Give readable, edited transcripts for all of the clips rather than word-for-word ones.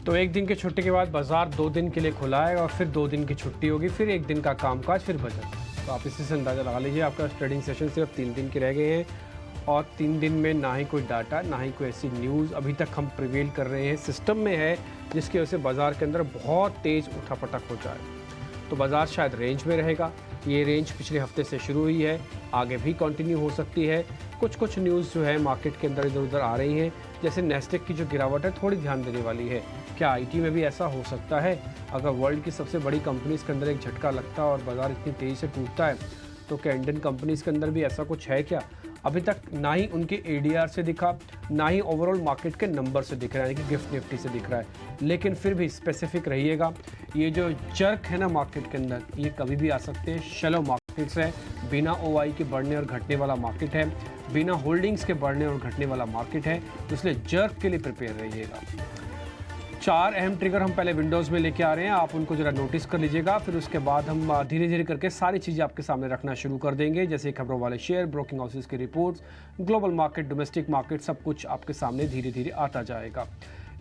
तो एक दिन की छुट्टी के बाद बाजार 2 दिन के लिए खुला है और फिर 2 दिन की छुट्टी होगी, फिर एक दिन का कामकाज, फिर बजट। तो आप इसी से अंदाज़ा लगा लीजिए आपका ट्रेडिंग सेशन सिर्फ 3 दिन के रह गए हैं और 3 दिन में ना ही कोई डाटा, ना ही कोई ऐसी न्यूज़ अभी तक हम प्रिवेल कर रहे हैं सिस्टम में है जिसकी वजह से बाज़ार के अंदर बहुत तेज़ उठापटक हो जाए। तो बाज़ार शायद रेंज में रहेगा। ये रेंज पिछले हफ्ते से शुरू हुई है, आगे भी कंटिन्यू हो सकती है। कुछ न्यूज़ जो है मार्केट के अंदर इधर उधर आ रही हैं, जैसे नेस्डेक की जो गिरावट है थोड़ी ध्यान देने वाली है। क्या आईटी में भी ऐसा हो सकता है? अगर वर्ल्ड की सबसे बड़ी कंपनीज़ के अंदर एक झटका लगता है और बाज़ार इतनी तेज़ी से टूटता है, तो क्या इंडियन कंपनीज़ के अंदर भी ऐसा कुछ है क्या? अभी तक ना ही उनके एडीआर से दिखा, ना ही ओवरऑल मार्केट के नंबर से दिख रहा है, यानी कि गिफ्ट निफ्टी से दिख रहा है। लेकिन फिर भी स्पेसिफिक रहिएगा, ये जो जर्क है ना मार्केट के अंदर, ये कभी भी आ सकते हैं। शैलो मार्केट्स है, बिना ओआई के बढ़ने और घटने वाला मार्केट है, बिना होल्डिंग्स के बढ़ने और घटने वाला मार्केट है, तो इसलिए जर्क के लिए प्रिपेयर रहिएगा। 4 अहम ट्रिगर हम पहले विंडोज़ में लेके आ रहे हैं, आप उनको ज़रा नोटिस कर लीजिएगा। फिर उसके बाद हम धीरे धीरे करके सारी चीज़ें आपके सामने रखना शुरू कर देंगे, जैसे खबरों वाले शेयर, ब्रोकिंग हाउसेस की reports, global market, domestic market, सब कुछ आपके सामने धीरे धीरे आता जाएगा।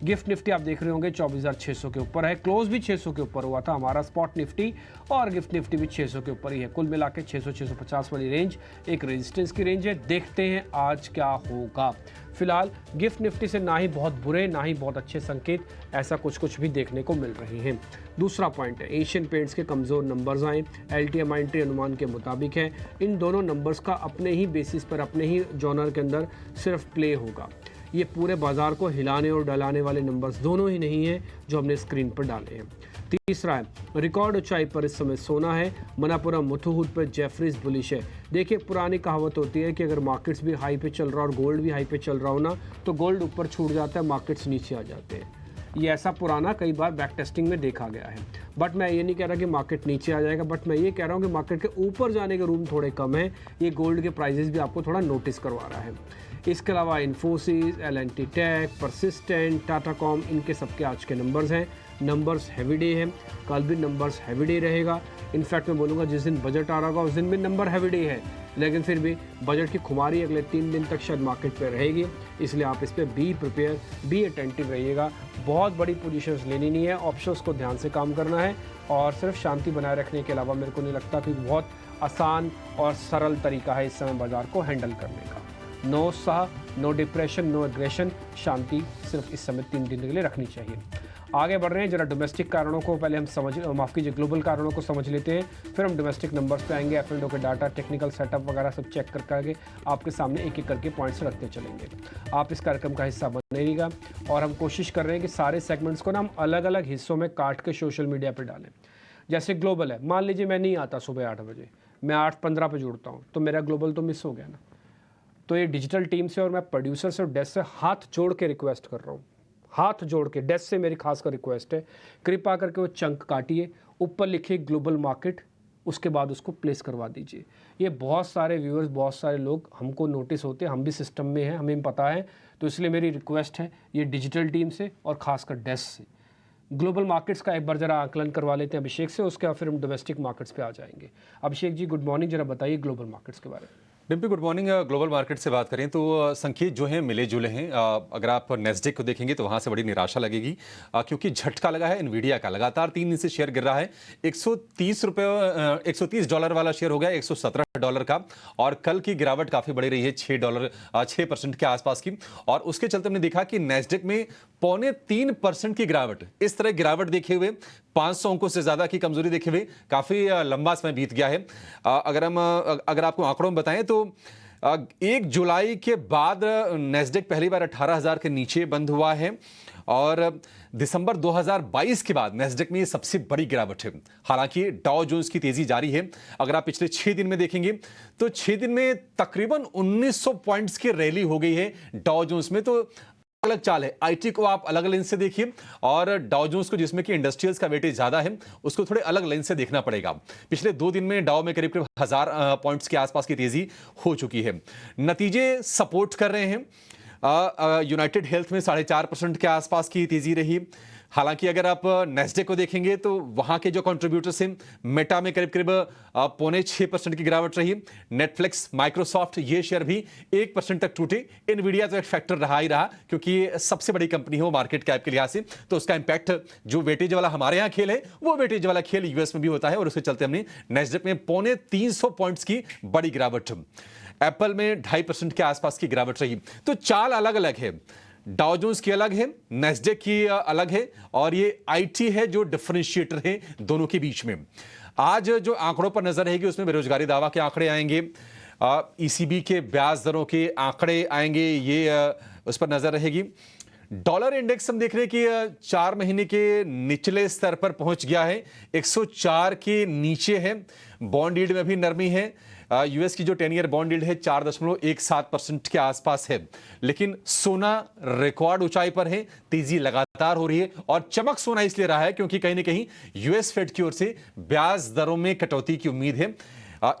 गिफ्ट निफ्टी आप देख रहे होंगे 24,600 के ऊपर है, क्लोज भी 600 के ऊपर हुआ था हमारा स्पॉट निफ्टी, और गिफ्ट निफ्टी भी 600 के ऊपर ही है। कुल मिला के 600-650 वाली रेंज एक रेजिस्टेंस की रेंज है। देखते हैं आज क्या होगा। फिलहाल गिफ्ट निफ्टी से ना ही बहुत बुरे ना ही बहुत अच्छे संकेत ऐसा कुछ भी देखने को मिल रहे हैं। दूसरा पॉइंट है एशियन पेंट्स के कमज़ोर नंबर्स आए, एलटीएम एंट्री अनुमान के मुताबिक है। इन दोनों नंबर्स का अपने ही बेसिस पर अपने ही जॉनर के अंदर सिर्फ प्ले होगा। ये पूरे बाजार को हिलाने और डलाने वाले नंबर्स दोनों ही नहीं हैं जो हमने स्क्रीन पर डाले हैं। तीसरा है रिकॉर्ड ऊंचाई पर इस समय सोना है, मनापुरम मुथूट पर जेफरीज बुलिश है। देखिए पुरानी कहावत होती है कि अगर मार्केट्स भी हाई पे चल रहा और गोल्ड भी हाई पे चल रहा हो ना, तो गोल्ड ऊपर छूट जाता है, मार्केट्स नीचे आ जाते हैं। ये ऐसा पुराना कई बार बैक टेस्टिंग में देखा गया है। बट मैं ये नहीं कह रहा कि मार्केट नीचे आ जाएगा, बट मैं ये कह रहा हूँ कि मार्केट के ऊपर जाने के रूम थोड़े कम है। ये गोल्ड के प्राइजेस भी आपको थोड़ा नोटिस करवा रहा है। इसके अलावा इन्फोसिस, एल&टी टेक, परसिस्टेंट, टाटा कॉम, इनके सबके आज के नंबर्स हैं। नंबर्स हैवी डे है, कल भी नंबर्स हैवी डे रहेगा। इनफैक्ट मैं बोलूँगा जिस दिन बजट आ रहा होगा उस दिन भी नंबर हैवी डे है, लेकिन फिर भी बजट की खुमारी अगले 3 दिन तक शायद मार्केट पे रहेगी। इसलिए आप इस पर बी प्रिपेयर, बी अटेंटिव रहिएगा। बहुत बड़ी पोजीशंस लेनी नहीं है, ऑप्शंस को ध्यान से काम करना है और सिर्फ शांति बनाए रखने के अलावा मेरे को नहीं लगता कि बहुत आसान और सरल तरीका है इस समय बाजार को हैंडल करने का। नो उत्साह, नो डिप्रेशन, नो एग्रेशन, शांति सिर्फ इस समय 3 दिन के लिए रखनी चाहिए। आगे बढ़ रहे हैं, जरा डोमेस्टिक कारणों को पहले हम माफ़ कीजिए ग्लोबल कारणों को समझ लेते हैं, फिर हम डोमेस्टिक नंबर्स पे आएंगे। एफ&ओ के डाटा, टेक्निकल सेटअप वगैरह सब चेक करके आपके सामने एक एक करके पॉइंट्स रखते चलेंगे। आप इस कार्यक्रम का हिस्सा बनेगा और हम कोशिश कर रहे हैं कि सारे सेगमेंट्स को ना हम अलग अलग हिस्सों में काट के सोशल मीडिया पर डालें। जैसे ग्लोबल है, मान लीजिए मैं नहीं आता सुबह 8 बजे, मैं 8:15 पर जुड़ता हूँ, तो मेरा ग्लोबल तो मिस हो गया ना। तो ये डिजिटल टीम से और मैं प्रोड्यूसर से और डेस्क से हाथ जोड़ के रिक्वेस्ट कर रहा हूँ, हाथ जोड़ के डेस्क से मेरी खासकर रिक्वेस्ट है, कृपया करके वो चंक काटिए, ऊपर लिखिए ग्लोबल मार्केट, उसके बाद उसको प्लेस करवा दीजिए। ये बहुत सारे व्यूअर्स, बहुत सारे लोग हमको नोटिस होते हैं, हम भी सिस्टम में हैं, हमें पता है। तो इसलिए मेरी रिक्वेस्ट है ये डिजिटल टीम से और ख़ासकर डेस्क से ग्लोबल मार्केट्स का एक बार ज़रा आकलन करवा लेते हैं अभिषेक से, उसके बाद फिर हम डोमेस्टिक मार्केट्स पे आ जाएंगे। अभिषेक जी गुड मॉर्निंग, ज़रा बताइए ग्लोबल मार्केट्स के बारे में। Dimpy good morning. Global market से बात करें तो संकेत जो हैं मिले जुले हैं। अगर आप नेस्डेक को देखेंगे तो वहां से बड़ी निराशा लगेगी, क्योंकि झटका लगा है एनवीडिया का। लगातार 3 दिन से शेयर गिर रहा है। $130 वाला शेयर हो गया $117 का, और कल की गिरावट काफी बड़ी रही है, $6% के आसपास की। और उसके चलते हमने देखा कि नेस्डेक में 2.25% की गिरावट। इस तरह गिरावट देखे हुए 500 अंकों से ज्यादा की कमजोरी देखे हुए काफी लंबा समय बीत गया है। अगर आपको आंकड़ों में बताएं तो 1 जुलाई के बाद नेस्डेक पहली बार 18,000 के नीचे बंद हुआ है, और दिसंबर 2022 के बाद नेस्डेक में ये सबसे बड़ी गिरावट है। हालांकि डाउ जोन्स की तेजी जारी है। अगर आप पिछले 6 दिन में देखेंगे तो 6 दिन में तकरीबन 1900 पॉइंट्स की रैली हो गई है डाउ जोन्स में। तो अलग चाल है। आईटी को आप अलग लेंस से देखिए, और डाउ जोन्स को, जिसमें कि इंडस्ट्रियल्स का वेटेज ज्यादा है, उसको थोड़े अलग लेंस से देखना पड़ेगा। पिछले 2 दिन में डाउ में करीब 1000 पॉइंट्स के आसपास की तेजी हो चुकी है। नतीजे सपोर्ट कर रहे हैं। यूनाइटेड हेल्थ में 4.5% के आसपास की तेजी रही। हालांकि अगर आप नेस्डेक को देखेंगे तो वहां के जो कंट्रीब्यूटर्स हैं, मेटा में करीब करीब 5.6% की गिरावट रही। नेटफ्लिक्स, माइक्रोसॉफ्ट ये शेयर भी 1% तक टूटे। इनवीडिया तो एक फैक्टर रहा ही रहा, क्योंकि ये सबसे बड़ी कंपनी हो मार्केट कैप के लिहाज से, तो उसका इंपैक्ट जो वेटेज वाला हमारे यहां खेल है वो वेटेज वाला खेल यूएस में भी होता है, और उसके चलते हमने नेस्डेक में 350 पॉइंट्स की बड़ी गिरावट। एप्पल में 2.5% के आसपास की गिरावट रही। तो चाल अलग अलग है, डाउ जोन्स की अलग है, नेस्डेक की अलग है, और ये आईटी है जो डिफरेंशिएटर है दोनों के बीच में। आज जो आंकड़ों पर नजर रहेगी उसमें बेरोजगारी दावा के आंकड़े आएंगे, ईसीबी के ब्याज दरों के आंकड़े आएंगे, ये उस पर नजर रहेगी। डॉलर इंडेक्स हम देख रहे हैं कि 4 महीने के निचले स्तर पर पहुंच गया है, 104 के नीचे है। बॉन्ड यील्ड में भी नरमी है। यूएस की जो 10 ईयर बॉन्ड यील्ड है 4.17% के आसपास है। लेकिन सोना रिकॉर्ड ऊंचाई पर है, तेजी लगातार हो रही है, और चमक सोना इसलिए रहा है क्योंकि कहीं ना कहीं यूएस फेड की ओर से ब्याज दरों में कटौती की उम्मीद है।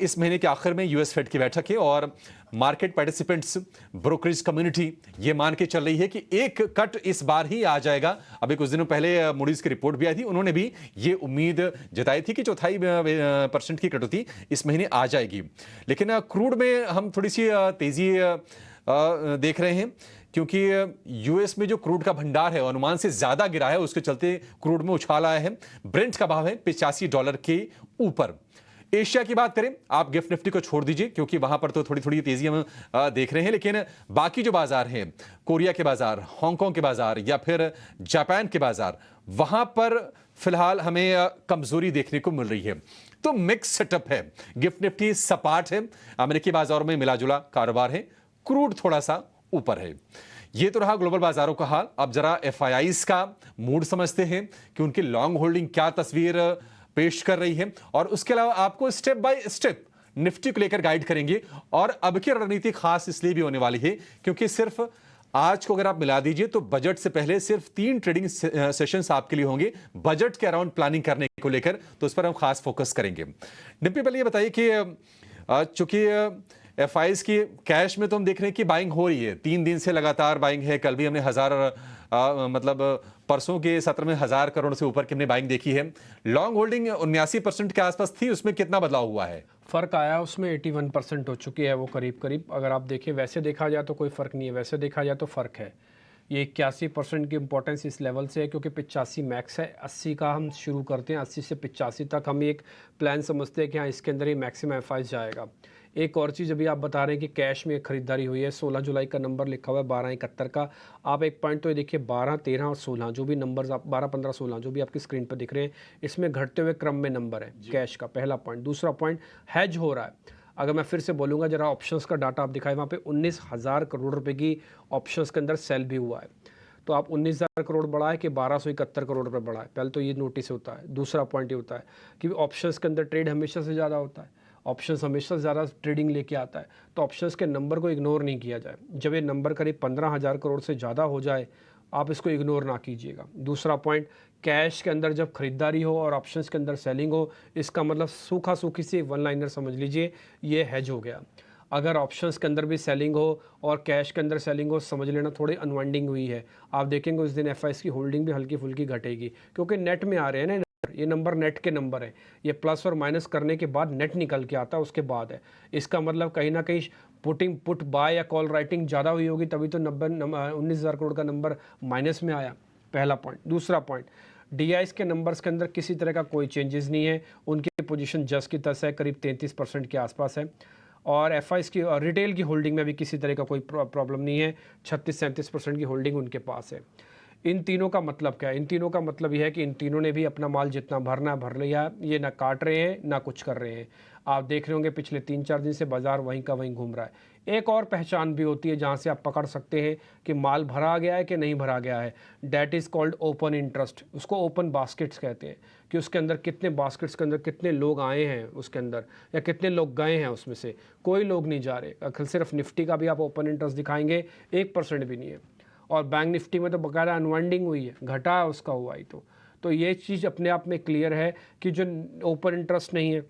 इस महीने के आखिर में यूएस फेड की बैठक है, और मार्केट पार्टिसिपेंट्स, ब्रोकरेज कम्युनिटी ये मान के चल रही है कि एक कट इस बार ही आ जाएगा। अभी कुछ दिनों पहले मूडीज की रिपोर्ट भी आई थी, उन्होंने भी ये उम्मीद जताई थी कि 0.25% की कटौती इस महीने आ जाएगी। लेकिन क्रूड में हम थोड़ी सी तेजी देख रहे हैं, क्योंकि यूएस में जो क्रूड का भंडार है अनुमान से ज्यादा गिरा है, उसके चलते क्रूड में उछाल आया है। ब्रेंट का भाव है $85 के ऊपर। एशिया की बात करें, आप गिफ्ट निफ्टी को छोड़ दीजिए क्योंकि वहां पर तो थोड़ी थोड़ी तेजी हम देख रहे हैं, लेकिन बाकी जो बाजार हैं, कोरिया के बाजार, हांगकांग के बाजार या फिर जापान के बाजार, वहां पर फिलहाल हमें कमजोरी देखने को मिल रही है। तो मिक्स सेटअप है। गिफ्ट निफ्टी सपाट है, अमेरिकी बाजारों में मिलाजुला कारोबार है, क्रूड थोड़ा सा ऊपर है। ये तो रहा ग्लोबल बाजारों का हाल। अब जरा एफआईआईज का मूड समझते हैं कि उनकी लॉन्ग होल्डिंग क्या तस्वीर पेश कर रही है, और उसके अलावा आपको स्टेप बाय स्टेप निफ्टी को लेकर गाइड करेंगे। और अब की रणनीति खास इसलिए भी होने वाली है क्योंकि सिर्फ आज को अगर आप मिला दीजिए तो बजट से पहले सिर्फ 3 ट्रेडिंग सेशंस आपके लिए होंगे बजट के अराउंड प्लानिंग करने को लेकर, तो उस पर हम खास फोकस करेंगे। डिम्पी, पहले ये बताइए कि चूंकि एफआईआईज की कैश में तो हम देख रहे हैं कि बाइंग हो रही है, 3 दिन से लगातार बाइंग है। कल भी हमने मतलब परसों के सत्र में 1000 करोड़ से ऊपर की हमने बाइंग देखी है। लॉन्ग होल्डिंग 79% के आसपास थी, उसमें कितना बदलाव हुआ है? फ़र्क आया, उसमें 81% हो चुकी है वो करीब करीब। अगर आप देखें, वैसे देखा जाए तो कोई फ़र्क नहीं है, वैसे देखा जाए तो फ़र्क है। ये 81% की इंपॉर्टेंस इस लेवल से है क्योंकि 85 मैक्स है, 80 का हम शुरू करते हैं, 80 से 85 तक हम एक प्लान समझते हैं कि हाँ इसके अंदर ही मैक्सिमम एफआईआई जाएगा। एक और चीज़ अभी आप बता रहे हैं कि कैश में खरीदारी हुई है, 16 जुलाई का नंबर लिखा हुआ है 1271 का। आप एक पॉइंट तो ये देखिए 12, 13 और 16 जो भी नंबर्स आप 12, 15, 16 जो भी आपकी स्क्रीन पर दिख रहे हैं, इसमें घटते हुए क्रम में नंबर है कैश का, पहला पॉइंट। दूसरा पॉइंट, हैज हो रहा है। अगर मैं फिर से बोलूँगा, जरा ऑप्शंस का डाटा आप दिखाएं, वहाँ पे 19,000 करोड़ रुपए की ऑप्शंस के अंदर सेल भी हुआ है। तो आप 19,000 करोड़ बढ़ा है कि 1271 करोड़ रुपए बढ़ा है, पहले तो ये नोटिस होता है। दूसरा पॉइंट ये होता है कि ऑप्शंस के अंदर ट्रेड हमेशा से ज़्यादा होता है, ऑप्शंस हमेशा ज़्यादा ट्रेडिंग लेके आता है, तो ऑप्शंस के नंबर को इग्नोर नहीं किया जाए। जब ये नंबर करीब 15,000 करोड़ से ज़्यादा हो जाए, आप इसको इग्नोर ना कीजिएगा। दूसरा पॉइंट, कैश के अंदर जब खरीदारी हो और ऑप्शंस के अंदर सेलिंग हो, इसका मतलब सूखा सूखी सी वन लाइनर समझ लीजिए, ये हैज हो गया। अगर ऑप्शंस के अंदर भी सेलिंग हो और कैश के अंदर सेलिंग हो, समझ लेना थोड़ी अनवाइंडिंग हुई है। आप देखेंगे उस दिन एफआईआईज की होल्डिंग भी हल्की फुल्की घटेगी क्योंकि नेट में आ रहे हैं ना, ये नंबर नेट के नंबर है, ये प्लस और माइनस करने के बाद नेट निकल के आता है, उसके बाद है। इसका मतलब कहीं ना कहीं पुट बाय या कॉल राइटिंग ज़्यादा हुई होगी, तभी तो 19,000 करोड़ का नंबर माइनस में आया, पहला पॉइंट। दूसरा पॉइंट, डीआईएस के नंबर्स के अंदर किसी तरह का कोई चेंजेस नहीं है, उनकी पोजीशन जस की तस है, करीब 33% के आसपास है। और एफआईआईज की रिटेल की होल्डिंग में भी किसी तरह का कोई प्रॉब्लम नहीं है, 36-37% की होल्डिंग उनके पास है। इन तीनों का मतलब क्या है? इन तीनों का मतलब यह है कि इन तीनों ने भी अपना माल जितना भरना भर लिया, ये ना काट रहे हैं ना कुछ कर रहे हैं। आप देख रहे होंगे पिछले 3-4 दिन से बाजार वहीं का वहीं घूम रहा है। एक और पहचान भी होती है जहां से आप पकड़ सकते हैं कि माल भरा गया है कि नहीं भरा गया है, that is called open interest. उसको ओपन बास्केट्स कहते हैं कि उसके अंदर कितने बास्केट्स के अंदर कितने लोग आए हैं उसके अंदर, या कितने लोग गए हैं उसमें से। कोई लोग नहीं जा रहे। अगर सिर्फ निफ्टी का भी आप ओपन इंटरेस्ट दिखाएंगे, 1% भी नहीं है। और बैंक निफ्टी में तो बकायदा अनवाइंडिंग हुई है, घटा है उसका हुआ ही। तो ये चीज़ अपने आप में क्लियर है कि जो ओपन इंटरेस्ट नहीं है,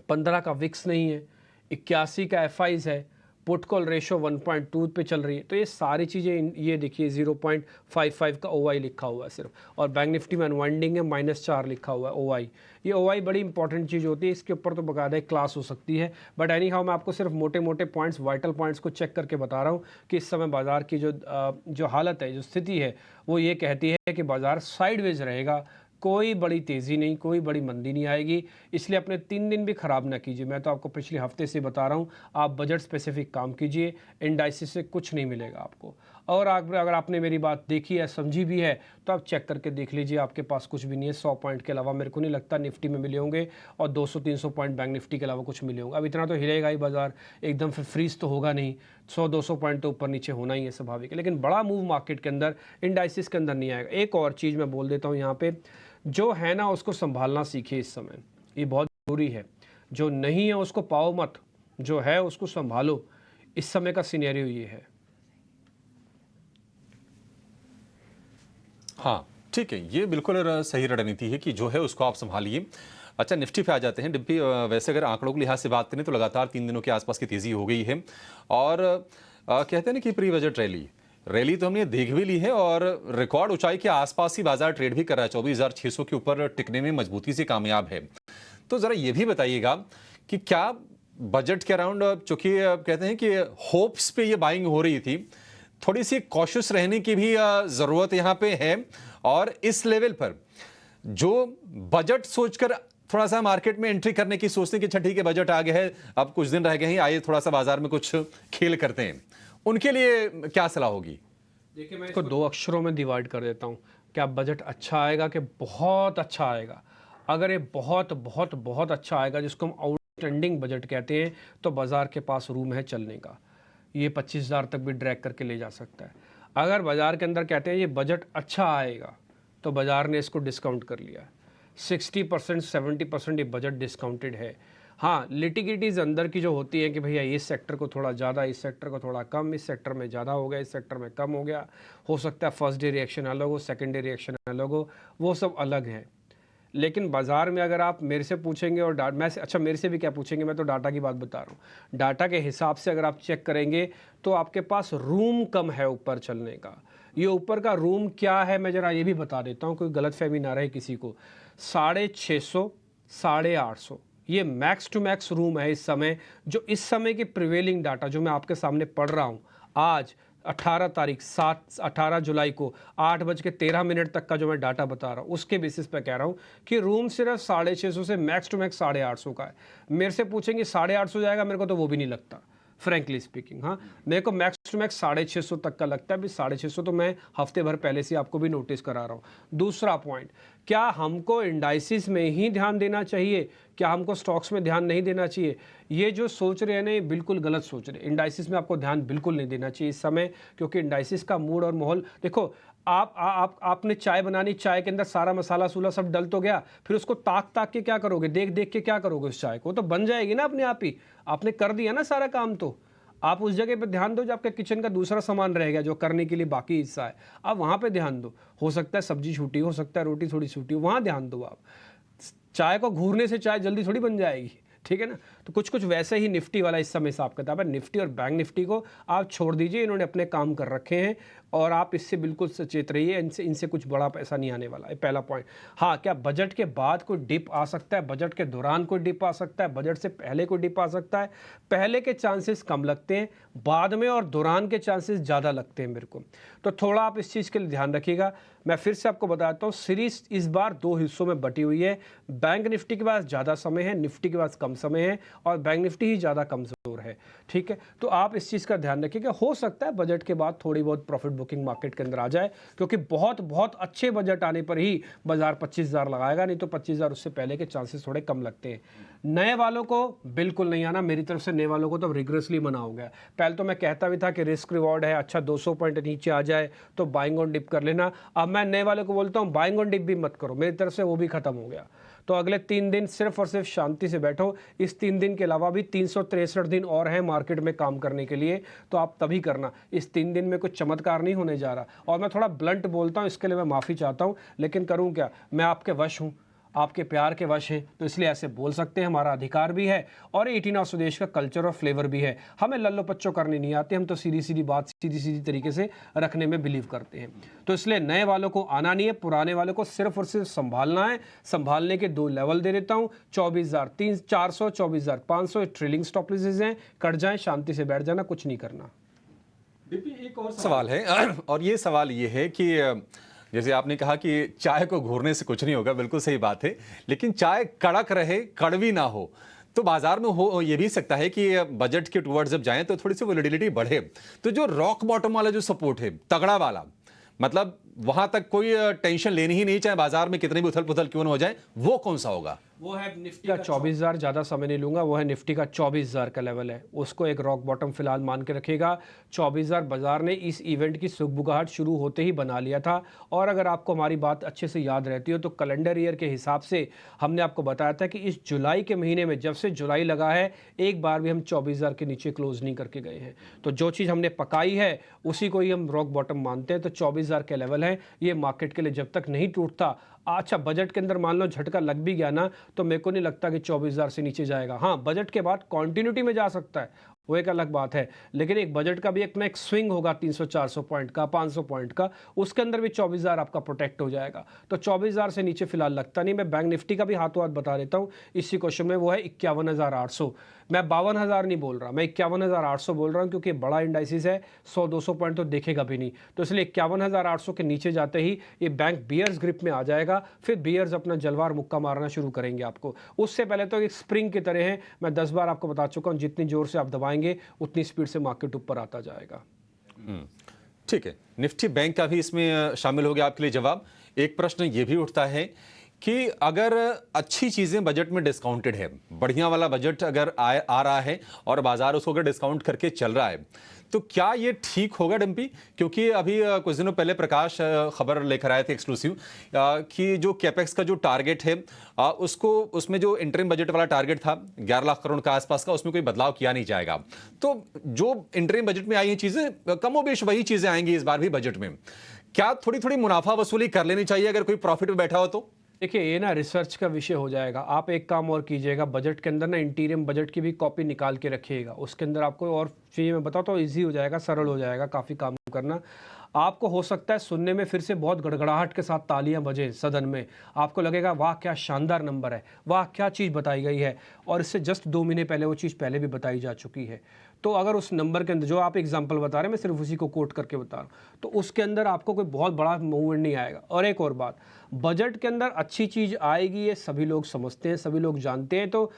15 का विक्स नहीं है, 81 का एफआईआईज है, पुट कॉल रेशो 1.2 पे चल रही है। तो ये सारी चीज़ें, ये देखिए 0.55 का OI लिखा हुआ है सिर्फ, और बैंक निफ्टी में अनवाइंडिंग है -4 लिखा हुआ है OI। ये OI बड़ी इंपॉर्टेंट चीज़ होती है, इसके ऊपर तो बकायदा एक क्लास हो सकती है। बट एनी हाउ मैं आपको सिर्फ मोटे मोटे पॉइंट्स, वाइटल पॉइंट्स को चेक करके बता रहा हूँ कि इस समय बाज़ार की जो हालत है, जो स्थिति है, वो ये कहती है कि बाज़ार साइडवेज रहेगा, कोई बड़ी तेज़ी नहीं, कोई बड़ी मंदी नहीं आएगी। इसलिए अपने 3 दिन भी ख़राब ना कीजिए। मैं तो आपको पिछले हफ्ते से बता रहा हूँ, आप बजट स्पेसिफिक काम कीजिए, इंडाइसिस से कुछ नहीं मिलेगा आपको। और अगर आपने मेरी बात देखी है, समझी भी है, तो आप चेक करके देख लीजिए, आपके पास कुछ भी नहीं है। 100 पॉइंट के अलावा मेरे को नहीं लगता निफ्टी में मिले होंगे, और 200-300 पॉइंट बैंक निफ्टी के अलावा कुछ मिले होंगे। अब इतना तो हिलेगा ही बाजार, एकदम फिर फ्रीज तो होगा नहीं, 100-200 पॉइंट तो ऊपर नीचे होना ही है, स्वाभाविक है। लेकिन बड़ा मूव मार्केट के अंदर, इंडाइसिस के अंदर नहीं आएगा। एक और चीज़ मैं बोल देता हूँ यहाँ पे, जो है ना उसको संभालना सीखिए इस समय, ये बहुत ज़रूरी है। जो नहीं है उसको पाओ मत, जो है उसको संभालो। इस समय का सिनेरियो ये है। हाँ, ठीक है, ये बिल्कुल सही रणनीति है कि जो है उसको आप संभालिए। अच्छा, निफ्टी पे आ जाते हैं। डिब्बी वैसे अगर आंकड़ों के लिहाज से बात करें तो लगातार 3 दिनों के आसपास की तेज़ी हो गई है, और कहते हैं ना कि प्री बजट रैली तो हमने देख भी ली है, और रिकॉर्ड ऊंचाई के आसपास ही बाजार ट्रेड भी कर रहा है, 24,600 के ऊपर टिकने में मजबूती से कामयाब है। तो ज़रा ये भी बताइएगा कि क्या बजट के अराउंड, चूंकि कहते हैं कि होप्स पे ये बाइंग हो रही थी, थोड़ी सी कॉशियस रहने की भी ज़रूरत यहाँ पे है, और इस लेवल पर जो बजट सोचकर थोड़ा सा मार्केट में एंट्री करने की सोचते कि अच्छा ठीक है बजट आ गया है, अब कुछ दिन रह गए हैं, आइए थोड़ा सा बाजार में कुछ खेल करते हैं, उनके लिए क्या सलाह होगी? देखिए, मैं इसको 2 अक्षरों में डिवाइड कर देता हूँ। क्या बजट अच्छा आएगा कि बहुत अच्छा आएगा? अगर ये बहुत बहुत बहुत अच्छा आएगा, जिसको हम आउटस्टैंडिंग बजट कहते हैं, तो बाज़ार के पास रूम है चलने का। ये 25,000 तक भी ड्रैग करके ले जा सकता है। अगर बाज़ार के अंदर कहते हैं ये बजट अच्छा आएगा, तो बाज़ार ने इसको डिस्काउंट कर लिया। 60% 70% ये बजट डिस्काउंटेड है। हाँ, लिटिगिटीज़ अंदर की जो होती है कि भैया इस सेक्टर को थोड़ा ज़्यादा, इस सेक्टर को थोड़ा कम, इस सेक्टर में ज़्यादा हो गया, इस सेक्टर में कम हो गया, हो सकता है फर्स्ट डे रिएक्शन अलग हो, सेकंड डे रिएक्शन अलग हो, वो सब अलग है। लेकिन बाज़ार में अगर आप मेरे से पूछेंगे, और मेरे से भी क्या पूछेंगे, मैं तो डाटा की बात बता रहा हूँ। डाटा के हिसाब से अगर आप चेक करेंगे तो आपके पास रूम कम है ऊपर चलने का। ये ऊपर का रूम क्या है, मैं ज़रा ये भी बता देता हूँ, कोई गलतफहमी ना रहे किसी को। 650, 850 ये मैक्स टू मैक्स रूम है इस समय। जो इस समय की प्रिवेलिंग डाटा जो मैं आपके सामने पढ़ रहा हूँ, आज 18 जुलाई को 8:13 तक का जो मैं डाटा बता रहा हूँ, उसके बेसिस पे कह रहा हूँ कि रूम सिर्फ 650 से मैक्स टू मैक्स 850 का है। मेरे से पूछेंगे 850 जाएगा, मेरे को तो वो भी नहीं लगता, फ्रैंकली स्पीकिंग। हाँ, मेरे को मैक्स टू मैक्स 650 तक का लगता है। अभी 650 तो मैं हफ्ते भर पहले से आपको भी नोटिस करा रहा हूँ। दूसरा पॉइंट, क्या हमको इंडाइसिस में ही ध्यान देना चाहिए, क्या हमको स्टॉक्स में ध्यान नहीं देना चाहिए? ये जो सोच रहे हैं ना, ये बिल्कुल गलत सोच रहे हैं। इंडाइसिस में आपको ध्यान बिल्कुल नहीं देना चाहिए इस समय, क्योंकि इंडाइसिस का मूड और माहौल देखो। आपने चाय बनानी, चाय के अंदर सारा मसाला सूला सब डल तो गया, फिर उसको ताक के क्या करोगे, देख देख के क्या करोगे उस चाय को? तो बन जाएगी ना अपने आप ही। आपने कर दिया ना सारा काम, तो आप उस जगह पे ध्यान दो जो आपके किचन का दूसरा सामान रह गया, जो करने के लिए बाकी हिस्सा है, आप वहाँ पे ध्यान दो। हो सकता है सब्जी छूटी, हो सकता है रोटी थोड़ी छूटी, वहाँ ध्यान दो आप। चाय को घूरने से चाय जल्दी थोड़ी बन जाएगी, ठीक है ना? तो कुछ वैसे ही निफ्टी वाला इस समय हिसाब किताब है। निफ्टी और बैंक निफ्टी को आप छोड़ दीजिए, इन्होंने अपने काम कर रखे हैं, और आप इससे बिल्कुल सचेत रहिए, इनसे कुछ बड़ा पैसा नहीं आने वाला है। पहला पॉइंट। हाँ, क्या बजट के बाद कोई डिप आ सकता है, बजट के दौरान कोई डिप आ सकता है, बजट से पहले कोई डिप आ सकता है? पहले के चांसेस कम लगते हैं, बाद में और दौरान के चांसेस ज़्यादा लगते हैं मेरे को। तो थोड़ा आप इस चीज़ के लिए ध्यान रखिएगा। मैं फिर से आपको बताता हूँ, सीरीज इस बार 2 हिस्सों में बटी हुई है। बैंक निफ्टी के पास ज़्यादा समय है, निफ्टी के पास कम समय है, और बैंक निफ्टी ही ज़्यादा कमज़ोर है, ठीक है? तो आप इस चीज़ का ध्यान रखिएगा। हो सकता है बजट के बाद थोड़ी बहुत प्रॉफिट बुकिंग मार्केट के अंदर आ जाए, क्योंकि बहुत बहुत अच्छे बजट आने पर ही बाजार 25,000 लगाएगा, नहीं तो 25,000 उससे पहले के चांसेस थोड़े कम लगते हैं। नए वालों को बिल्कुल नहीं आना, मेरी तरफ से नए वालों को तो रिग्रेसली मना हो गया। पहले तो मैं कहता भी था कि रिस्क रिवॉर्ड है, अच्छा 200 पॉइंट नीचे आ जाए तो बाइंग ऑन डिप कर लेना। अब मैं नए वालों को बोलता हूँ बाइंग ऑन डिप भी मत करो, मेरी तरफ से वो भी खत्म हो गया। तो अगले 3 दिन सिर्फ और सिर्फ शांति से बैठो। इस 3 दिन के अलावा भी 363 दिन और हैं मार्केट में काम करने के लिए, तो आप तभी करना। इस 3 दिन में कुछ चमत्कार नहीं होने जा रहा। और मैं थोड़ा ब्लंट बोलता हूँ, इसके लिए मैं माफ़ी चाहता हूँ, लेकिन करूँ क्या, मैं आपके वश हूँ। आपके प्यार के वश हैं, तो इसलिए ऐसे बोल सकते हैं, हमारा अधिकार भी है और 18 ऑफ स्वदेश का कल्चर और फ्लेवर भी है। हमें लल्लो पच्चो करने नहीं आते, हम तो सीधी सीधी बात सीधी सीधी तरीके से रखने में बिलीव करते हैं। तो इसलिए नए वालों को आना नहीं है, पुराने वालों को सिर्फ और सिर्फ संभालना है। संभालने के 2 लेवल दे देता हूँ, 24,400, 24,500 ट्रेलिंग स्टॉप लॉसेस हैं, कट जाएं, शांति से बैठ जाना, कुछ नहीं करना। एक और सवाल है और ये सवाल ये है कि जैसे आपने कहा कि चाय को घोरने से कुछ नहीं होगा, बिल्कुल सही बात है, लेकिन चाय कड़क रहे, कड़वी ना हो, तो बाजार में हो ये भी सकता है कि बजट के टुवर्ड्स जब जाएं तो थोड़ी सी वोलेटिलिटी बढ़े। तो जो रॉक बॉटम वाला जो सपोर्ट है, तगड़ा वाला, मतलब वहां तक कोई टेंशन लेनी ही नहीं, चाहे बाजार में कितनी भी उथल पुथल क्यों ना हो जाए, वो कौन सा होगा? वो है निफ्टी का 24,000, ज़्यादा समय नहीं लूंगा, वो है निफ्टी का 24,000 का लेवल है, उसको एक रॉक बॉटम फिलहाल मान के रखेगा। 24,000 बाजार ने इस इवेंट की सुगबुगाहट शुरू होते ही बना लिया था। और अगर आपको हमारी बात अच्छे से याद रहती हो तो कैलेंडर ईयर के हिसाब से हमने आपको बताया था कि इस जुलाई के महीने में, जब से जुलाई लगा है, एक बार भी हम 24,000 के नीचे क्लोज नहीं करके गए हैं। तो जो चीज़ हमने पकाई है उसी को ही हम रॉक बॉटम मानते हैं। तो 24,000 के लेवल है, ये मार्केट के लिए जब तक नहीं टूटता, अच्छा बजट के अंदर मान लो झटका लग भी गया ना, तो मेरे को नहीं लगता कि 24,000 से नीचे जाएगा। हाँ, बजट के बाद कॉन्टिन्यूटी में जा सकता है, वो एक अलग बात है, लेकिन एक बजट का भी एक स्विंग होगा 300-400 पॉइंट का, 500 पॉइंट का, उसके अंदर भी 24,000 आपका प्रोटेक्ट हो जाएगा। तो 24,000 से नीचे फिलहाल लगता नहीं। मैं बैंक निफ्टी का भी हाथों हाथ बता देता हूँ इसी क्वेश्चन में, वो है 51,800। मैं 52,000 नहीं बोल रहा, मैं 51,800 बोल रहा हूँ, क्योंकि बड़ा इंडाइसिस है, 100-200 पॉइंट तो देखेगा भी नहीं। तो इसलिए 51,800 के नीचे जाते ही ये बैंक बियर्स ग्रिप में आ जाएगा, फिर बियर्स अपना जलवार मुक्का मारना शुरू करेंगे आपको। उससे पहले तो एक स्प्रिंग की तरह है, मैं 10 बार आपको बता चुका हूँ, जितनी जोर से आप दबाएंगे उतनी स्पीड से मार्केट ऊपर आता जाएगा। ठीक है, निफ्टी बैंक का भी इसमें शामिल हो गया आपके लिए जवाब। एक प्रश्न ये भी उठता है कि अगर अच्छी चीजें बजट में डिस्काउंटेड है, बढ़िया वाला बजट अगर आ रहा है और बाजार उसको अगर डिस्काउंट करके चल रहा है, तो क्या ये ठीक होगा डिम्पी? क्योंकि अभी कुछ दिनों पहले प्रकाश खबर लेकर आए थे एक्सक्लूसिव कि जो कैपेक्स का जो टारगेट है उसको, उसमें जो इंटरिम बजट वाला टारगेट था 11 लाख करोड़ का आसपास का, उसमें कोई बदलाव किया नहीं जाएगा। तो जो इंटरिम बजट में आई हैं चीजें कमोबेश वही चीजें आएंगी इस बार भी बजट में। क्या थोड़ी थोड़ी मुनाफा वसूली कर लेनी चाहिए अगर कोई प्रॉफिट में बैठा हो तो? देखिए, ये ना रिसर्च का विषय हो जाएगा। आप एक काम और कीजिएगा, बजट के अंदर ना इंटीरियम बजट की भी कॉपी निकाल के रखिएगा, उसके अंदर आपको और चीज़ें मैं बताता हूँ, ईजी हो जाएगा, सरल हो जाएगा काफ़ी काम करना। आपको हो सकता है सुनने में फिर से बहुत गड़गड़ाहट के साथ तालियां बजे सदन में, आपको लगेगा वाह क्या शानदार नंबर है, वाह क्या चीज़ बताई गई है, और इससे जस्ट 2 महीने पहले वो चीज़ पहले भी बताई जा चुकी है। तो अगर उस नंबर के अंदर जो आप एग्जांपल बता रहे हैं, मैं सिर्फ उसी को कोट करके बता रहा हूँ, तो उसके अंदर आपको कोई बहुत बड़ा मूवमेंट नहीं आएगा। और एक और बात, बजट के अंदर अच्छी चीज़ आएगी ये सभी लोग समझते हैं, सभी लोग जानते हैं। तो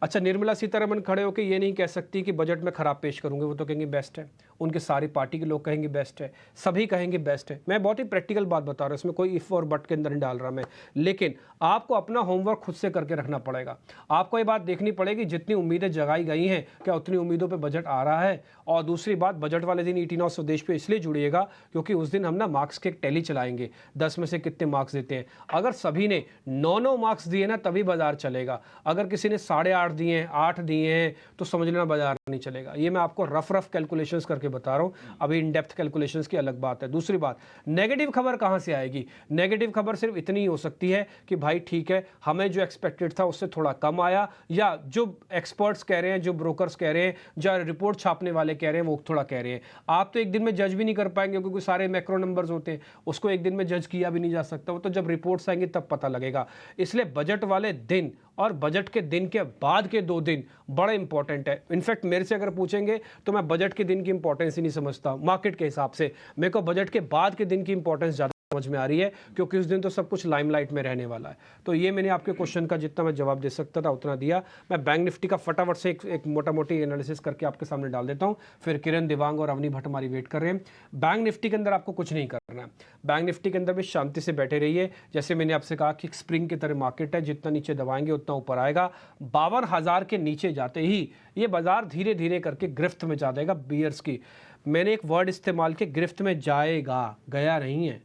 अच्छा, निर्मला सीतारमण खड़े होकर ये नहीं कह सकती कि बजट में खराब पेश करूंगे, वो तो कहेंगे बेस्ट है, उनके सारी पार्टी के लोग कहेंगे बेस्ट है, सभी कहेंगे बेस्ट है। मैं बहुत ही प्रैक्टिकल बात बता रहा हूँ, इसमें कोई इफ और बट के अंदर नहीं डाल रहा मैं, लेकिन आपको अपना होमवर्क खुद से करके रखना पड़ेगा। आपको ये बात देखनी पड़ेगी जितनी उम्मीदें जगाई गई हैं क्या उतनी उम्मीदों पर बजट आ रहा है। और दूसरी बात, बजट वाले दिन 18 स्वदेश पे इसलिए जुड़िएगा क्योंकि उस दिन हम ना मार्क्स के एक टैली चलाएंगे, 10 में से कितने मार्क्स देते हैं। अगर सभी ने 9 मार्क्स दिए ना तभी बाजार चलेगा, अगर किसी ने 8.5 दिए हैं, 8 दिए हैं, तो समझ लेना बाजार नहीं चलेगा। ये मैं आपको रफ कैलकुलेशंस करके बता रहा हूँ, अभी इन डेप्थ कैलकुलेशंस की अलग बात है। दूसरी बात, नेगेटिव खबर कहाँ से आएगी? नेगेटिव खबर सिर्फ इतनी ही हो सकती है कि भाई ठीक है, हमें जो एक्सपेक्टेड था उससे थोड़ा कम आया, या जो एक्सपर्ट्स कह रहे हैं, जो ब्रोकर्स कह रहे हैं, जो रिपोर्ट छापने वाले कह रहे हैं, वो थोड़ा कह रहे हैं। आप तो एक दिन में जज भी नहीं कर पाएंगे क्योंकि सारे मैक्रो नंबर्स होते हैं, उसको एक दिन में जज किया भी नहीं जा सकता, वो तो जब रिपोर्ट्स आएंगी तब पता लगेगा। इसलिए बजट वाले दिन और बजट के दिन के बाद के 2 दिन बड़े इंपॉर्टेंट है। इनफैक्ट मेरे से अगर पूछेंगे तो मैं बजट के दिन की इंपॉर्टेंस ही नहीं समझता मार्केट के हिसाब से, मेरे को बजट के बाद के दिन की इंपॉर्टेंस ज़्यादा समझ में आ रही है, क्योंकि उस दिन तो सब कुछ लाइमलाइट में रहने वाला है। तो ये मैंने आपके क्वेश्चन का जितना मैं जवाब दे सकता था उतना दिया। मैं बैंक निफ्टी का फटाफट से एक मोटा मोटी एनालिसिस करके आपके सामने डाल देता हूँ, फिर किरण दिवांग और अवनी भट्ट हमारी वेट कर रहे हैं। बैंक निफ्टी के अंदर आपको कुछ नहीं करना है, बैंक निफ्टी के अंदर भी शांति से बैठे रहिए। जैसे मैंने आपसे कहा कि स्प्रिंग की तरह मार्केट है, जितना नीचे दबाएंगे उतना ऊपर आएगा। 52,000 के नीचे जाते ही ये बाजार धीरे धीरे करके गिरफ्त में जा देगा बियर्स की। मैंने एक वर्ड इस्तेमाल किया, गिरफ्त में जाएगा, गया नहीं है,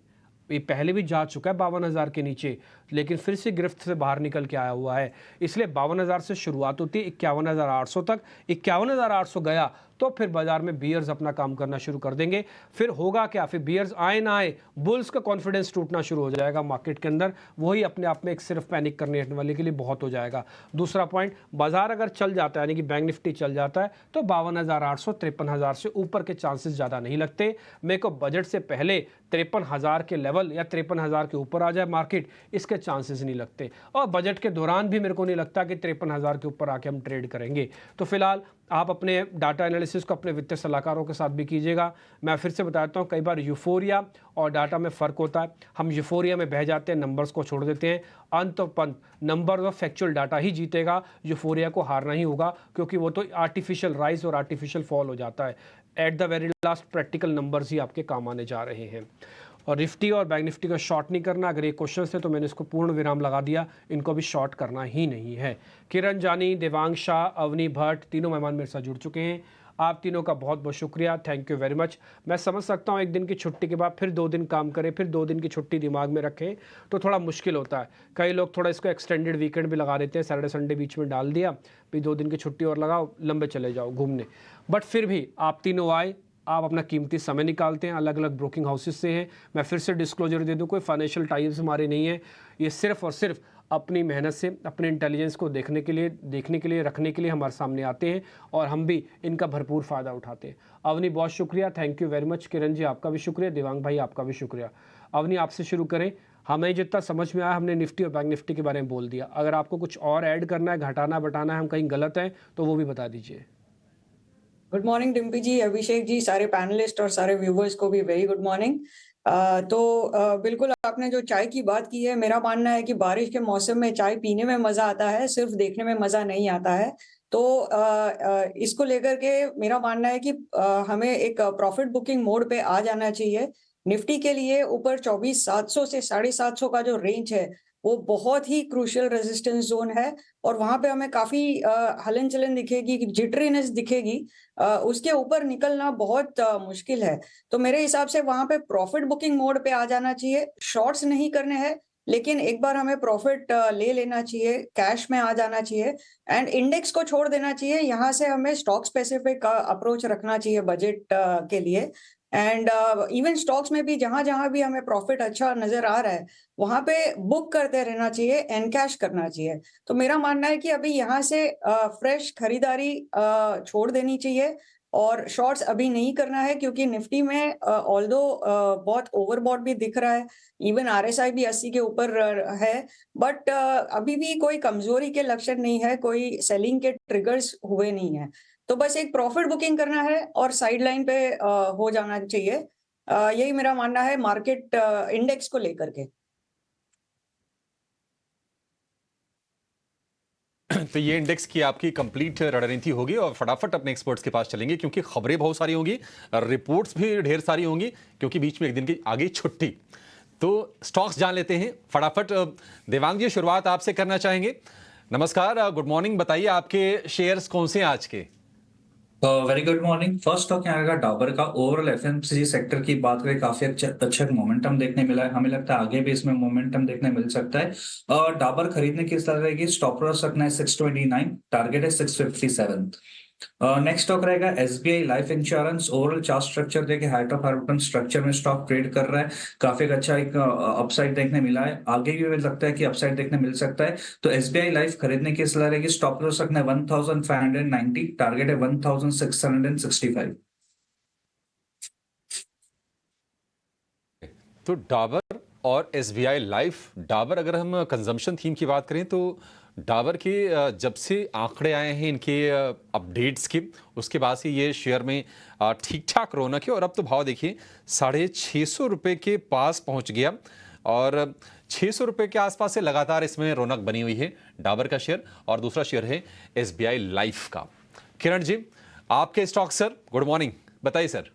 ये पहले भी जा चुका है 52,000 के नीचे, लेकिन फिर से गिरफ्त से बाहर निकल के आया हुआ है। इसलिए 52,000 से शुरुआत होती है 51,800 तक, 51,800 गया तो फिर बाजार में बियर्स अपना काम करना शुरू कर देंगे। फिर होगा क्या, फिर बियर्स आए ना आए, बुल्स का कॉन्फिडेंस टूटना शुरू हो जाएगा मार्केट के अंदर। वही अपने आप में एक सिर्फ पैनिक करने वाले के लिए बहुत हो जाएगा। दूसरा पॉइंट, बाजार अगर चल जाता है यानी कि बैंक निफ्टी चल जाता है तो 52,800 53,000 से ऊपर के चांसेस ज़्यादा नहीं लगते। मेरे को बजट से पहले 53,000 के लेवल या 53,000 के ऊपर आ जाए मार्केट, इसके चांसेस नहीं लगते। और बजट के दौरान भी मेरे को नहीं लगता कि 53,000 के ऊपर आके हम ट्रेड करेंगे। तो फिलहाल आप अपने डाटा एनालिसिस को अपने वित्तीय सलाहकारों के साथ भी कीजिएगा। मैं फिर से बताता हूँ, कई बार यूफोरिया और डाटा में फ़र्क होता है। हम यूफोरिया में बह जाते हैं, नंबर्स को छोड़ देते हैं। अंत और पंत नंबर और फैक्चुअल डाटा ही जीतेगा, यूफोरिया को हारना ही होगा, क्योंकि वो तो आर्टिफिशियल राइज और आर्टिफिशियल फॉल हो जाता है। At the very last practical numbers ही आपके काम आने जा रहे हैं। और निफ्टी और बैंक निफ्टी का शॉर्ट नहीं करना। अगर ये क्वेश्चन थे तो मैंने इसको पूर्ण विराम लगा दिया, इनको भी शॉर्ट करना ही नहीं है। किरण जानी, देवांग शाह, अवनी भट्ट, तीनों मेहमान मेरे साथ जुड़ चुके हैं। आप तीनों का बहुत बहुत शुक्रिया, थैंक यू वेरी मच। मैं समझ सकता हूँ एक दिन की छुट्टी के बाद फिर 2 दिन काम करें, फिर 2 दिन की छुट्टी दिमाग में रखें तो थोड़ा मुश्किल होता है। कई लोग थोड़ा इसको एक्सटेंडेड वीकेंड भी लगा देते हैं, सैटरडे संडे बीच में डाल दिया, फिर 2 दिन की छुट्टी और लगाओ, लंबे चले जाओ घूमने। बट फिर भी आप तीनों आए, आप अपना कीमती समय निकालते हैं, अलग अलग ब्रोकिंग हाउसेस से हैं। मैं फिर से डिस्क्लोजर दे दूं, कोई फाइनेंशियल टाइप्स हमारे नहीं है। ये सिर्फ और सिर्फ अपनी मेहनत से, अपने इंटेलिजेंस को देखने के लिए, रखने के लिए हमारे सामने आते हैं और हम भी इनका भरपूर फ़ायदा उठाते हैं। अवनी बहुत शुक्रिया, thank you very much. Kiran ji आपका भी शुक्रिया, देवांग भाई आपका भी शुक्रिया। अवनी आपसे शुरू करें। हमें जितना समझ में आया हमने निफ्टी और बैंक निफ्टी के बारे में बोल दिया। अगर आपको कुछ और ऐड करना है, घटाना बटाना है, हम कहीं गलत हैं तो वो भी बता दीजिए। गुड मॉर्निंग डिम्पी जी, अभिषेक जी, सारे पैनलिस्ट और सारे व्यूवर्स को भी वेरी गुड मॉर्निंग। बिल्कुल आपने जो चाय की बात की है, मेरा मानना है कि बारिश के मौसम में चाय पीने में मजा आता है, सिर्फ देखने में मजा नहीं आता है। तो इसको लेकर के मेरा मानना है कि हमें एक प्रॉफिट बुकिंग मोड पे आ जाना चाहिए। निफ्टी के लिए ऊपर 24,700 से 750 का जो रेंज है वो बहुत ही क्रूशियल रेजिस्टेंस जोन है और वहां पे हमें काफी हलन चलन दिखेगी, जिटरीनेस दिखेगी। उसके ऊपर निकलना बहुत मुश्किल है। तो मेरे हिसाब से वहां पे प्रॉफिट बुकिंग मोड पे आ जाना चाहिए। शॉर्ट्स नहीं करने हैं, लेकिन एक बार हमें प्रॉफिट ले लेना चाहिए, कैश में आ जाना चाहिए एंड इंडेक्स को छोड़ देना चाहिए। यहाँ से हमें स्टॉक स्पेसिफिक अप्रोच रखना चाहिए बजट के लिए। एंड इवन स्टॉक्स में भी जहां जहां भी हमें प्रॉफिट अच्छा नजर आ रहा है वहां पे बुक करते रहना चाहिए, एनकैश करना चाहिए। तो मेरा मानना है कि अभी यहाँ से फ्रेश खरीदारी छोड़ देनी चाहिए और शॉर्ट्स अभी नहीं करना है, क्योंकि निफ्टी में ऑल्दो बहुत ओवरबॉट भी दिख रहा है, इवन आरएसआई भी 80 के ऊपर है, बट अभी भी कोई कमजोरी के लक्षण नहीं है, कोई सेलिंग के ट्रिगर्स हुए नहीं है। तो बस एक प्रॉफिट बुकिंग करना है और साइड लाइन पे हो जाना चाहिए। यही मेरा मानना है मार्केट इंडेक्स को लेकर के। तो ये इंडेक्स की आपकी कंप्लीट रणनीति होगी और फटाफट अपने एक्सपर्ट्स के पास चलेंगे, क्योंकि खबरें बहुत सारी होंगी, रिपोर्ट्स भी ढेर सारी होंगी, क्योंकि बीच में एक दिन की आगे छुट्टी। तो स्टॉक्स जान लेते हैं फटाफट। देवांग जी, शुरुआत आपसे करना चाहेंगे। नमस्कार, गुड मॉर्निंग। बताइए आपके शेयर्स कौन से हैं आज के? Very good morning. First stock यहाँ का डाबर का। ओवरऑल एफएमसीजी सेक्टर की बात करें, काफी अच्छा मोमेंटम देखने मिला है। हमें लगता है आगे भी इसमें मोमेंटम देखने मिल सकता है। डाबर खरीदने की सलाह रहेगी। स्टॉप लॉस रखना है 629, टारगेट है 657। नेक्स्ट स्टॉक रहेगा SBI life insurance. Overall chart structure देखिए, हाइट ऑफ हार्टन स्ट्रक्चर में स्टॉक ट्रेड कर रहा है। काफी अच्छा एक अपसाइड देखने मिला है, आगे भी मुझे लगता है कि अपसाइड देखने मिल सकता है। तो एसबीआई लाइफ खरीदने की सलाह रहेगी। स्टॉप लॉस रखना है 1590, टारगेट है 1665। तो डाबर और एसबीआई लाइफ। डाबर, अगर हम कंजम्पशन थीम की बात करें तो डाबर के जब से आंकड़े आए हैं इनके अपडेट्स के, उसके बाद से ये शेयर में ठीक ठाक रौनक है और अब तो भाव देखिए 650 रुपये के पास पहुंच गया और 600 रुपये के आसपास से लगातार इसमें रौनक बनी हुई है डाबर का शेयर। और दूसरा शेयर है एसबीआई लाइफ का। किरण जी, आपके स्टॉक सर, गुड मॉर्निंग, बताइए sir.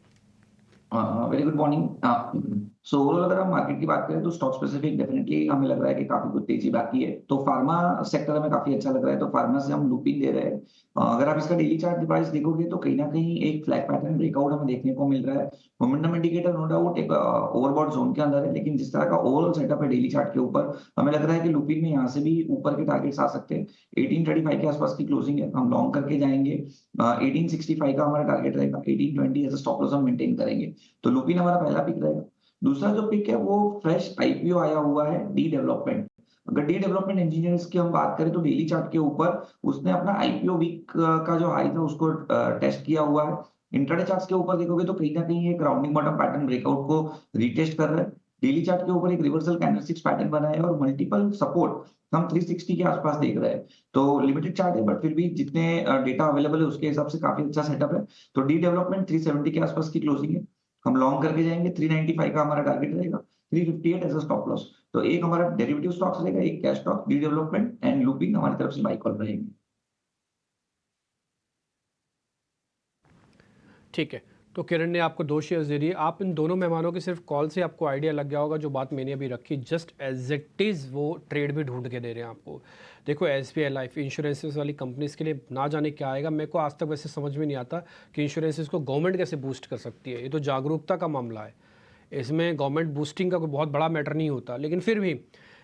Very good morning. So overall अगर हम मार्केट की बात करें तो स्टॉक स्पेसिफिक डेफिनेटली हमें लग रहा है कि काफी कुछ तेजी बाकी है। तो फार्मा सेक्टर हमें काफी अच्छा लग रहा है, तो फार्मा से हम लुपिन ले रहे हैं। अगर आप इसका डेली चार्ट डिवाइस देखोगे तो कहीं ना कहीं एक फ्लैग पैटर्न ब्रेकआउट हमें देखने को मिल रहा है। मोमेंटम इंडिकेटर नो डाउट एक ओवरबॉट जोन के अंदर है, लेकिन जिस तरह का ओवरऑल सेटअप है डेली चार्ट के ऊपर, हमें लग रहा है कि लुपिन में यहाँ से भी ऊपर के टारगेट्स आ सकते हैं। 1835 के आसपास की क्लोजिंग है, हम लॉन्ग करके जाएंगे। 1865 का हमारा टारगेट रहेगा, 1820 एज स्टॉप लॉस हम मेंटेन करेंगे। तो लुपिन हमारा पहला पिक रहेगा। दूसरा जो पिक है वो फ्रेश आईपीओ आया हुआ है, डी डेवलपमेंट। अगर डी डेवलपमेंट इंजीनियर्स की हम बात करें तो डेली चार्ट के ऊपर उसने अपना आईपीओ वीक का जो हाई था उसको टेस्ट किया हुआ है। इंट्राडे चार्ट्स के ऊपर देखोगे तो कहीं ना कहीं एक राउंडिंग बॉटम पैटर्न ब्रेकआउट को रिटेस्ट कर रहा है। डेली चार्ट के ऊपर एक रिवर्सल कैंडलस्टिक्स पैटर्न बना है और मल्टीपल सपोर्ट हम 360 के आसपास देख रहे हैं। तो लिमिटेड चार्ट है बट फिर भी जितने डेटा अवेलेबल है उसके हिसाब से काफी अच्छा सेटअप है। तो डी डेवलपमेंट 370 के आसपास की क्लोजिंग है, हम लॉन्ग करके जाएंगे। 395 का हमारा टारगेट रहेगा, 358 एज अ स्टॉप लॉस। तो एक हमारा डेरिवेटिव स्टॉक्स रहेगा, एक cash stock, D development and Lupin हमारी तरफ से बाय कॉल रहेंगे। ठीक है, तो किरण ने आपको 2 शेयर्स दे दिए। आप इन दोनों मेहमानों की सिर्फ कॉल से आपको आइडिया लग गया होगा जो बात मैंने अभी रखी, जस्ट एज इट इज़ वो ट्रेड भी ढूंढ के दे रहे हैं आपको। देखो एसबीआई लाइफ इंश्योरेंसेस वाली कंपनीज के लिए ना जाने क्या आएगा, मेरे को आज तक वैसे समझ में नहीं आता कि इंश्योरेंसेस को गवर्नमेंट कैसे बूस्ट कर सकती है। ये तो जागरूकता का मामला है, इसमें गवर्नमेंट बूस्टिंग का कोई बहुत बड़ा मैटर नहीं होता। लेकिन फिर भी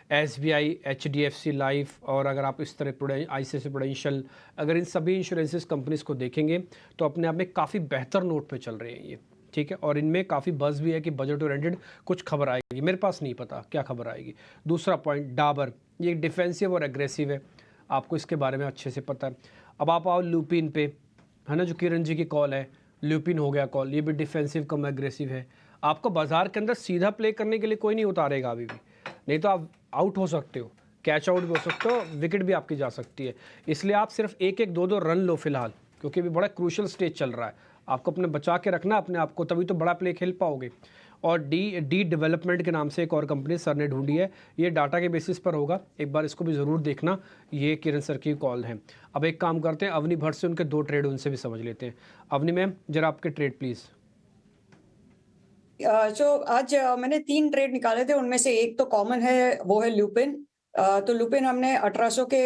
एसबीआई, एचडीएफसी लाइफ और अगर आप इस तरह आईसीआईसीआई प्रूडेंशियल, अगर इन सभी इंश्योरेंसेस कंपनीज को देखेंगे तो अपने आप में काफ़ी बेहतर नोट पे चल रहे हैं ये, ठीक है। और इनमें काफ़ी बज़ भी है कि बजट ओरिएंटेड कुछ खबर आएगी, मेरे पास नहीं पता क्या खबर आएगी। दूसरा पॉइंट डाबर, ये डिफेंसिव और एग्रेसिव है, आपको इसके बारे में अच्छे से पता है। अब आप आओ लुपिन पे, है ना, जो किरण जी की कॉल है, लुपिन हो गया कॉल, ये भी डिफेंसिव कम एग्रेसिव है। आपको बाजार के अंदर सीधा प्ले करने के लिए कोई नहीं उतारेगा अभी भी, नहीं तो आप आउट हो सकते हो, कैच आउट भी हो सकते हो, विकेट भी आपकी जा सकती है। इसलिए आप सिर्फ एक एक दो दो रन लो फिलहाल, क्योंकि अभी बड़ा क्रूशल स्टेज चल रहा है, आपको अपने बचा के रखना अपने आप को, तभी तो बड़ा प्ले खेल पाओगे। और डी डेवलपमेंट के नाम से एक और कंपनी सर ने ढूंढी है, ये डाटा के बेसिस पर होगा, एक बार इसको भी ज़रूर देखना। ये किरण सर की कॉल है। अब एक काम करते हैं, अवनी भट्ट से उनके 2 ट्रेड उनसे भी समझ लेते हैं। अवनी मैम जरा आपके ट्रेड प्लीज़। आज मैंने 3 ट्रेड निकाले थे, उनमें से एक तो कॉमन है, वो है लुपिन। तो लुपिन हमने 1800 के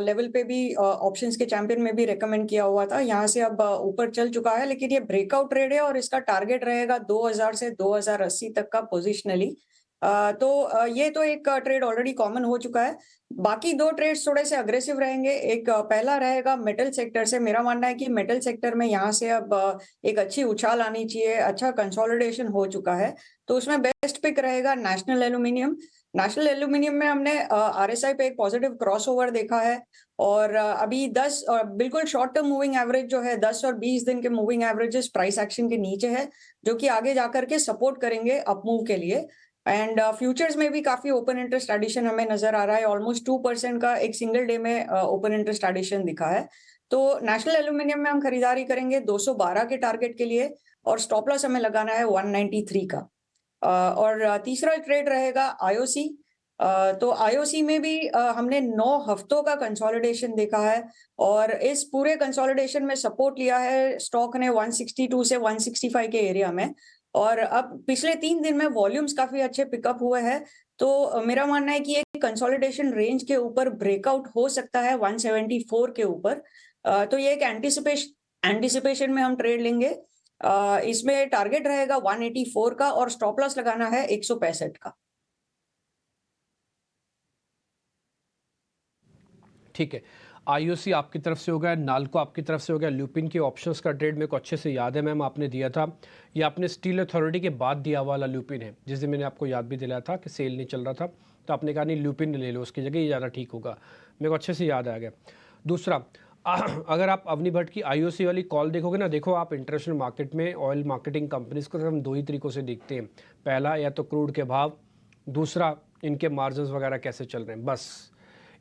लेवल पे भी ऑप्शंस के चैंपियन में भी रेकमेंड किया हुआ था। यहाँ से अब ऊपर चल चुका है, लेकिन ये ब्रेकआउट ट्रेड है और इसका टारगेट रहेगा 2000 से 2080 तक का पोजिशनली। तो ये तो एक ट्रेड ऑलरेडी कॉमन हो चुका है। बाकी 2 ट्रेड्स थोड़े से अग्रेसिव रहेंगे। एक पहला रहेगा मेटल सेक्टर से। मेरा मानना है कि मेटल सेक्टर में यहाँ से अब एक अच्छी उछाल आनी चाहिए, अच्छा कंसोलिडेशन हो चुका है, तो उसमें बेस्ट पिक रहेगा नेशनल एल्यूमिनियम। नेशनल एल्यूमिनियम में हमने आरएसआई पे एक पॉजिटिव क्रॉसओवर देखा है और अभी 10 बिल्कुल शॉर्ट टर्म मूविंग एवरेज जो है 10 और 20 दिन के मूविंग एवरेजेस प्राइस एक्शन के नीचे है, जो कि आगे जाकर के सपोर्ट करेंगे अप मूव के लिए। एंड फ्यूचर्स में भी काफी ओपन इंटरेस्ट एडिशन हमें नजर आ रहा है, ऑलमोस्ट 2% का एक सिंगल डे में ओपन इंटरेस्ट एडिशन दिखा है। तो नेशनल एल्यूमिनियम में हम खरीदारी करेंगे 212 के टारगेट के लिए और स्टॉप लॉस हमें लगाना है 193 का। और तीसरा ट्रेड रहेगा आईओसी। तो आईओसी में भी हमने 9 हफ्तों का कंसोलिडेशन देखा है और इस पूरे कंसोलिडेशन में सपोर्ट लिया है स्टॉक ने 162 से 165 के एरिया में। और अब पिछले 3 दिन में वॉल्यूम्स काफी अच्छे पिकअप हुए हैं, तो मेरा मानना है कि एक कंसोलिडेशन रेंज के ऊपर ब्रेकआउट हो सकता है 174 के ऊपर। तो ये एक एंटिसिपेशन में हम ट्रेड लेंगे। इसमें टारगेट रहेगा 184 का और स्टॉप लॉस लगाना है 165 का। ठीक है, आईओसी आपकी तरफ से हो गया, नाल्को आपकी तरफ से हो गया। लुपिन के ऑप्शंस का ट्रेड मेरे को अच्छे से याद है मैम, आपने दिया था, ये आपने स्टील अथॉरिटी के बाद दिया वाला लुपिन है, जिस दिन मैंने आपको याद भी दिलाया था कि सेल नहीं चल रहा था, तो आपने कहा नहीं लुपिन ले लो, उसकी जगह ये ज़्यादा ठीक होगा, मेरे को अच्छे से याद आ गया। दूसरा, अगर आप अवनी भट्ट की आईओसी वाली कॉल देखोगे ना, देखो आप इंटरनेशनल मार्केट में ऑयल मार्केटिंग कंपनीज को हम 2 ही तरीक़ों से देखते हैं, पहला या तो क्रूड के भाव, दूसरा इनके मार्जिन वगैरह कैसे चल रहे हैं, बस।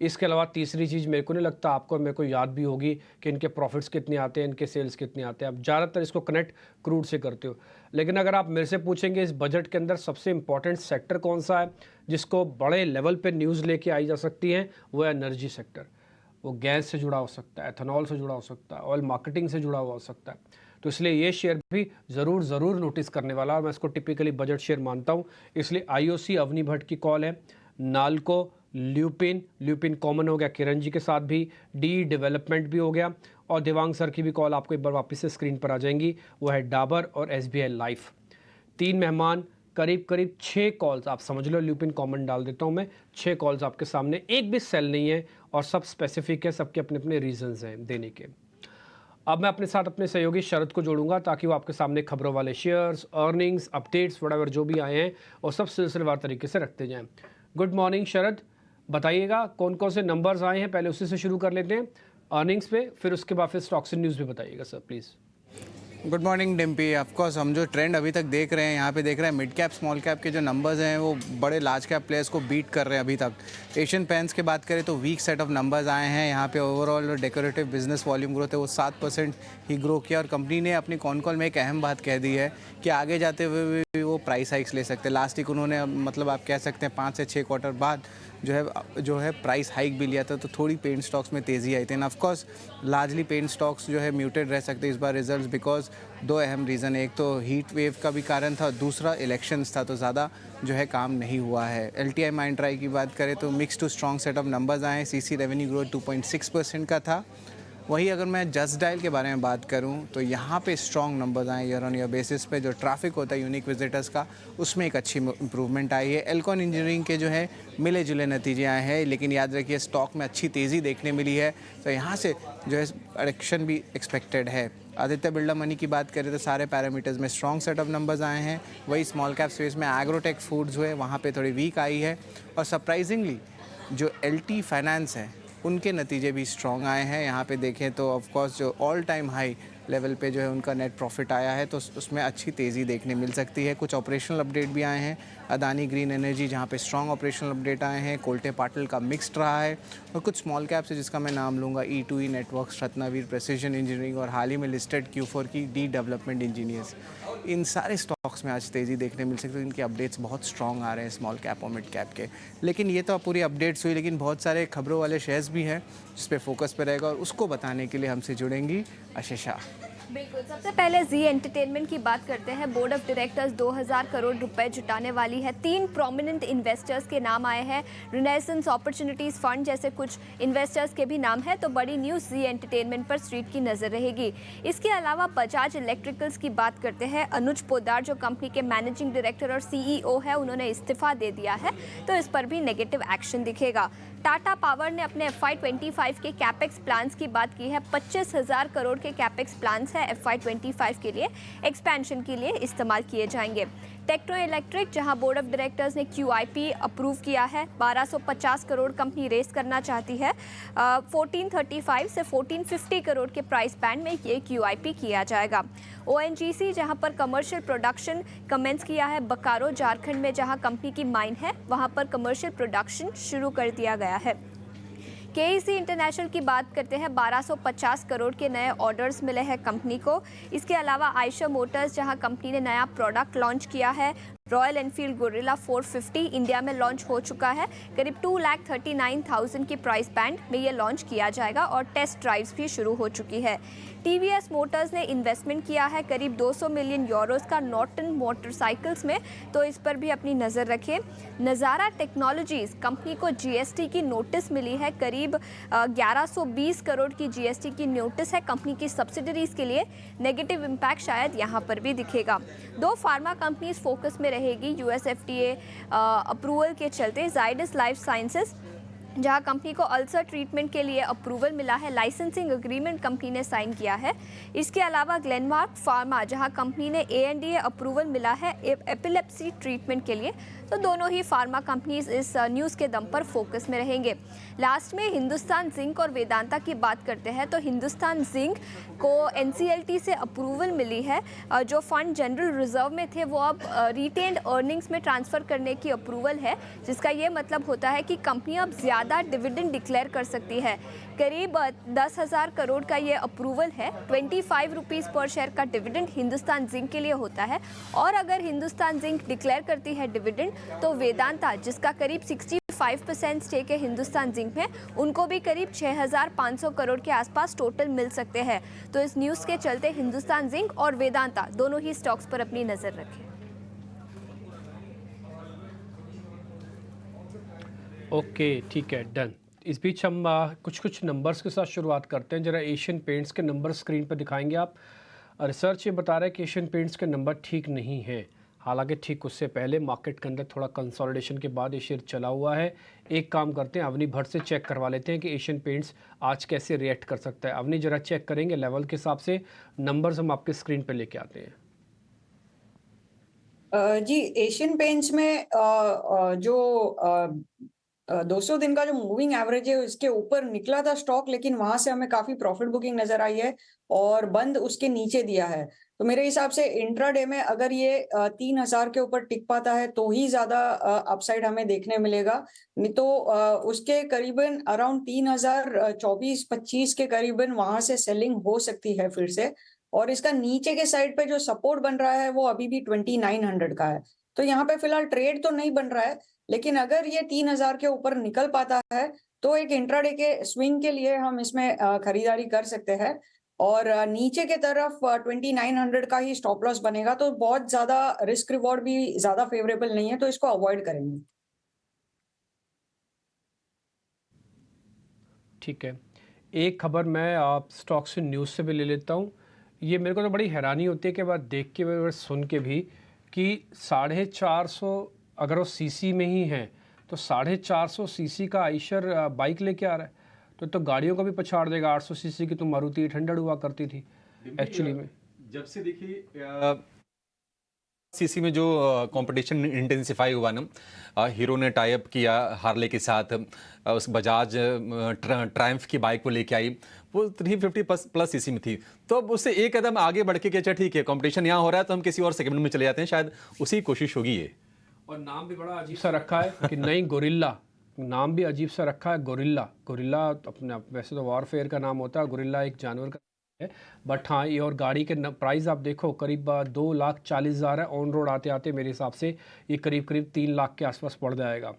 इसके अलावा तीसरी चीज़ मेरे को नहीं लगता आपको मेरे को याद भी होगी कि इनके प्रॉफिट्स कितने आते हैं, इनके सेल्स कितने आते हैं। आप ज़्यादातर इसको कनेक्ट क्रूड से करते हो, लेकिन अगर आप मेरे से पूछेंगे इस बजट के अंदर सबसे इंपॉर्टेंट सेक्टर कौन सा है जिसको बड़े लेवल पे न्यूज़ लेके आई जा सकती है, वो है एनर्जी सेक्टर। वो गैस से जुड़ा हो सकता है, एथेनॉल से जुड़ा हो सकता है, ऑयल मार्केटिंग से जुड़ा हुआ हो सकता है। तो इसलिए ये शेयर भी ज़रूर नोटिस करने वाला, और मैं इसको टिपिकली बजट शेयर मानता हूँ। इसलिए आईओसी अवनी भट्ट की कॉल है, नाल्को, ल्यूपिन कॉमन हो गया किरण जी के साथ भी, डी डेवलपमेंट भी हो गया, और देवांग सर की भी कॉल आपको एक बार वापस से स्क्रीन पर आ जाएंगी, वो है डाबर और SBI लाइफ। 3 मेहमान, करीब 6 कॉल्स, आप समझ लो ल्यूपिन कॉमन डाल देता हूँ मैं, 6 कॉल्स आपके सामने, एक भी सेल नहीं है और सब स्पेसिफिक है, सबके अपने अपने रीजंस हैं देने के। अब मैं अपने साथ अपने सहयोगी शरद को जोड़ूंगा ताकि वो आपके सामने खबरों वाले शेयर्स, अर्निंग्स, अपडेट्स वटावर जो भी आए हैं और सब सिलसिलेवार तरीके से रखते जाएं। गुड मॉर्निंग शरद, बताइएगा कौन कौन से नंबर्स आए हैं, पहले उसी से शुरू कर लेते हैं अर्निंग्स पे, फिर उसके बाद फिर स्टॉक्स एंड न्यूज़ भी बताइएगा sir please. Good morning Dimpy. Of course हम जो ट्रेंड अभी तक देख रहे हैं यहाँ पे देख रहे हैं मिड कैप स्मॉल कैप के जो नंबर्स हैं वो बड़े लार्ज कैप प्लेयर्स को बीट कर रहे हैं अभी तक। एशियन पेंट्स की बात करें तो वीक सेट ऑफ नंबर्स आए हैं यहाँ पे। Overall decorative business volume growth है वो 7% ही ग्रो किया, और कंपनी ने अपनी कॉन कॉल में एक अहम बात कह दी है कि आगे जाते हुए भी वो प्राइस हाइक्स ले सकते हैं। लास्ट वीक उन्होंने मतलब आप कह सकते हैं 5 से 6 क्वार्टर बाद जो है प्राइस हाइक भी लिया था, तो थोड़ी पेंट स्टॉक्स में तेज़ी आई थी। And of course largely paint stocks जो है म्यूटेड रह सकते इस बार रिजल्ट्स, बिकॉज 2 अहम रीज़न, एक तो हीट वेव का भी कारण था, दूसरा इलेक्शंस था, तो ज़्यादा जो है काम नहीं हुआ है। LTI माइंड्राई की बात करें तो mix to strong set of numbers आए हैं। CC रेवेन्यू ग्रोथ 2.6% का था। वहीं अगर मैं जस्ट डायल के बारे में बात करूं तो यहाँ पे स्ट्रॉन्ग नंबर्स आए ईयर ऑन ईयर बेसिस पे। जो ट्रैफिक होता है यूनिक विजिटर्स का, उसमें एक अच्छी इंप्रूवमेंट आई है। एल्कॉन इंजीनियरिंग के जो है मिले जुले नतीजे आए हैं, लेकिन याद रखिए स्टॉक में अच्छी तेज़ी देखने मिली है, तो यहाँ से जो है एडिक्शन भी एक्सपेक्टेड है। आदित्य बिरला मनी की बात करें तो सारे पैरामीटर्स में स्ट्रॉन्ग सेट ऑफ नंबर्स आए हैं। वही स्मॉल कैप स्पेस में एग्रोटेक फूड्स हुए, वहाँ पे थोड़ी वीक आई है। और सरप्राइजिंगली जो LT फाइनेंस है उनके नतीजे भी स्ट्रॉन्ग आए हैं। यहाँ पे देखें तो ऑफकोर्स जो ऑल टाइम हाई लेवल पे जो है उनका नेट प्रॉफिट आया है, तो उसमें अच्छी तेज़ी देखने मिल सकती है। कुछ ऑपरेशनल अपडेट भी आए हैं। अदानी ग्रीन एनर्जी जहाँ पे स्ट्रॉन्ग ऑपरेशनल अपडेट आए हैं। कोल्टे पाटिल का मिक्स्ड रहा है, और कुछ स्मॉल कैप्स है जिसका मैं नाम लूँगा E2E नेटवर्क्स, रत्नावीर प्रेसिजन इंजीनियरिंग और हाल ही में लिस्टेड Q4 की डी डेवलपमेंट इंजीनियर्स। इन सारे स्टॉक्स में आज तेज़ी देखने मिल सकती है। इनके अपडेट्स बहुत स्ट्रॉन्ग आ रहे हैं स्मॉल कैप और मिड कैप के। लेकिन ये तो पूरी अपडेट्स हुई, लेकिन बहुत सारे खबरों वाले शेयर्स भी हैं जिस पे फोकस पे रहेगा, और उसको बताने के लिए हमसे जुड़ेंगी आशीषा। बिल्कुल, सबसे पहले जी एंटरटेनमेंट की बात करते हैं। बोर्ड ऑफ डायरेक्टर्स 2000 करोड़ रुपए जुटाने वाली है। 3 प्रोमिनेंट इन्वेस्टर्स के नाम आए हैं। रिनेसेंस अपॉर्चुनिटीज़ फंड जैसे कुछ इन्वेस्टर्स के भी नाम है, तो बड़ी न्यूज़ जी एंटरटेनमेंट पर स्ट्रीट की नज़र रहेगी। इसके अलावा बजाज इलेक्ट्रिकल्स की बात करते हैं। अनुज पोद्दार जो कंपनी के मैनेजिंग डायरेक्टर और CEO है, उन्होंने इस्तीफा दे दिया है, तो इस पर भी नेगेटिव एक्शन दिखेगा। टाटा पावर ने अपने FY25 के कैपेक्स प्लान्स की बात की है। 25,000 करोड़ के कैपेक्स प्लान्स है FY25 के लिए, एक्सपेंशन के लिए इस्तेमाल किए जाएंगे। टेक्नो इलेक्ट्रिक, जहां बोर्ड ऑफ डायरेक्टर्स ने QIP अप्रूव किया है, 1250 करोड़ कंपनी रेस करना चाहती है। 1435 से 1450 करोड़ के प्राइस बैंड में ये QIP किया जाएगा। ONGC, जहां पर कमर्शियल प्रोडक्शन कमेंस किया है। बकारो झारखंड में जहां कंपनी की माइन है, वहां पर कमर्शियल प्रोडक्शन शुरू कर दिया गया है। KEC इंटरनेशनल की बात करते हैं। 1250 करोड़ के नए ऑर्डर्स मिले हैं कंपनी को। इसके अलावा आयशर मोटर्स, जहां कंपनी ने नया प्रोडक्ट लॉन्च किया है। रॉयल एनफील्ड गोरिल्ला 450 इंडिया में लॉन्च हो चुका है। करीब 2,39,000 की प्राइस बैंड में ये लॉन्च किया जाएगा, और टेस्ट ड्राइव्स भी शुरू हो चुकी है। TVS मोटर्स ने इन्वेस्टमेंट किया है करीब 200 मिलियन यूरोस का नॉर्टन मोटरसाइकिल्स में, तो इस पर भी अपनी नज़र रखें। नज़ारा टेक्नोलॉजीज़ कंपनी को GST की नोटिस मिली है। करीब 1120 करोड़ की GST की नोटिस है कंपनी की सब्सिडरीज के लिए। नेगेटिव इम्पैक्ट शायद यहाँ पर भी दिखेगा। 2 फार्मा कंपनीज फोकस में रहेगी US FDA अप्रूवल के चलते। जाइडस लाइफ साइंसेस, जहां कंपनी को अल्सर ट्रीटमेंट के लिए अप्रूवल मिला है, लाइसेंसिंग एग्रीमेंट कंपनी ने साइन किया है। इसके अलावा ग्लेनमार्क फार्मा, जहां कंपनी ने ANDA अप्रूवल मिला है एपिलेप्सी ट्रीटमेंट के लिए, तो दोनों ही फार्मा कंपनीज इस न्यूज़ के दम पर फोकस में रहेंगे। लास्ट में हिंदुस्तान जिंक और वेदांता की बात करते हैं, तो हिंदुस्तान जिंक को NCLT से अप्रूवल मिली है। जो फंड जनरल रिजर्व में थे वो अब रिटेन्ड अर्निंग्स में ट्रांसफ़र करने की अप्रूवल है, जिसका ये मतलब होता है कि कंपनी अब ज़्यादा डिविडेंड डिक्लेयर कर सकती है। करीब 10,000 करोड़ का ये अप्रूवल है। 25 रुपीज़ पर शेयर का डिविडेंड हिंदुस्तान जिंक के लिए होता है, और अगर हिंदुस्तान जिंक डिक्लेयर करती है डिविडेंड, तो वेदांता, जिसका करीब 65 5% स्टेक है हिंदुस्तान जिंक में, उनको भी करीब 6,500 करोड़ के आसपास टोटल मिल सकते हैं। तो इस न्यूज़ के चलते हिंदुस्तान जिंक और वेदांता दोनों ही स्टॉक्स पर अपनी नज़र रखें। ओके, ठीक है, डन। इस बीच हम कुछ नंबर्स के साथ शुरुआत करते हैं। जरा एशियन पेंट्स के नंबर स्क्रीन पर दिखाएंगे आप। रिसर्च ये बता रहा है कि एशियन पेंट्स के नंबर ठीक नहीं हैं, हालांकि ठीक उससे पहले मार्केट के अंदर थोड़ा कंसोलिडेशन के बाद ये शेयर चला हुआ है। एक काम करते हैं, अवनी भट्ट से चेक करवा लेते हैं कि एशियन पेंट्स आज कैसे रिएक्ट कर सकता है। अवनी जरा चेक करेंगे लेवल के हिसाब से, नंबर्स हम आपके स्क्रीन पर लेके आते हैं। जी, एशियन पेंट्स में जो 200 दिन का जो मूविंग एवरेज है उसके ऊपर निकला था स्टॉक, लेकिन वहां से हमें काफी प्रॉफिट बुकिंग नजर आई है और बंद उसके नीचे दिया है। तो मेरे हिसाब से इंट्राडे में अगर ये 3,000 के ऊपर टिक पाता है तो ही ज्यादा अपसाइड हमें देखने मिलेगा, नहीं तो उसके करीबन अराउंड 3,024-25 के करीबन वहां से सेलिंग हो सकती है फिर से। और इसका नीचे के साइड पे जो सपोर्ट बन रहा है वो अभी भी 2900 का है। तो यहाँ पे फिलहाल ट्रेड तो नहीं बन रहा है, लेकिन अगर ये 3,000 के ऊपर निकल पाता है तो एक इंट्राडे के स्विंग के लिए हम इसमें खरीदारी कर सकते हैं। और नीचे के तरफ 2900 का ही स्टॉप लॉस बनेगा, तो बहुत ज्यादा रिस्क रिवॉर्ड भी ज्यादा फेवरेबल नहीं है, तो इसको अवॉइड करेंगे। ठीक है, एक खबर मैं आप स्टॉक से न्यूज़ से भी ले लेता हूँ। ये मेरे को तो बड़ी हैरानी होती है कि बात देख के और सुन के भी कि 450 अगर वो सीसी में ही है तो 450 सीसी का आइशर बाइक लेके आ रहा है, तो गाड़ियों को भी पछाड़ देगा। 800 सीसी की तो मारुति 800 हुआ करती थी एक्चुअली में। जब से देखिए सीसी में जो कंपटीशन इंटेंसिफाई हुआ ना, हीरो ने टाई अप किया हार्ले के साथ, उस बजाज ट्रायम्फ की बाइक को लेके आई, वो 350 प्लस सीसी में थी। तो अब उससे एक कदम आगे बढ़ के अच्छा ठीक है, कंपटीशन यहाँ हो रहा है तो हम किसी और सेगमेंट में चले जाते हैं, शायद उसी कोशिश होगी ये। और नाम भी बड़ा अजीब सा रखा है कि नई गोरिल्ला, नाम भी अजीब सा रखा है गोरिल्ला। गोरिल्ला अपने वैसे तो वॉरफेयर का नाम होता है, गोरिल्ला एक जानवर का है, बट हाँ ये और गाड़ी के प्राइस आप देखो करीब 2,40,000 है। ऑन रोड आते आते मेरे हिसाब से ये करीब 3 लाख के आसपास पड़ जाएगा।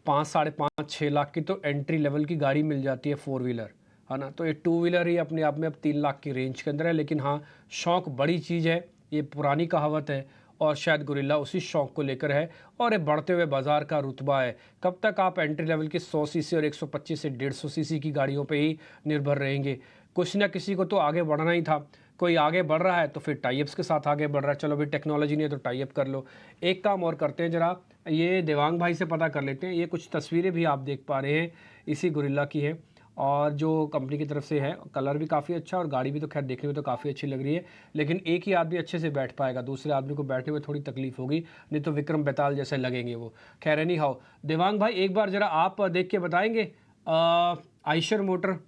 5, 5.5, 6 लाख की तो एंट्री लेवल की गाड़ी मिल जाती है 4 व्हीलर, है ना। तो ये 2 व्हीलर ही अपने आप में अब 3 लाख की रेंज के अंदर है। लेकिन हाँ, शौक बड़ी चीज़ है, ये पुरानी कहावत है और शायद गोरिल्ला उसी शौक को लेकर है। और ये बढ़ते हुए बाज़ार का रुतबा है। कब तक आप एंट्री लेवल की 100 सीसी और 125 से 150 सीसी की गाड़ियों पे ही निर्भर रहेंगे? कुछ ना किसी को तो आगे बढ़ना ही था। कोई आगे बढ़ रहा है तो फिर टाइप्स के साथ आगे बढ़ रहा है, चलो भाई टेक्नोलॉजी नहीं है तो टाइप कर लो। एक काम और करते हैं, जरा ये देवांग भाई से पता कर लेते हैं। ये कुछ तस्वीरें भी आप देख पा रहे हैं इसी गोरिल्ला की है, और जो कंपनी की तरफ से है, कलर भी काफ़ी अच्छा और गाड़ी भी तो खैर देखने में तो काफ़ी अच्छी लग रही है। लेकिन एक ही आदमी अच्छे से बैठ पाएगा, दूसरे आदमी को बैठने में थोड़ी तकलीफ होगी, नहीं तो विक्रम बेताल जैसे लगेंगे वो। खैर एनी हाउ, देवांग भाई एक बार जरा आप देख के बताएंगे आइशर मोटर।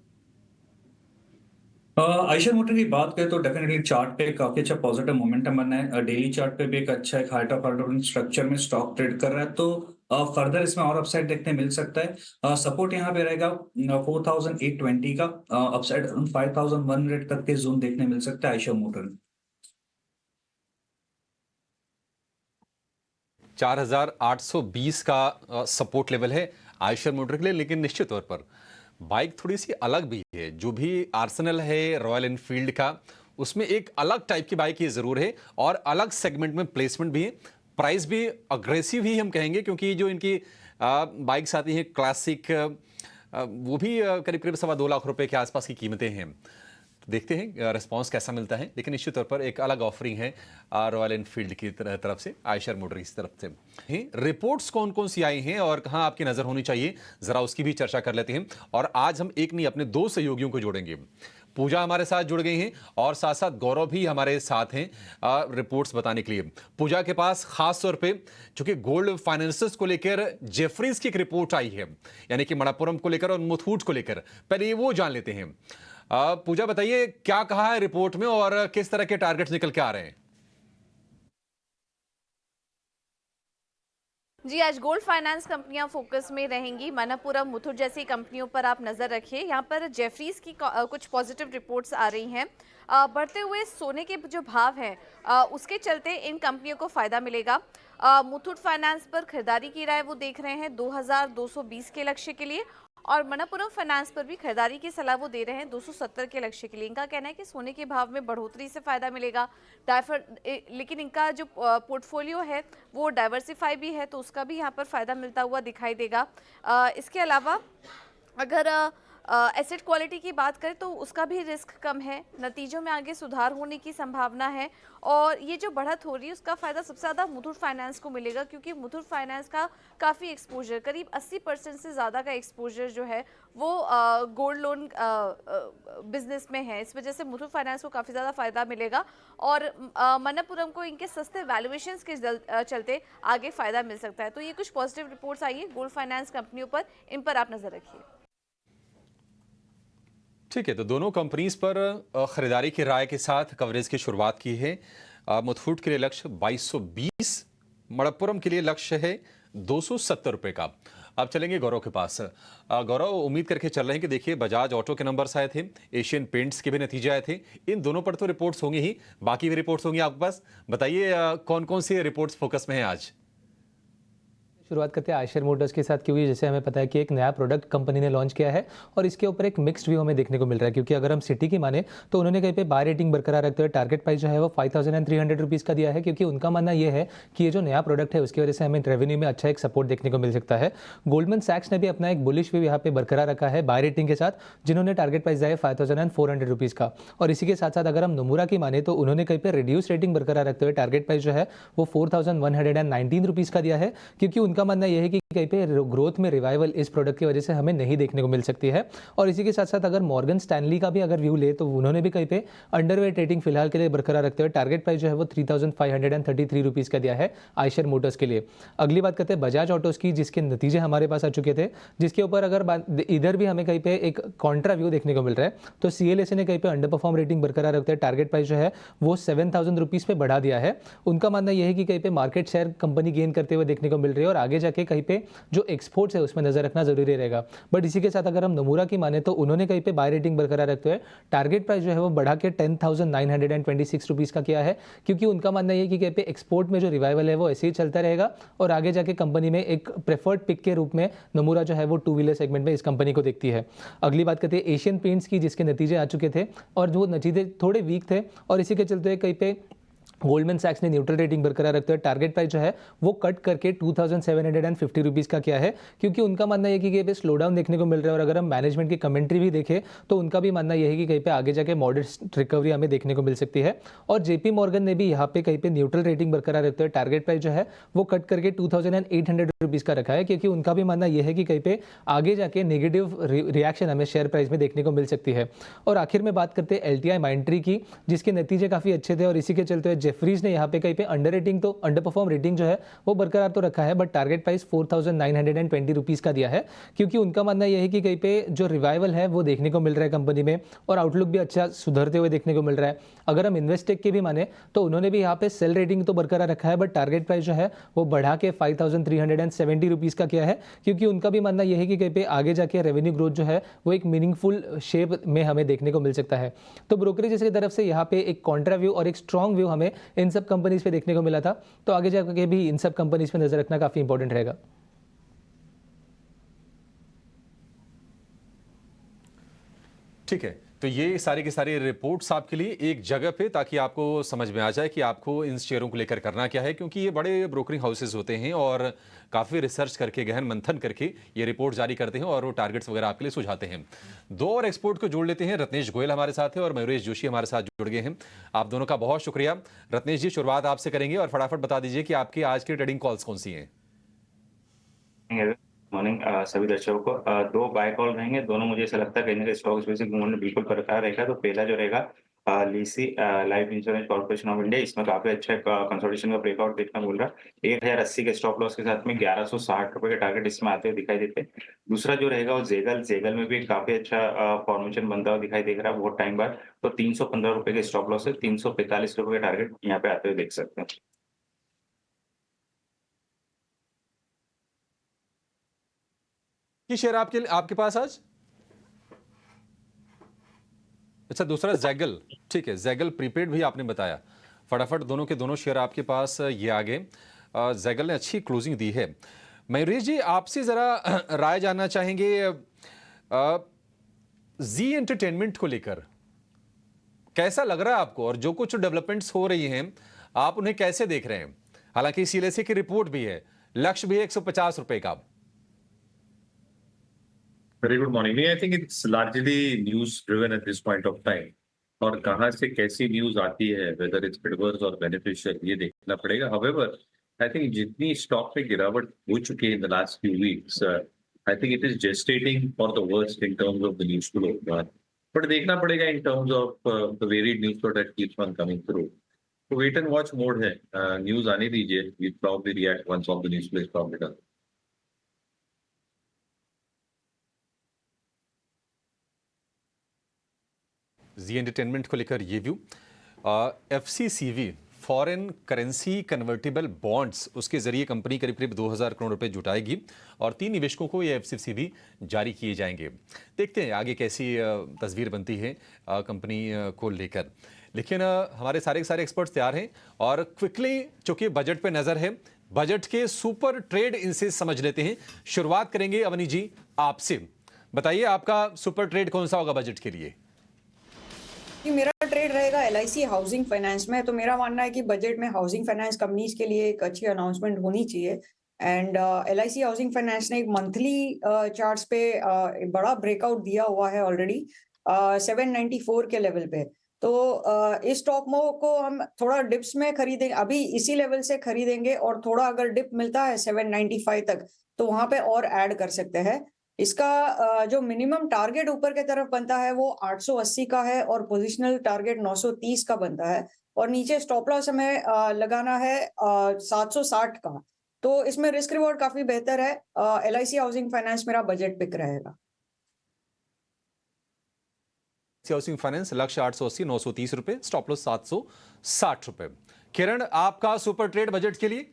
आइशर मोटर की बात करें तो डेफिनेटली चार्ट पे काफी अच्छा पॉजिटिव मोमेंटम बना है। डेली चार्ट पे भी एक अच्छा एक हाइट ऑफ स्ट्रक्चर में स्टॉक ट्रेड कर रहा है, तो फर्दर इसमें और अपसाइड देखने मिल सकता है। सपोर्ट यहाँ पे रहेगा 4,820 का, अपसाइड 5,100 तक के जोन देखने मिल सकता है आइशर मोटर में। 4,820 का सपोर्ट लेवल है आइशर मोटर के लिए। लेकिन निश्चित तौर पर बाइक थोड़ी सी अलग भी है। जो भी आर्सेनल है रॉयल एनफील्ड का, उसमें एक अलग टाइप की बाइक ये जरूर है और अलग सेगमेंट में प्लेसमेंट भी है, प्राइस भी अग्रेसिव ही हम कहेंगे, क्योंकि जो इनकी बाइक्स आती हैं क्लासिक, वो भी करीब 2.25 लाख रुपए के आसपास की कीमतें हैं। देखते हैं रिस्पांस कैसा मिलता है। लेकिन निश्चित तौर पर एक अलग ऑफरिंग है रॉयल एनफील्ड की तरफ से, आइशर मोटर की तरफ से। रिपोर्ट्स कौन कौन सी आई हैं और कहां आपकी नजर होनी चाहिए, जरा उसकी भी चर्चा कर लेते हैं। और आज हम एक नहीं अपने 2 सहयोगियों को जोड़ेंगे। पूजा हमारे साथ जुड़ गई हैं और साथ साथ गौरव भी हमारे साथ हैं रिपोर्ट्स बताने के लिए। पूजा के पास खास तौर पे चूंकि गोल्ड फाइनेंसेस को लेकर जेफरीज की एक रिपोर्ट आई है, यानी कि मणप्पुरम को लेकर और मुथूट को लेकर, पहले ये वो जान लेते हैं। पूजा बताइए क्या कहा है रिपोर्ट में और किस तरह के टारगेट्स निकल के आ रहे हैं? जी, आज गोल्ड फाइनेंस कंपनियां फोकस में रहेंगी। मणप्पुरम, मुथूट जैसी कंपनियों पर आप नज़र रखिए। यहाँ पर जेफरीज की कुछ पॉजिटिव रिपोर्ट्स आ रही हैं। बढ़ते हुए सोने के जो भाव हैं उसके चलते इन कंपनियों को फ़ायदा मिलेगा। मुथूट फाइनेंस पर खरीदारी की राय वो देख रहे हैं 2220 के लक्ष्य के लिए, और मनप्पुरम फाइनेंस पर भी खरीदारी की सलाह वो दे रहे हैं 270 के लक्ष्य के लिए। इनका कहना है कि सोने के भाव में बढ़ोतरी से फायदा मिलेगा, लेकिन इनका जो पोर्टफोलियो है वो डाइवर्सिफाई भी है, तो उसका भी यहाँ पर फायदा मिलता हुआ दिखाई देगा। इसके अलावा अगर एसेट क्वालिटी की बात करें तो उसका भी रिस्क कम है, नतीजों में आगे सुधार होने की संभावना है, और ये जो बढ़त हो रही है उसका फ़ायदा सबसे ज़्यादा मुथूट फाइनेंस को मिलेगा, क्योंकि मुथूट फाइनेंस का काफ़ी एक्सपोजर, करीब 80% से ज़्यादा का एक्सपोजर जो है वो गोल्ड लोन बिजनेस में है। इस वजह से मुथूट फाइनेंस को काफ़ी ज़्यादा फ़ायदा मिलेगा, और मनप्पुरम को इनके सस्ते वैल्यूएशंस के चलते आगे फ़ायदा मिल सकता है। तो ये कुछ पॉजिटिव रिपोर्ट्स आई है गोल्ड फाइनेंस कंपनियों पर, इन पर आप नज़र रखिए। ठीक है, तो दोनों कंपनीज पर खरीदारी की राय के साथ कवरेज की शुरुआत की है। मुथूट के लिए लक्ष्य 2220, मनप्पुरम के लिए लक्ष्य है 270 रुपए का। अब चलेंगे गौरव के पास। गौरव, उम्मीद करके चल रहे हैं कि देखिए बजाज ऑटो के नंबर्स आए थे, एशियन पेंट्स के भी नतीजे आए थे, इन दोनों पर तो रिपोर्ट्स होंगी ही, बाकी भी रिपोर्ट्स होंगी आपके पास। बताइए कौन कौन सी रिपोर्ट्स फोकस में है आज? शुरुआत करते हैं आयशर मोटर्स के साथ, क्योंकि जैसे हमें पता है कि एक नया प्रोडक्ट कंपनी ने लॉन्च किया है और इसके ऊपर एक मिक्स्ड व्यू हमें देखने को मिल रहा है। क्योंकि अगर हम सिटी की माने तो उन्होंने कहीं पे बाय रेटिंग बरकरार रखते हुए टारगेट प्राइस जो है वो 5300 रुपीज़ का दिया है, क्योंकि उनका मानना ये है कि ये जो नया प्रोडक्ट है उसकी वजह से हमें रेवेन्यू में अच्छा एक सपोर्ट देखने को मिल सकता है। गोल्डमैन सैक्स ने भी अपना एक बुलिश व्यू यहाँ पे बरकरार रखा है बाय रेटिंग के साथ, जिन्होंने टारगेट प्राइस दिया है 5400 रुपीज़ का। और इसी के साथ साथ अगर हम नोमुरा की माने तो उन्होंने कहीं पर रिड्यूस रेटिंग बरकरार रखते हुए टारगेट प्राइस जो है वो 4119 रुपीज़ का दिया है, क्योंकि उनका मानना यह है कि कहीं पे ग्रोथ में रिवाइवल इस प्रोडक्ट की वजह से हमें नहीं देखने को मिल सकती है। और इसी के साथ साथ अगर मॉर्गन स्टैनली का भी अगर व्यू ले तो उन्होंने भी कहीं पे अंडरवेट रेटिंग फिलहाल के लिए बरकरार रखते हुए टारगेट प्राइस जो है वो 3533 रुपीज़ का दिया है आयशर मोटर्स के लिए। अगली बात करते हैं बजाज ऑटोस की, जिसके नतीजे हमारे पास आ चुके थे, जिसके ऊपर अगर इधर भी हमें कहीं पे एक कॉन्ट्रा व्यू देखने को मिल रहा है। तो CLSA ने कहीं पे अंडर परफॉर्म रेटिंग बरकरार रखते हैं, टारगेट प्राइस जो है वो 7000 रुपीज़ पे बढ़ा दिया है। उनका मानना यह है कि कहीं पे मार्केट शेयर कंपनी गेन करते हुए देखने को मिल रही है, और आगे जाके कहीं पे जो एक्सपोर्ट्स है उसमें नजर रखना जरूरी रहेगा। बट इसी के साथ अगर हम नोमुरा की माने तो उन्होंने कहीं पे बाय रेटिंग बरकरार रखते हुए टारगेट प्राइस जो है वो बढ़ा के 10,926 रुपीज़ का किया है, क्योंकि उनका मानना ये कि कहीं पे एक्सपोर्ट में जो रिवाइवल है वो ऐसे ही चलता रहेगा, और आगे जाके कंपनी में एक प्रेफर्ड पिक के रूप में नोमुरा जो है वो टू व्हीलर सेगमेंट में इस कंपनी को देखती है। अगली बात करते हैं एशियन पेंट्स की, जिसके नतीजे आ चुके थे और जो नतीजे थोड़े वीक थे, और इसी के चलते कहीं पे गोल्डमैन सैक्स ने न्यूट्रल रेटिंग बरकरार रखते हुए टारगेट प्राइस जो है वो कट करके 2750 रुपीज़ का किया है, क्योंकि उनका मानना है कि कहीं पे स्लो डाउन देखने को मिल रहा है। और अगर हम मैनेजमेंट की कमेंट्री भी देखें तो उनका भी मानना यह है कि कहीं पे आगे जाके मॉडरेट रिकवरी हमें देखने को मिल सकती है। और JP मॉर्गन ने भी यहाँ पे कहीं पे न्यूट्रल रेटिंग बरकरार रखते हुए टारगेट प्राइस जो है वो कट करके 2800 रुपीज़ का रखा है, क्योंकि उनका भी मानना यह है कि कहीं पे आगे जाके नेगेटिव रिएक्शन हमें शेयर प्राइस में देखने को मिल सकती है। और आखिर में बात करते हैं LTI माइंट्री की, जिसके नतीजे काफ़ी अच्छे थे, और इसी के चलते जेफरीज ने यहाँ पे पे अंडर रेटिंग तो अंडर परफॉर्म रेटिंग जो है वो बरकरार तो रखा है, बट टारगेट प्राइस 4920 रुपीज़ का दिया है, क्योंकि उनका मानना यह है कि कहीं पे जो रिवाइवल है वो देखने को मिल रहा है कंपनी में, और आउटलुक भी अच्छा सुधरते हुए देखने को मिल रहा है। अगर हम इन्वेस्टेक के भी माने तो उन्होंने भी यहाँ पे सेल रेटिंग तो बरकरार रखा है, बट टारगेट प्राइस जो है वो बढ़ा के 5370 रुपीज़ का किया है, क्योंकि उनका भी मानना यह है कि कहीं पे आगे जाके रेवेन्यू ग्रोथ जो है वो एक मीनिंगफुल शेप में हमें देखने को मिल सकता है। तो ब्रोकरेज की तरफ से यहाँ पे एक कॉन्ट्रा व्यू और एक स्ट्रॉन्ग व्यू हमें इन सब कंपनीज पे देखने को मिला था, तो आगे जाकर भी इन सब कंपनीज पे नजर रखना काफी इंपॉर्टेंट रहेगा। ठीक है, तो ये सारी की सारी रिपोर्ट्स आपके लिए एक जगह पे, ताकि आपको समझ में आ जाए कि आपको इन शेयरों को लेकर करना क्या है, क्योंकि ये बड़े ब्रोकरिंग हाउसेस होते हैं और काफ़ी रिसर्च करके गहन मंथन करके ये रिपोर्ट जारी करते हैं और वो टारगेट्स वगैरह आपके लिए सुझाते हैं। दो और एक्सपोर्ट को जोड़ लेते हैं। रत्नेश गोयल हमारे साथ है और मयूरेश जोशी हमारे साथ जुड़ गए हैं। आप दोनों का बहुत शुक्रिया। रत्नेश जी, शुरुआत आपसे करेंगे और फटाफट बता दीजिए कि आपकी आज की ट्रेडिंग कॉल्स कौन सी हैं। मॉर्निंग सभी दर्शकों को दो बाय कॉल रहेंगे, दोनों मुझे ऐसा लगता है कहीं ना कहीं स्टॉक स्पेसिफिक मूवमेंट बिल्कुल बरकरार रहेगा। तो पहला जो रहेगा LIC life insurance corporation of India, इसमें काफी अच्छा कंसोलिडेशन का ब्रेकआउट देखने को मिल रहा है। 1080 के स्टॉप लॉस के साथ में 1160 रुपए के टारगेट इसमें आते हुए दिखाई देते हैं। दूसरा जो रहेगा वो जेगल में भी काफी अच्छा फॉर्मेशन बनता हुआ दिखाई देख रहा है बहुत टाइम बाद। तो 315 रुपए के स्टॉप लॉस है, 345 रुपए के टारगेट यहाँ पे आते हुए देख सकते हैं। की शेयर आपके पास आज? अच्छा, दूसरा जैगल। ठीक है, जैगल प्रीपेड भी आपने बताया। फटाफट दोनों के दोनों शेयर आपके पास ये आ गए। जैगल ने अच्छी क्लोजिंग दी है। मयूरेश जी, आपसे ज़रा राय जानना चाहेंगे जी एंटरटेनमेंट को लेकर, कैसा लग रहा है आपको, और जो कुछ डेवलपमेंट्स हो रही हैं आप उन्हें कैसे देख रहे हैं? हालांकि सीएलएसए की रिपोर्ट भी है, लक्ष्य भी है 150 रुपए का। Very good morning. I think it's largely news driven at this point of time, और कहां से कैसी न्यूज आती है, वेदर इट्स एडवर्स और बेनिफिशियल, ये देखना पड़ेगा। हाउएवर, आई थिंक जितनी स्टॉक पे गिरावट हो चुकी है in the last few weeks, I think it is gestating for the worst in terms of the news flow. But देखना पड़ेगा in terms of the varied news flow that keeps on coming through. तो wait and watch mode है, news आने दीजिए, we probably react once of the news flow is probably done. Zee entertainment को लेकर ये view. FCCB foreign currency convertible bonds, उसके जरिए company करीब करीब 2000 करोड़ रुपए जुटाएगी और 3 निवेशकों को ये एफसीसीवी जारी किए जाएंगे। देखते हैं आगे कैसी तस्वीर बनती है कंपनी को लेकर। लेकिन हमारे सारे के सारे एक्सपर्ट्स तैयार हैं और क्विकली, चूंकि बजट पे नजर है, बजट के सुपर ट्रेड इनसे समझ लेते हैं। शुरुआत करेंगे अवनी जी आपसे, बताइए आपका सुपर ट्रेड कौन सा होगा बजट के लिए? कि मेरा ट्रेड रहेगा LIC हाउसिंग फाइनेंस में। तो मेरा मानना है कि बजट में हाउसिंग फाइनेंस कंपनीज के लिए एक अच्छी अनाउंसमेंट होनी चाहिए। एंड LIC हाउसिंग फाइनेंस ने एक मंथली चार्ट्स पे बड़ा ब्रेकआउट दिया हुआ है ऑलरेडी 794 के लेवल पे। तो इस स्टॉक को हम थोड़ा डिप्स में खरीदेंगे, अभी इसी लेवल से खरीदेंगे, और थोड़ा अगर डिप मिलता है 795 तक तो वहां पे और ऐड कर सकते हैं। इसका जो मिनिमम टारगेट ऊपर के तरफ बनता है वो 880 का है और पोजिशनल टारगेट 930 का बनता है, और नीचे स्टॉप लॉस हमें लगाना है 760 का। तो इसमें रिस्क रिवॉर्ड काफी बेहतर है। LIC हाउसिंग फाइनेंस मेरा बजट पिक रहेगा। हाउसिंग फाइनेंस लक्ष्य 880, 930 रुपए, स्टॉप लॉस 760 रुपए। किरण, आपका सुपर ट्रेड बजट के लिए?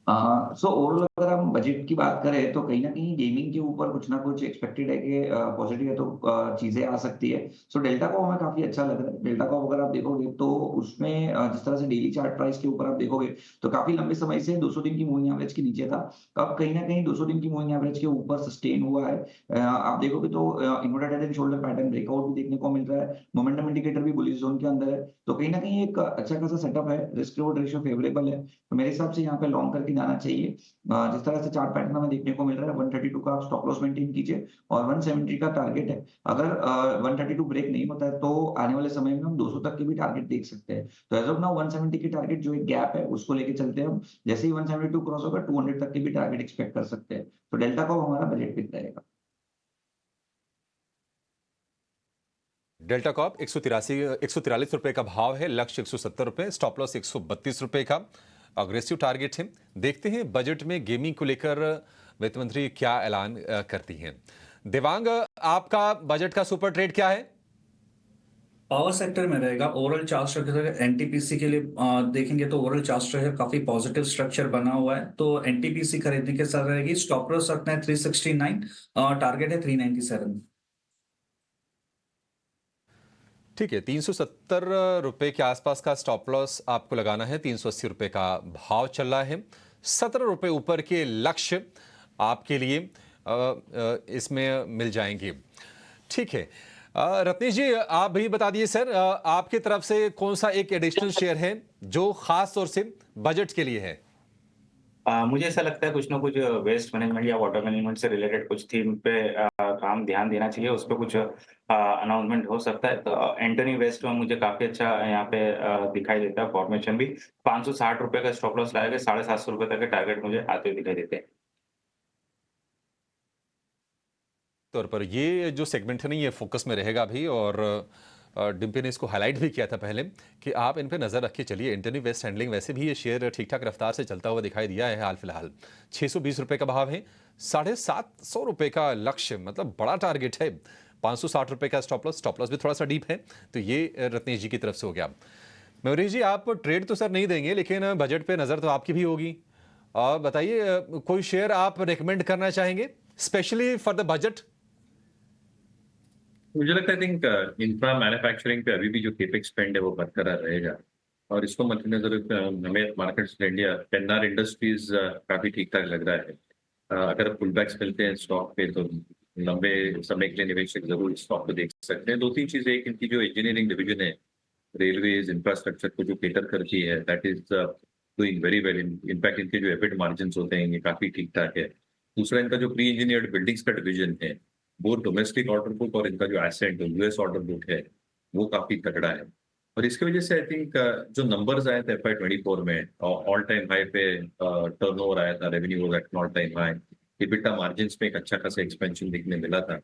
सो ओवरऑल अगर हम बजट की बात करें तो कहीं ना कहीं गेमिंग के ऊपर कुछ ना कुछ एक्सपेक्टेड है कि पॉजिटिव है, तो चीजें आ सकती है। सो डेल्टा को हमें काफी अच्छा लग रहा है। डेल्टा को अगर आप देखोगे तो उसमें जिस तरह से डेली चार्ट प्राइस के ऊपर आप देखोगे तो काफी लंबे समय से 200 दिन की मूविंग एवरेज के नीचे था, अब कहीं ना कहीं 200 दिन की मूविंग एवरेज के ऊपर सस्टेन हुआ है। आप देखोगे तो inverted head and shoulder pattern breakout भी देखने को मिल रहा है, मोमेंटम इंडिकेटर भी बुलिश जोन के अंदर है। तो कहीं ना कहीं एक अच्छा खासा सेटअप है, रिस्क रिवॉर्ड रेशियो फेवरेबल है, तो मेरे हिसाब से यहाँ पे लॉन्ग करके जाना चाहिए। जिस तरह से चार्ट पैटर्न हमें देखने को मिल रहा है, 132 का स्टॉप लॉस मेंटेन कीजिए और 170 का टारगेट है। अगर 132 ब्रेक नहीं होता है तो आने वाले समय में हम 200 तक के भी टारगेट देख सकते हैं। तो एज ऑफ नाउ 170 की टारगेट जो एक गैप है उसको लेके चलते हैं हम। जैसे ही 172 क्रॉस होगा 200 तक के भी टारगेट एक्सपेक्ट कर सकते हैं। तो डेल्टा को हमारा बजट पिक रहेगा। डेल्टा कॉप 143 रुपए का भाव है, लक्ष्य 170 रुपए, स्टॉप लॉस 132 रुपए का अग्रेसिव टारगेट है। देखते हैं बजट में गेमिंग को लेकर वित्त मंत्री क्या ऐलान करती हैं। देवांग, आपका बजट का सुपर ट्रेड क्या है? पावर सेक्टर में रहेगा। ओवरऑल चार्ट स्ट्रक्चर NTPC के लिए देखेंगे तो ओवरऑल चार्ट स्ट्रक्चर काफी पॉजिटिव स्ट्रक्चर बना हुआ है, तो NTPC खरीदने के साथ रहेगी। स्टॉप लॉस रखना है 369, टारगेट है 397। ठीक है, 370 रुपए के आसपास का स्टॉप लॉस आपको लगाना है। 380 रुपए का भाव चल रहा है। 17 रुपए ऊपर के लक्ष्य आपके लिए इसमें मिल जाएंगे। ठीक है, रत्नेश जी आप भी बता दिए सर, आपकी तरफ से कौन सा एक एडिशनल शेयर है जो खास तौर से बजट के लिए है? मुझे ऐसा लगता है कुछ ना कुछ वेस्ट मैनेजमेंट या वाटर मैनेजमेंट से रिलेटेड कुछ थीम पे काम ध्यान देना चाहिए, उस पर कुछ अनाउंसमेंट हो सकता है। तो एंटनी वेस्ट में मुझे काफी अच्छा यहाँ पे दिखाई देता है, फॉर्मेशन भी 560 रुपए का स्टॉप लॉस लाएगा, 750 रुपए तक के टारगेट मुझे आते हुए दिखाई देते हैं। तौर पर ये जो सेगमेंट है ना, ये फोकस में रहेगा भी, और डिम्पी ने इसको हाईलाइट भी किया था पहले कि आप इन पे नजर रख के चलिए। एंटनी वेस्ट हैंडलिंग वैसे भी ये शेयर ठीक ठाक रफ्तार से चलता हुआ दिखाई दिया है। हाल फिलहाल 620 रुपए का भाव है, 750 रुपए का लक्ष्य, मतलब बड़ा टारगेट है। 560 रुपए का स्टॉप लॉस भी थोड़ा सा डीप है। तो ये रत्नेश जी की तरफ से हो गया। मयूरेश जी, आप ट्रेड तो सर नहीं देंगे, लेकिन बजट पे नजर तो आपकी भी होगी। और बताइए, कोई शेयर आप रिकमेंड करना चाहेंगे स्पेशली फॉर द बजट? मुझे लगता है इंफ्रा मैन्युफैक्चरिंग पे अभी भी जो केपेक्स स्पेंड है वो बरकरार रहेगा। और इसको मद्देनजर हमें मार्केट्स इंडिया पेन्नार इंडस्ट्रीज काफी ठीक ठाक लग रहा है। अगर पुल बैक्स मिलते हैं स्टॉक पे तो लंबे समय के लिए निवेशक जरूर स्टॉक को देख सकते हैं। दो तीन चीजें, एक इनकी जो इंजीनियरिंग डिवीजन है, रेलवेज इंफ्रास्ट्रक्चर को जो केटर करती है, that is doing very well. In fact इनके जो एबिट मार्जिन होते हैं ये काफी ठीक ठाक है। दूसरा, इनका जो प्री इंजीनियर्ड बिल्डिंग्स का डिवीजन है, वो डोमेस्टिक ऑर्डर बुक और इनका जो एसेट यूएस ऑर्डर बुक है वो काफी तगड़ा है। और इसकी वजह से आई थिंक जो नंबर्स आए थे FY24 में, ऑल टाइम हाई पे टर्नओवर आया था, revenue was at all time high, EBITDA margins में एक अच्छा खासा एक्सपेंशन देखने मिला था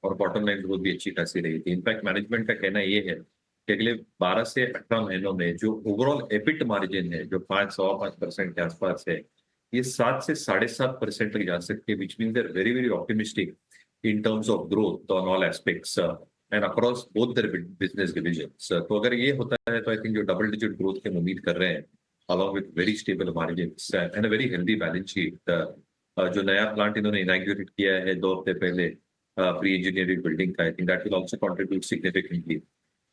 और बॉटम लाइन ग्रोथ भी अच्छी खासी रही थी। इनफैक्ट मैनेजमेंट का कहना ये है कि अगले 12 से 18 महीनों में जो ओवरऑल एबिट मार्जिन है जो 5.5% के आसपास है, ये 7 से 7.5% तक जा सकते हैं, which mean they are very very optimistic in terms of growth on all aspects and across both their business divisions. तो अगर ये होता है तो आई थिंक जो डबल डिजिट ग्रोथ की हम उम्मीद कर रहे हैं, along with very stable margins and a very healthy balance sheet, जो नया प्लांट इन्होंने इनॉग्रेट किया है 2 हफ्ते पहले प्री इंजीनियरिंग बिल्डिंग का, I think that will also contribute significantly.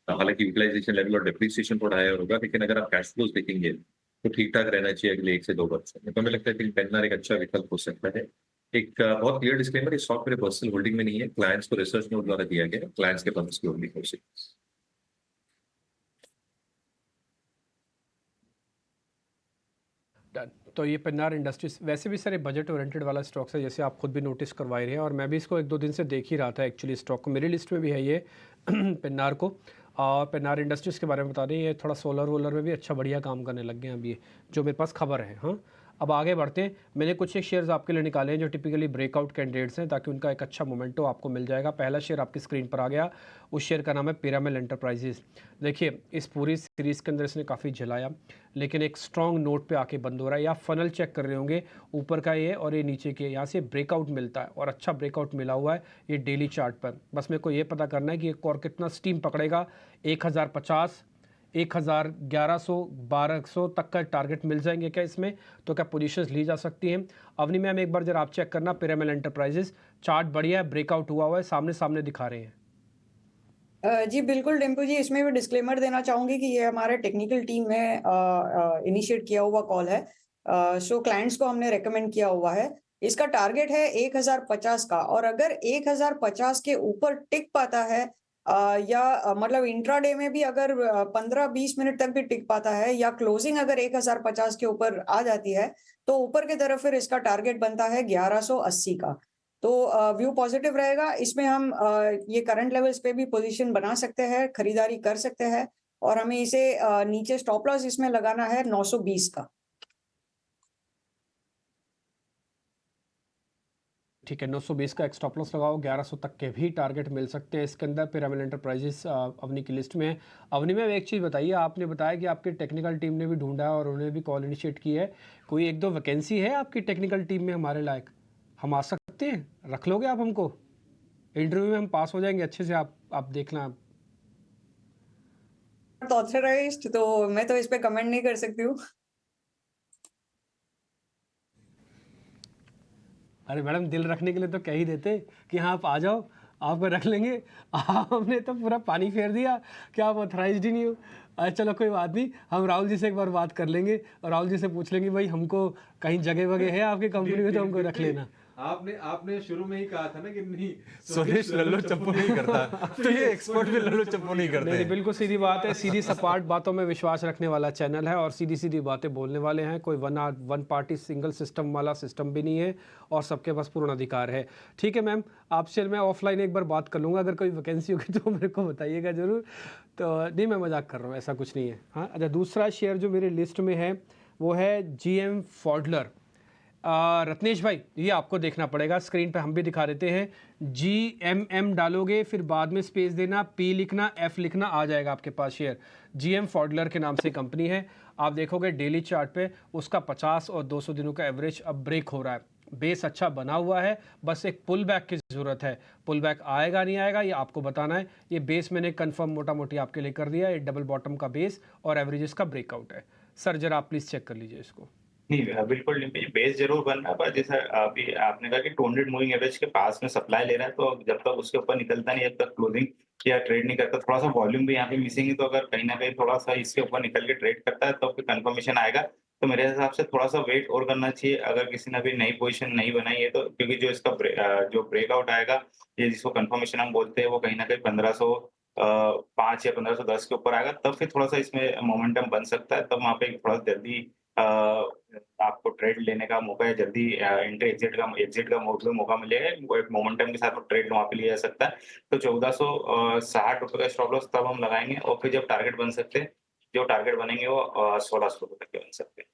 हालांकि यूटिलाइजेशन लेवल और डेप्रिसिएशन थोड़ा हायर होगा, लेकिन अगर आप कैश फ्लोज देखेंगे तो ठीक ठाक रहना चाहिए अगले 1 से 2 वर्ष में। तो हमें लगता है कि पेन्नार एक अच्छा विकल्प हो सकता है। एक बहुत क्लियर डिस्क्लेमर, इस स्टॉक मेरे पर्सनल होल्डिंग में नहीं है, क्लाइंट्स को रिसर्च नोट द्वारा दिया गया, क्लाइंट्स के फंड्स की होल्डिंग हो सकती है। डन। तो ये पेन्नार इंडस्ट्रीज वैसे भी सारे बजट ओरिएंटेड वाला स्टॉक्स है, जैसे आप खुद भी नोटिस करवा रहे हैं, और मैं भी इसको 1-2 दिन से देख ही रहा था एक्चुअली स्टॉक को। मेरी लिस्ट में भी है ये पेन्नार को। और पेन्नार इंडस्ट्रीज़ के बारे में बता दें, ये थोड़ा सोलर वोलर में भी अच्छा बढ़िया काम करने लग गए हैं अभी, जो मेरे पास खबर है। हाँ, अब आगे बढ़ते हैं। मैंने कुछ एक शेयर्स आपके लिए निकाले हैं जो टिपिकली ब्रेकआउट कैंडिडेट्स हैं, ताकि उनका एक अच्छा मोमेंटो आपको मिल जाएगा। पहला शेयर आपकी स्क्रीन पर आ गया, उस शेयर का नाम है पिरामिल एंटरप्राइजेज। देखिए, इस पूरी सीरीज़ के अंदर इसने काफ़ी झिलाया, लेकिन एक स्ट्रॉन्ग नोट पे आके बंद हो रहा है। या फनल चेक कर रहे होंगे, ऊपर का ये और ये नीचे के, यहाँ से ब्रेकआउट मिलता है और अच्छा ब्रेकआउट मिला हुआ है ये डेली चार्ट पर। बस मेरे को ये पता करना है कि एक और कितना स्टीम पकड़ेगा। 1050, 1000, 1100, 1200 तक का टारगेट मिल जाएंगे क्या इसमें, तो क्या पोजीशंस ली जा सकती हैं। अवनी मैम एक बार जरा आप चेक करना, पिरामिल एंटरप्राइजेज चार्ट बढ़िया है, ब्रेकआउट हुआ हुआ है, सामने सामने दिखा रहे हैं। जी बिल्कुल डिम्पू जी, इसमें भी डिस्क्लेमर देना चाहूंगी कि ये हमारे टेक्निकल टीम में इनिशिएट किया हुआ कॉल है। सो क्लाइंट्स को हमने रेकमेंड किया हुआ है। इसका टारगेट है 1050 का, और अगर 1050 के ऊपर टिक पाता है या मतलब इंट्राडे में भी अगर 15-20 मिनट तक भी टिक पाता है, या क्लोजिंग अगर 1050 के ऊपर आ जाती है, तो ऊपर की तरफ फिर इसका टारगेट बनता है 1180 का। तो व्यू पॉजिटिव रहेगा। इसमें हम ये करंट लेवल्स पे भी पोजीशन बना सकते हैं, खरीदारी कर सकते हैं, और हमें इसे नीचे स्टॉप लॉस इसमें लगाना है 920 का। ठीक है, 920 का एक स्टॉप लॉस लगाओ, 1100 तक के भी टारगेट मिल सकते हैं इसके अंदर। पिरामिल एंटरप्राइजेस अवनी की लिस्ट में है। अवनी में एक चीज़ बताइए, आपने बताया कि आपकी टेक्निकल टीम ने भी ढूंढा है और उन्होंने भी कॉल इनिशिएट की है। कोई 1-2 वैकेंसी है आपकी टेक्निकल टीम में हमारे लायक, हम आ सकते हैं? रख लोगे आप हमको? इंटरव्यू में हम पास हो जाएंगे अच्छे से, आप देखना। ऑथराइज्ड, तो मैं तो इस पे कमेंट नहीं कर सकती हूँ। अरे मैडम, दिल रखने के लिए तो कह ही देते कि हाँ आप आ जाओ, आपको रख लेंगे। आपने तो पूरा पानी फेर दिया कि आप ऑथराइज्ड ही नहीं हो। चलो कोई बात नहीं, हम राहुल जी से एक बार बात कर लेंगे और राहुल जी से पूछ लेंगे भाई हमको कहीं जगह वगैरह है आपकी कंपनी में तो हमको रख लेना। आपने शुरू में ही कहा था ना कि नहीं सुरेश लल्लो चप्पू नहीं करता, तो ये एक्सपर्ट भी लल्लो चप्पू नहीं करते। नहीं, बिल्कुल सीधी बात है। सीधी सपाट बातों में विश्वास रखने वाला चैनल है और सीधी सीधी बातें बोलने वाले हैं। कोई वन पार्टी सिंगल सिस्टम वाला सिस्टम भी नहीं है और सबके पास पूर्ण अधिकार है। ठीक है मैम, आपसे मैं ऑफलाइन एक बार बात कर लूँगा, अगर कोई वैकेंसी होगी तो मेरे को बताइएगा ज़रूर। तो नहीं, मैं मजाक कर रहा हूँ, ऐसा कुछ नहीं है। हाँ, अच्छा, दूसरा शेयर जो मेरी लिस्ट में है वो है GM फॉडलर। रत्नेश भाई, ये आपको देखना पड़ेगा, स्क्रीन पे हम भी दिखा देते हैं। GMM डालोगे, फिर बाद में स्पेस देना, P लिखना, F लिखना, आ जाएगा आपके पास शेयर। GM फॉडलर के नाम से कंपनी है। आप देखोगे डेली चार्ट पे उसका 50 और 200 दिनों का एवरेज अब ब्रेक हो रहा है। बेस अच्छा बना हुआ है, बस एक पुल बैक की ज़रूरत है। पुल बैक आएगा नहीं आएगा ये आपको बताना है। ये बेस मैंने कंफर्म मोटा मोटी आपके लिए कर दिया। ये डबल बॉटम का बेस और एवरेजेस का ब्रेकआउट है। सर जरा आप प्लीज़ चेक कर लीजिए इसको। नहीं, बिल्कुल नहीं, बेस जरूर बन रहा है, पर जैसा अभी आपने कहा कि 200 मूविंग एवरेज के पास में सप्लाई ले रहा है, तो जब तक उसके ऊपर निकलता नहीं, जब तक क्लोजिंग या ट्रेड नहीं करता, थोड़ा सा वॉल्यूम भी यहाँ पे मिसिंग है, तो अगर कहीं ना कहीं थोड़ा सा इसके ऊपर निकल के ट्रेड करता है तो फिर कंफर्मेशन आएगा। तो मेरे हिसाब से थोड़ा सा वेट और करना चाहिए, अगर किसी ने अभी नई पोजीशन नहीं बनाई है तो, क्योंकि जो इसका जो ब्रेकआउट आएगा, ये जिसको कंफर्मेशन हम बोलते हैं, वो कहीं ना कहीं 1505 या 1510 के ऊपर आएगा, तब फिर थोड़ा सा इसमें मोमेंटम बन सकता है, तब वहाँ पे थोड़ा जल्दी आपको ट्रेड लेने का मौका है, जल्दी एंट्री एग्जिट का मौका मिलेगा, वो एक मोमेंटम के साथ वो ट्रेड वहाँ पे लिया जा सकता है। तो 1460 रुपए का स्टॉप लॉस तब हम लगाएंगे, और फिर जब टारगेट बन सकते हैं, जो टारगेट बनेंगे वो 1600 रुपए तक के बन सकते हैं।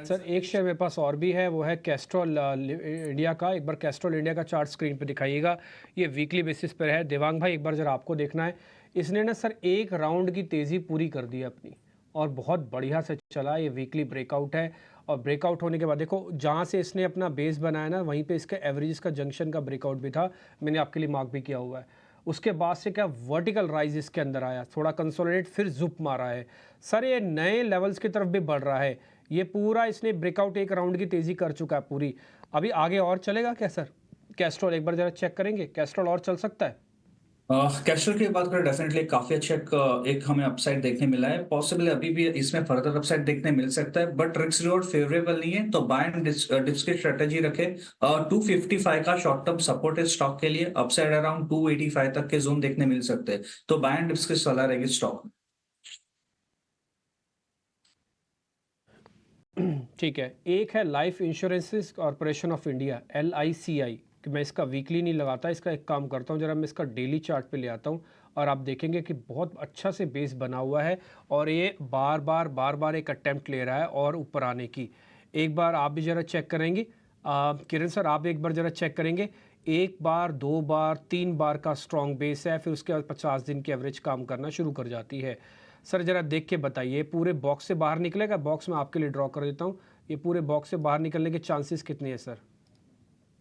सर एक शेयर मेरे पास और भी है, वो है कैस्ट्रॉल इंडिया का। एक बार कैस्ट्रॉल इंडिया का चार्ट स्क्रीन पे दिखाइएगा, ये वीकली बेसिस पर है। देवांग भाई एक बार जरा आपको देखना है, इसने ना सर एक राउंड की तेज़ी पूरी कर दी अपनी और बहुत बढ़िया से चला। ये वीकली ब्रेकआउट है, और ब्रेकआउट होने के बाद देखो जहाँ से इसने अपना बेस बनाया ना, वहीं पे इसका एवरेज का जंक्शन का ब्रेकआउट भी था, मैंने आपके लिए मार्क भी किया हुआ है। उसके बाद से क्या वर्टिकल राइज इसके अंदर आया, थोड़ा कंसोलिडेट, फिर जुप मारा है सर, ये नए लेवल्स की तरफ भी बढ़ रहा है। ये पूरा इसने ब्रेकआउट एक राउंड की तेज़ी कर चुका है पूरी। अभी आगे और चलेगा क्या सर कैस्ट्रॉल? एक बार जरा चेक करेंगे, कैस्ट्रॉल और चल सकता है? कैस्ट्रॉल की बात करें, डेफिनेटली काफी अच्छा एक हमें अपसाइड देखने मिला है, पॉसिबल अभी भी इसमें फर्दर अपसाइड देखने मिल सकता है, बट रिस्क रिवॉर्ड फेवरेबल नहीं है, तो बाय एंड डिप्स की स्ट्रेटेजी रखे। 255 का शॉर्ट टर्म सपोर्ट है स्टॉक के लिए, अपसाइड अराउंड 285 तक के जोन देखने मिल सकते हैं, तो बाय एंड डिप्स की सलाह रहेगी स्टॉक। ठीक है, एक है life insurances corporation of India, LICI, कि मैं इसका वीकली नहीं लगाता। इसका एक काम करता हूँ, जरा मैं इसका डेली चार्ट पे ले आता हूँ और आप देखेंगे कि बहुत अच्छा से बेस बना हुआ है, और ये बार बार एक अटेम्प्ट ले रहा है और ऊपर आने की। एक बार आप भी ज़रा चेक करेंगे, किरण सर आप एक बार ज़रा चेक करेंगे, एक बार, दो बार, 3 बार का स्ट्रॉन्ग बेस है, फिर उसके बाद 50 दिन की एवरेज काम करना शुरू कर जाती है। सर ज़रा देख के बताइए, पूरे बॉक्स से बाहर निकलेगा? बॉक्स में आपके लिए ड्रॉ कर देता हूँ, ये पूरे बॉक्स से बाहर निकलने के चांसेस कितने हैं सर?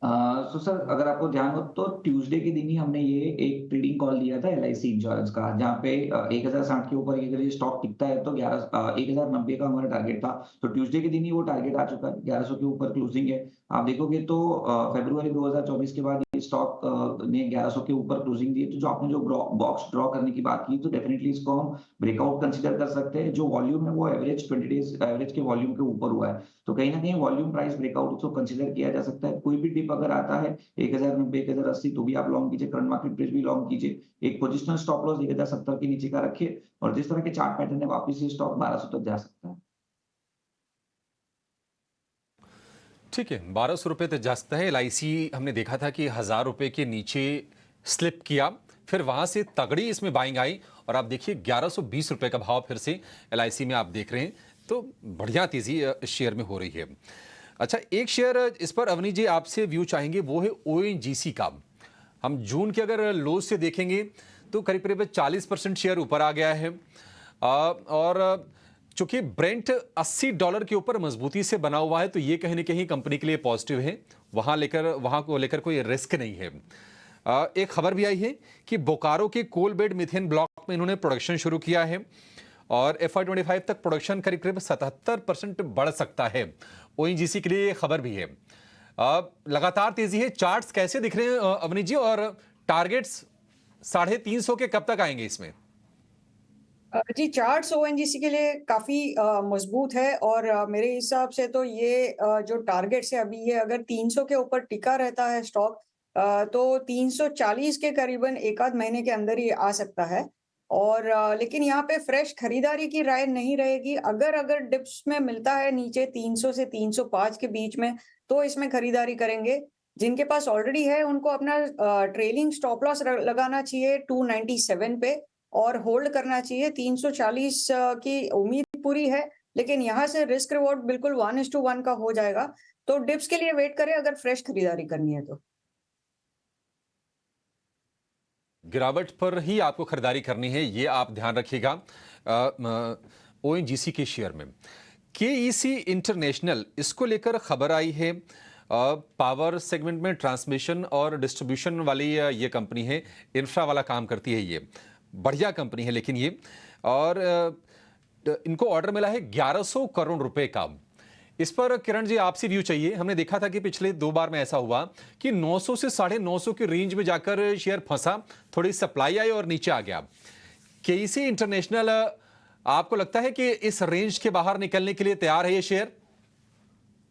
सो सर अगर आपको ध्यान हो तो ट्यूसडे के दिन ही हमने ये एक ट्रेडिंग कॉल दिया था LIC इंश्योरेंस का, जहाँ पे 1060 के ऊपर अगर ये स्टॉक टिकता है तो 1090 का हमारा टारगेट था। तो ट्यूसडे के दिन ही वो टारगेट आ चुका है, 1100 के ऊपर क्लोजिंग है। आप देखोगे तो फरवरी 2024 के बाद ये स्टॉक ने 1100 के ऊपर क्लोजिंग दी है। तो जो आपने जो बॉक्स ड्रॉ करने की बात की, तो डेफिनेटली इसको हम ब्रेकआउट कंसिडर कर सकते हैं। जो वॉल्यूम है वो एवरेज 20 डेज एवरेज के वॉल्यूम के ऊपर हुआ है, तो कहीं ना कहीं वॉल्यूम प्राइस ब्रेकआउट उसको कंसिडर किया जा सकता है। कोई भी डिप अगर आता है 1090 1080 तो भी आप लॉन्ग कीजिए, करंट मार्केट प्राइस भी लॉन्ग कीजिए। एक पोजिशनल स्टॉप लॉस 1070 के नीचे का रखिए, और जिस तरह के चार्ट पैटर्न है वापस ये स्टॉक 1200 तक जा सकता है। ठीक है, 1200 रुपये तक जा सकता है। LIC हमने देखा था कि 1000 रुपये के नीचे स्लिप किया, फिर वहां से तगड़ी इसमें बाइंग आई, और आप देखिए 1120 रुपये का भाव फिर से LIC में आप देख रहे हैं, तो बढ़िया तेजी शेयर में हो रही है। अच्छा, एक शेयर इस पर अवनी जी आपसे व्यू चाहेंगे, वो है ONGC का। हम जून के अगर लो से देखेंगे तो करीब करीब 40% शेयर ऊपर आ गया है, और चूंकि ब्रेंट $80 के ऊपर मजबूती से बना हुआ है, तो ये कहीं ना कहीं कंपनी के लिए पॉजिटिव है, वहां को लेकर कोई रिस्क नहीं है। एक खबर भी आई है कि बोकारो के कोल बेड मीथेन ब्लॉक में इन्होंने प्रोडक्शन शुरू किया है, और FY25 तक प्रोडक्शन करीब करीब 77% बढ़ सकता है। ONGC के लिए ये खबर भी है। लगातार तेजी है। चार्ट्स कैसे दिख रहे हैं अवनी जी, और टारगेट्स 350 के कब तक आएंगे इसमें? जी चार्ट्स ONGC के लिए काफी मजबूत है, और मेरे हिसाब से तो ये जो टारगेट्स है अभी, ये अगर 300 के ऊपर टिका रहता है स्टॉक, तो 340 के करीबन एक आध महीने के अंदर ही आ सकता है। और लेकिन यहाँ पे फ्रेश खरीदारी की राय नहीं रहेगी। अगर डिप्स में मिलता है नीचे 300 से 305 के बीच में, तो इसमें खरीदारी करेंगे। जिनके पास ऑलरेडी है उनको अपना ट्रेलिंग स्टॉप लॉस लगाना चाहिए 297 पे, और होल्ड करना चाहिए। 340 की उम्मीद पूरी है, लेकिन यहाँ से रिस्क रिवॉर्ड बिल्कुल 1:1 का हो जाएगा। तो डिप्स के लिए वेट करें अगर फ्रेश खरीदारी करनी है तो। गिरावट पर ही आपको खरीदारी करनी है, ये आप ध्यान रखिएगा। ONGC के शेयर में KEC इंटरनेशनल, इसको लेकर खबर आई है। पावर सेगमेंट में ट्रांसमिशन और डिस्ट्रीब्यूशन वाली ये कंपनी है, इंफ्रा वाला काम करती है, ये बढ़िया कंपनी है। लेकिन ये और इनको ऑर्डर मिला है 1100 करोड़ रुपए का। इस पर किरण जी आपसे व्यू चाहिए। हमने देखा था कि पिछले 2 बार में ऐसा हुआ कि 900 से 950 की रेंज में जाकर शेयर फंसा, थोड़ी सप्लाई आई और नीचे आ गया। केईसी इंटरनेशनल आपको लगता है कि इस रेंज के बाहर निकलने के लिए तैयार है ये शेयर?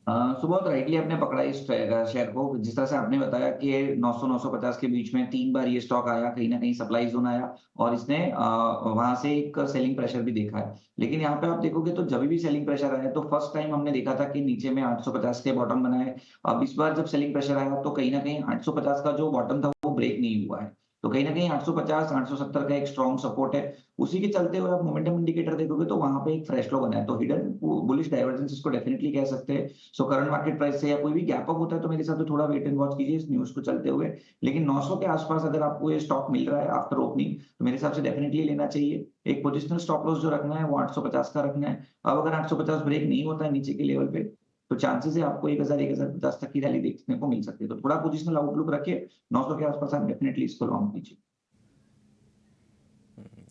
सुबह राइटली आपने पकड़ा इस शेयर को। जिस तरह से आपने बताया कि 900-950 के बीच में 3 बार ये स्टॉक आया, कहीं ना कहीं सप्लाई जोन आया और इसने वहां से एक सेलिंग प्रेशर भी देखा है। लेकिन यहाँ पे आप देखोगे तो जब भी सेलिंग प्रेशर आया तो फर्स्ट टाइम हमने देखा था कि नीचे में 850 के बॉटम बनाए। अब इस बार जब सेलिंग प्रेशर आया तो कहीं ना कहीं 850 का जो बॉटम था वो ब्रेक नहीं हुआ है। तो कहीं ना कहीं 850-870 का एक स्ट्रॉन्ग सपोर्ट है। उसी के चलते हुए आप मोमेंटम इंडिकेटर देखोगे तो वहां पे एक फ्रेश लो बना है। तो हिडन बुलिश डाइवर्जेंस इसको डेफिनेटली कह सकते हैं। सो करंट मार्केट प्राइस से या कोई भी गैप अप होता है तो मेरे हिसाब से थोड़ा वेट एंड वॉच कीजिए इस न्यूज को चलते हुए। लेकिन 900 के आसपास अगर आपको ये स्टॉक मिल रहा है आफ्टर ओपनिंग तो मेरे हिसाब से डेफिनेटली लेना चाहिए। एक पोजिशनल स्टॉप लॉस जो रखना है वो 850 का रखना है। अब अगर 850 ब्रेक नहीं होता है नीचे के लेवल पे तो चांसेस है आपको 1000-1050 तक की रैली देखने को मिल सकती है। तो थोड़ा पोजिशनल आउटलुक रखिए। 900 के आसपास आप डेफिनेटली इसको लॉन्ग कीजिए।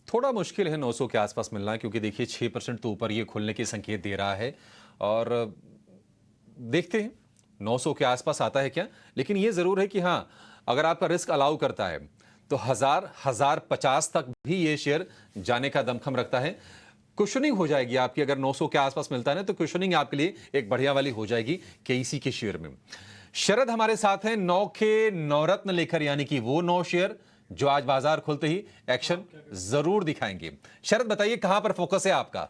थोड़ा मुश्किल है 900 के आसपास मिलना, क्योंकि देखिए 6% तो ऊपर ये खुलने के संकेत दे रहा है और देखते हैं 900 के आसपास आता है क्या। लेकिन ये जरूर है कि हाँ, अगर आपका रिस्क अलाउ करता है तो 1050 तक भी ये शेयर जाने का दमखम रखता है। कुशनिंग हो जाएगी आपकी, अगर 900 के आसपास मिलता है ना तो कुशनिंग आपके लिए एक बढ़िया वाली हो जाएगी केईसी के शेयर में। शरद हमारे साथ हैं 9 के नवरत्न लेकर, यानी कि वो 9 शेयर जो आज बाजार खुलते ही एक्शन जरूर दिखाएंगे। शरद बताइए कहां पर फोकस है आपका?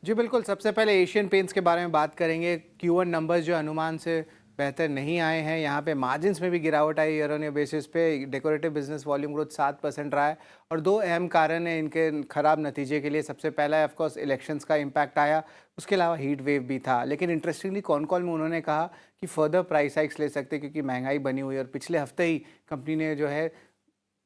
जी बिल्कुल, सबसे पहले एशियन पेंट्स के बारे में बात करेंगे। Q1 नंबर्स जो अनुमान से बेहतर नहीं आए हैं, यहाँ पे मार्जिन्स में भी गिरावट eye ear on year basis पे। डेकोरेटिव बिजनेस वॉल्यूम ग्रोथ 7% रहा है और 2 अहम कारण हैं इनके खराब नतीजे के लिए। सबसे पहला है ऑफकोर्स इलेक्शंस का इम्पैक्ट आया, उसके अलावा हीट वेव भी था। लेकिन इंटरेस्टिंगली कॉन कॉल में उन्होंने कहा कि फर्दर प्राइस हाइक्स ले सकते क्योंकि महंगाई बनी हुई है और पिछले हफ्ते ही कंपनी ने जो है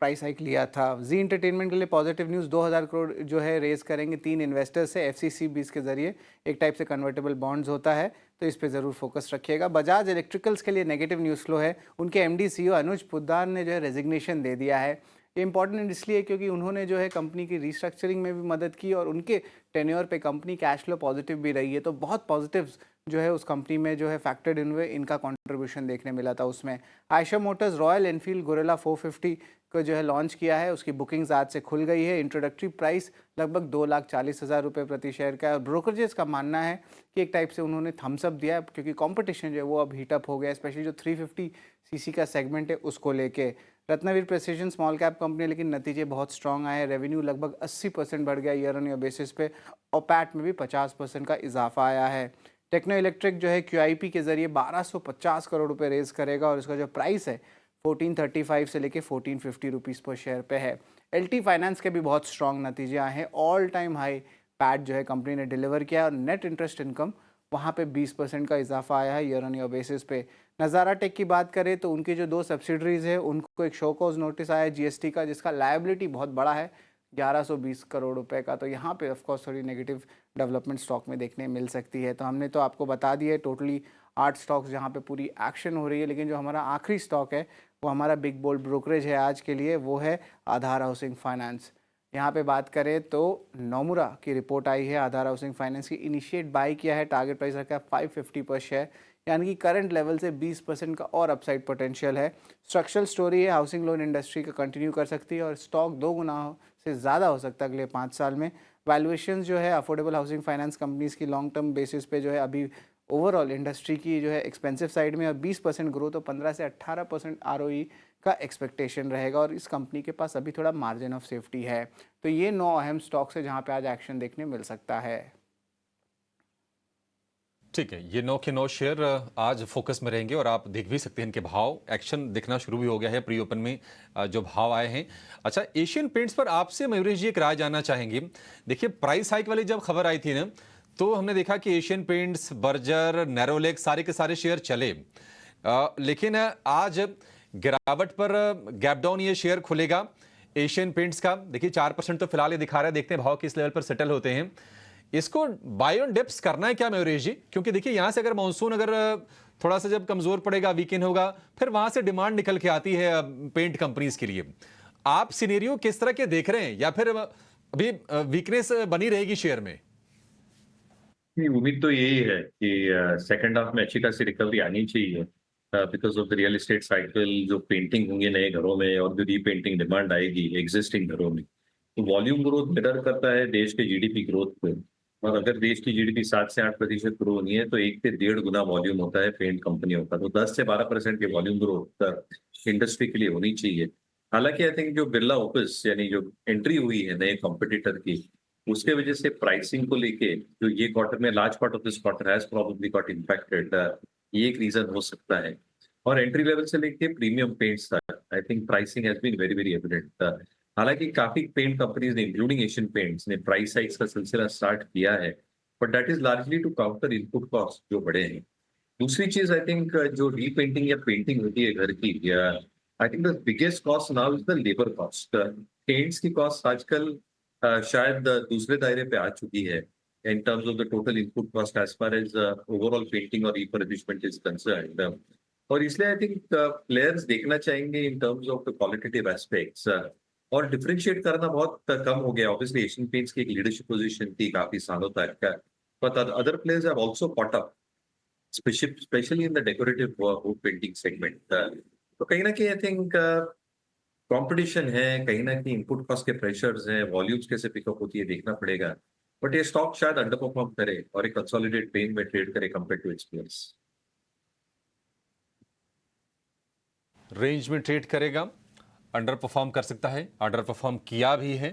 प्राइस हाइक लिया था। जी एंटरटेनमेंट के लिए पॉजिटिव न्यूज़, 2000 करोड़ जो है रेज करेंगे 3 इन्वेस्टर्स से FCCBs के जरिए। एक टाइप से कन्वर्टेबल बॉन्ड्स होता है, तो इस पे ज़रूर फोकस रखिएगा। बजाज इलेक्ट्रिकल्स के लिए नेगेटिव न्यूज़ फ्लो है। उनके MD CEO अनुज पुद्दार ने जो है रेजिग्नेशन दे दिया है। ये इंपॉर्टेंट इसलिए क्योंकि उन्होंने जो है कंपनी की रिस्ट्रक्चरिंग में भी मदद की और उनके टेन्योर पे कंपनी कैश फ्लो पॉजिटिव भी रही है। तो बहुत पॉजिटिव्स जो है उस कंपनी में जो है फैक्टर्ड इन हुए, इनका कंट्रीब्यूशन देखने मिला था उसमें। Eicher Motors royal Enfield gorilla 450 को जो है लॉन्च किया है, उसकी बुकिंग्स आज से खुल गई है। इंट्रोडक्टरी प्राइस लगभग 2,40,000 रुपये प्रति शेयर का है और ब्रोकरेजेस का मानना है कि एक टाइप से उन्होंने थम्सअप दिया है क्योंकि कंपटीशन जो है वो अब हीटअप हो गया है, स्पेशली जो 350cc का सेगमेंट है उसको लेके। Ratnaveer precision small cap company, लेकिन नतीजे बहुत स्ट्रॉन्ग आए हैं। रेवेन्यू लगभग 80% बढ़ गया ईयर ऑन ईयर बेसिस पे और पैट में भी 50% का इजाफा आया है। टेक्नो इलेक्ट्रिक जो है QIP के जरिए 1250 करोड़ रुपए रेज करेगा और इसका जो प्राइस है 1435 से लेके 1450 रुपीज़ पर शेयर पे है। LT फाइनेंस के भी बहुत स्ट्रॉन्ग नतीजे आए हैं। ऑल टाइम हाई पैट जो है कंपनी ने डिलीवर किया और नेट इंटरेस्ट इनकम वहाँ पे 20% का इजाफा आया है ईयर ऑन ईयर बेसिस पे। नज़ारा टेक की बात करें तो उनकी जो 2 सब्सिडरीज है उनको एक शो कॉज नोटिस आया है GST का, जिसका लायबिलिटी बहुत बड़ा है 1120 करोड़ रुपए का। तो यहाँ पे ऑफकोर्स थोड़ी नेगेटिव डेवलपमेंट स्टॉक में देखने मिल सकती है। तो हमने तो आपको बता दिया है टोटली 8 स्टॉक्स जहाँ पे पूरी एक्शन हो रही है, लेकिन जो हमारा आखिरी स्टॉक है वो हमारा बिग बोल्ड ब्रोकरेज है आज के लिए, वो है आधार हाउसिंग फाइनेंस। यहाँ पे बात करें तो नोमुरा की रिपोर्ट आई है आधार हाउसिंग फाइनेंस की। इनिशिएट बाई किया है, टारगेट प्राइस रखा है 550 पर शेयर, यानी कि करंट लेवल से 20% का और अपसाइड पोटेंशियल है। स्ट्रक्चरल स्टोरी है, हाउसिंग लोन इंडस्ट्री का कंटिन्यू कर सकती है और स्टॉक 2 गुना से ज़्यादा हो सकता है अगले 5 साल में। वैल्यूएशन जो है अफोर्डेबल हाउसिंग फाइनेंस कंपनीज़ की लॉन्ग टर्म बेसिस पे जो है अभी ओवरऑल इंडस्ट्री की जो है एक्सपेंसिव साइड में और 20% ग्रोथ और 15 से 18% ROE का एक्सपेक्टेशन रहेगा और इस कंपनी के पास अभी थोड़ा मार्जिन ऑफ सेफ्टी है। तो ये 9 अहम स्टॉक्स है जहाँ पे आज एक्शन देखने मिल सकता है। ठीक है, ये 9 के 9 शेयर आज फोकस में रहेंगे और आप देख भी सकते हैं इनके भाव, एक्शन दिखना शुरू भी हो गया है प्री ओपन में जो भाव आए हैं। अच्छा, एशियन पेंट्स पर आपसे मयूरेश जी एक राय जानना चाहेंगे। देखिए, प्राइस हाइक वाली जब खबर आई थी ना तो हमने देखा कि एशियन पेंट्स, बर्जर, नैरोलैक सारे के सारे शेयर चले, लेकिन आज गिरावट पर गैप डाउन ये शेयर खुलेगा एशियन पेंट्स का। देखिए 4% तो फिलहाल ये दिखा रहा है, देखते हैं भाव किस लेवल पर सेटल होते हैं। इसको बाय ऑन डिप्स करना है क्या मयूरेश जी? क्योंकि देखिए यहां से अगर मानसून अगर थोड़ा सा जब कमजोर पड़ेगा, वीकेंड होगा, फिर वहां से डिमांड निकल के आती है पेंट कंपनीज के लिए। आप सिनेरियो किस तरह के देख रहे हैं, या फिर अभी वीकनेस बनी रहेगी शेयर में? नहीं, उम्मीद तो यही है कि सेकंड हाफ में अच्छी खासी रिकवरी आनी चाहिए because of the real estate cycle, जो पेंटिंग होंगे नए घरों में और जो रीपेंटिंग डिमांड आएगी एग्जिस्टिंग घरों में, तो वॉल्यूम ग्रोथ मिरर करता है देश के जीडीपी ग्रोथ को। और अगर देश की जीडीपी 7 से 8% ग्रो होनी है तो 1 से 1.5 गुना वॉल्यूम होता है पेंट कंपनियों का, तो 10 से 12% की वॉल्यूम ग्रोथ इंडस्ट्री के लिए होनी चाहिए। हालांकि आई थिंक जो बिरला ओपिस यानी जो एंट्री हुई है नए कॉम्पिटिटर की, उसके वजह से प्राइसिंग को लेके जो ये क्वार्टर में large part of this quarter has probably got impacted, ये एक रीजन हो सकता है। और एंट्री लेवल से लेके प्रीमियम पेंट्स तक I think pricing has been very very evident. हालांकि काफी पेंट कंपनीज ने इंक्लूडिंग एशियन पेंट्स ने प्राइस हाइक्स का सिलसिला स्टार्ट किया है, but that is largely to counter input cost जो बढ़े हैं। दूसरी चीज आई थिंक जो रीपेंटिंग या पेंटिंग होती है घर की, I think the biggest cost now is the labour cost. Paints की कॉस्ट आजकल शायद दूसरे दायरे पे आ चुकी है in terms of the total input cost as far as overall painting or refurbishment is concerned. और इसलिए आई थिंक प्लेयर्स देखना चाहेंगे इन terms of the qualitative aspects, और डिफरेंशिएट करना बहुत कम हो गया। ऑब्वियसली एशियन पेंट्स की एक लीडरशिप पोजीशन थी काफी सालों तक, but other players have also caught up, specially in the decorative would painting segment. तो कहीं ना कहीं आई थिंक कंपटीशन है, कहीं ना कहीं इनपुट कॉस्ट के प्रेशर्स हैं, वॉल्यूम्स कैसे पिकअप होती है देखना पड़ेगा, बट ये स्टॉक शायद अंडर परफॉर्म करे और एक कंसोलिडेट पेन में ट्रेड करे compare to its peers. Range में ट्रेड करेगा, अंडर परफॉर्म कर सकता है, अंडर परफॉर्म किया भी है,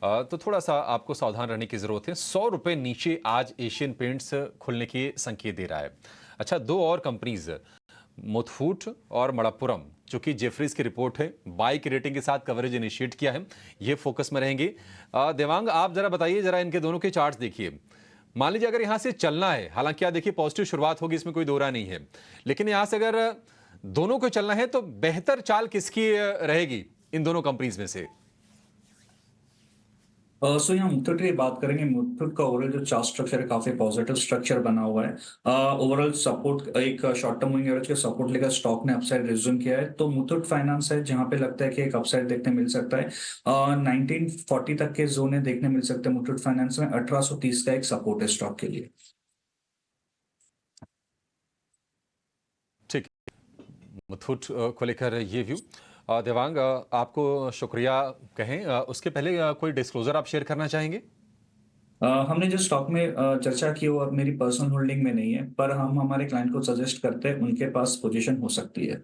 तो थोड़ा सा आपको सावधान रहने की जरूरत है। 100 रुपए नीचे आज एशियन पेंट्स खुलने के संकेत दे रहा है। अच्छा, दो और कंपनीज मुथूट और मणप्पुरम, जो कि जेफरीज की रिपोर्ट है, बाई की रेटिंग के साथ कवरेज इनिशिएट किया है, ये फोकस में रहेंगे। देवांग, आप जरा बताइए, जरा इनके दोनों के चार्ट्स देखिए। मान लीजिए अगर यहां से चलना है, हालांकि आप देखिए पॉजिटिव शुरुआत होगी, इसमें कोई दो राय नहीं है, लेकिन यहां से अगर दोनों को चलना है तो बेहतर चाल किसकी रहेगी इन दोनों कंपनीज में से? सो यहाँ मुथूट की बात करेंगे। मुथूट का ओवरऑल जो चार्ट स्ट्रक्चर है काफी पॉजिटिव स्ट्रक्चर बना हुआ है। ओवरऑल सपोर्ट एक शॉर्ट टर्म मूविंग एवरेज के सपोर्ट लेकर स्टॉक ने अपसाइड रिज्यूम किया है, तो मुथूट फाइनेंस है जहां पे लगता है कि एक अपसाइड देखने मिल सकता है। 1940 तक के जोन देखने मिल सकते हैं मुथूट फाइनेंस में। 1830 का एक सपोर्ट है स्टॉक के लिए। ठीक, मुथूट को लेकर ये व्यू। देवांग, आपको शुक्रिया कहें, उसके पहले कोई डिस्क्लोजर आप शेयर करना चाहेंगे? हमने जो स्टॉक में चर्चा की वो अब मेरी पर्सनल होल्डिंग में नहीं है, पर हम हमारे क्लाइंट को सजेस्ट करते हैं, उनके पास पोजीशन हो सकती है।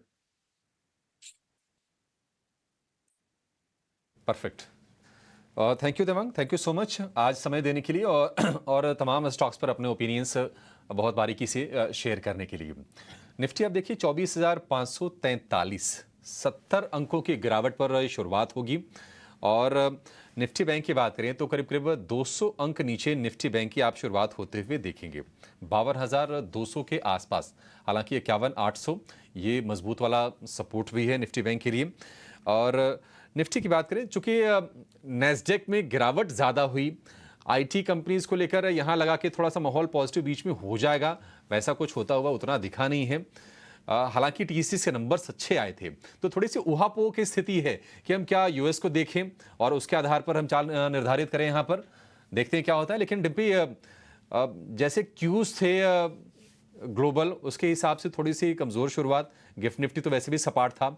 Perfect, thank you Devang, thank you so much आज समय देने के लिए और तमाम स्टॉक्स पर अपने ओपिनियंस बहुत बारीकी से शेयर करने के लिए। निफ्टी आप देखिए 24,543, 70 अंकों की गिरावट पर शुरुआत होगी। और निफ्टी बैंक की बात करें तो करीब करीब 200 अंक नीचे निफ्टी बैंक की आप शुरुआत होते हुए देखेंगे, 52,200 के आसपास। हालांकि 51,800 ये मजबूत वाला सपोर्ट भी है निफ्टी बैंक के लिए। और निफ्टी की बात करें, चूंकि नैस्डैक में गिरावट ज़्यादा हुई, आईटी कंपनीज को लेकर यहाँ लगा कि थोड़ा सा माहौल पॉजिटिव बीच में हो जाएगा, वैसा कुछ होता हुआ उतना दिखा नहीं है। हालांकि टीसीएस के नंबर्स अच्छे आए थे, तो थोड़ी सी उहापोह की स्थिति है कि हम क्या यूएस को देखें और उसके आधार पर हम चाल निर्धारित करें। यहाँ पर देखते हैं क्या होता है। लेकिन डिम्पी, जैसे क्यूज थे ग्लोबल, उसके हिसाब से थोड़ी सी कमज़ोर शुरुआत। गिफ्ट निफ्टी तो वैसे भी सपाट था।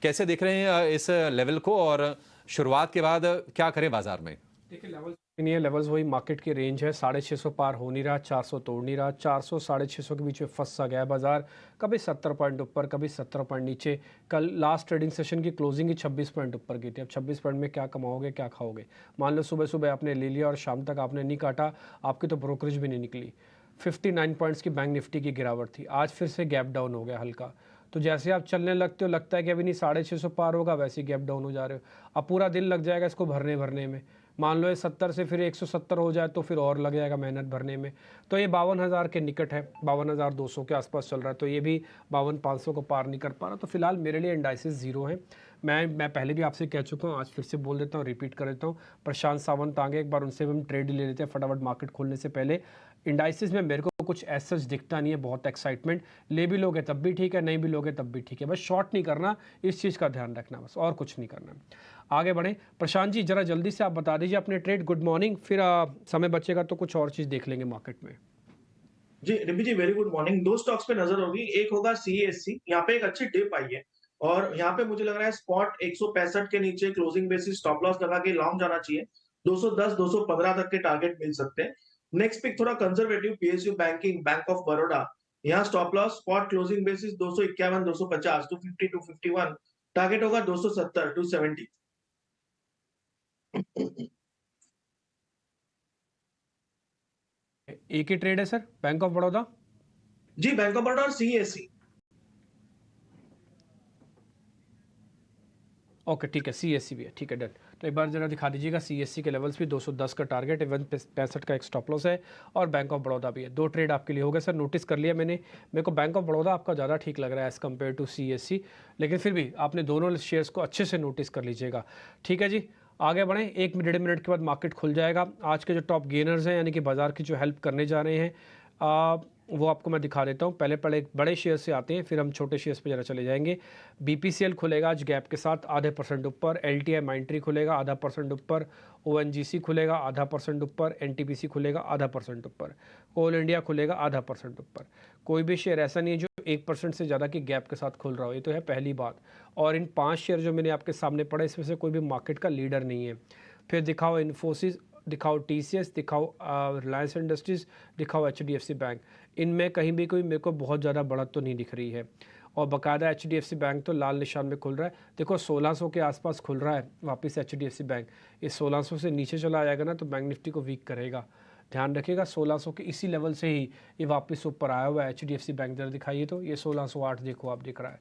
कैसे देख रहे हैं इस लेवल को और शुरुआत के बाद क्या करें बाजार में? देखिए, लेवल्स नहीं है, लेवल्स वही मार्केट की रेंज है। 650 पार हो नहीं रहा, 400 तोड़ नहीं रहा, 400 650 के बीच में फंस सा गया है बाजार। कभी 70 पॉइंट ऊपर, कभी 70 पॉइंट नीचे। कल लास्ट ट्रेडिंग सेशन की क्लोजिंग ही 26 पॉइंट ऊपर गई थी। अब 26 पॉइंट में क्या कमाओगे, क्या खाओगे? मान लो सुबह सुबह आपने ले लिया और शाम तक आपने नहीं काटा, आपकी तो ब्रोकरेज भी नहीं निकली। 59 पॉइंट्स की बैंक निफ्टी की गिरावट थी। आज फिर से गैप डाउन हो गया हल्का। तो जैसे आप चलने लगते हो, लगता है कि अभी नहीं 650 पार होगा, वैसे ही गैप डाउन हो जा रहे हो। अब पूरा दिन लग जाएगा इसको भरने में। मान लो ये 70 से फिर 170 हो जाए तो फिर और लग जाएगा मेहनत भरने में। तो ये 52,000 के निकट है, 52,200 के आसपास चल रहा है। तो ये भी 52,500 को पार नहीं कर पा रहा। तो फिलहाल मेरे लिए इंडाइसिस जीरो हैं। मैं पहले भी आपसे कह चुका हूँ, आज फिर से बोल देता हूँ, रिपीट कर देता हूँ। प्रशांत सावंत आगे एक बार उनसे भी हम ट्रेड ले लेते हैं फटाफट मार्केट खोलने से पहले। इंडाइसिस में मेरे को कुछ ऐसा दिखता नहीं है बहुत एक्साइटमेंट। ले भी लोगे तब भी ठीक है, नहीं भी लोगे तब भी ठीक है, बस शॉर्ट नहीं करना, इस चीज़ का ध्यान रखना, बस और कुछ नहीं करना। आगे बढ़ें। प्रशांत जी जरा जल्दी से आप बता दीजिए अपने ट्रेड। Good morning. फिर समय बचेगा तो कुछ और चीज़ देख लेंगे मार्केट में। जी रिपी जी वेरी गुड मॉर्निंग। दो स्टॉक्स पे नजर होगी, एक होगा सीएससी, यहाँ पे एक अच्छी डिप आई है और यहाँ पे मुझे लग रहा है स्पॉट 165 के नीचे क्लोजिंग बेसिस स्टॉप लॉस लगा के लॉन्ग जाना चाहिए। 210 215 तक के टारगेट मिल सकते हैं। नेक्स्ट पिक थोड़ा conservative, PSU banking, bank of Baroda, यहाँ stop loss spot closing basis 251 250 250 251, target होगा 270 270। एक ही ट्रेड है सर, बैंक ऑफ बड़ौदा? जी बैंक ऑफ बड़ौदा और सीएससी। ओके ठीक है, सीएससी भी है, ठीक है डन। तो एक बार जरा दिखा दीजिएगा सीएससी के लेवल्स भी। 210 का टारगेट है, 165 का एक स्टॉप लॉस है और बैंक ऑफ बड़ौदा भी है। दो ट्रेड आपके लिए हो गए सर, नोटिस कर लिया मैंने। मेरे को बैंक ऑफ बड़ौदा आपका ज़्यादा ठीक लग रहा है एज़ कम्पेयर टू सीएससी, लेकिन फिर भी आपने दोनों शेयर्स को अच्छे से नोटिस कर लीजिएगा। ठीक है जी, आगे बढ़ें। 1 डेढ़ मिनट के बाद मार्केट खुल जाएगा। आज के जो टॉप गेनर्स हैं यानी कि बाजार की जो हेल्प करने जा रहे हैं वो आपको मैं दिखा देता हूँ। पहले बड़े शेयर से आते हैं, फिर हम छोटे शेयर्स पे ज़रा चले जाएंगे। बीपीसीएल खुलेगा आज गैप के साथ ½ ऊपर, एलटीआई माइंट्री खुलेगा ½ ऊपर, ओएनजीसी खुलेगा ½ ऊपर, एनटीपीसी खुलेगा ½ ऊपर, कोल इंडिया खुलेगा ½ ऊपर। कोई भी शेयर ऐसा नहीं है जो 1% से ज़्यादा की गैप के साथ खुल रहा हो, ये तो है पहली बात। और इन 5 शेयर जो मैंने आपके सामने पढ़े इसमें से कोई भी मार्केट का लीडर नहीं है। फिर दिखाओ इन्फोसिस, दिखाओ टीसीएस, दिखाओ रिलायंस इंडस्ट्रीज़, दिखाओ एचडीएफसी बैंक। इनमें कहीं भी कोई मेरे को बहुत ज़्यादा बढ़त तो नहीं दिख रही है। और बाकायदा एचडीएफसी बैंक तो लाल निशान में खुल रहा है। देखो 1600 के आसपास खुल रहा है वापस एचडीएफसी बैंक। इस 1600 से नीचे चला जाएगा ना तो बैंक निफ्टी को वीक करेगा, ध्यान रखिएगा। 1600 के इसी लेवल से ही ये वापस ऊपर आया हुआ है एचडीएफसी बैंक। जरा दिखाइए तो ये 1608 देखो आप, दिख रहा है।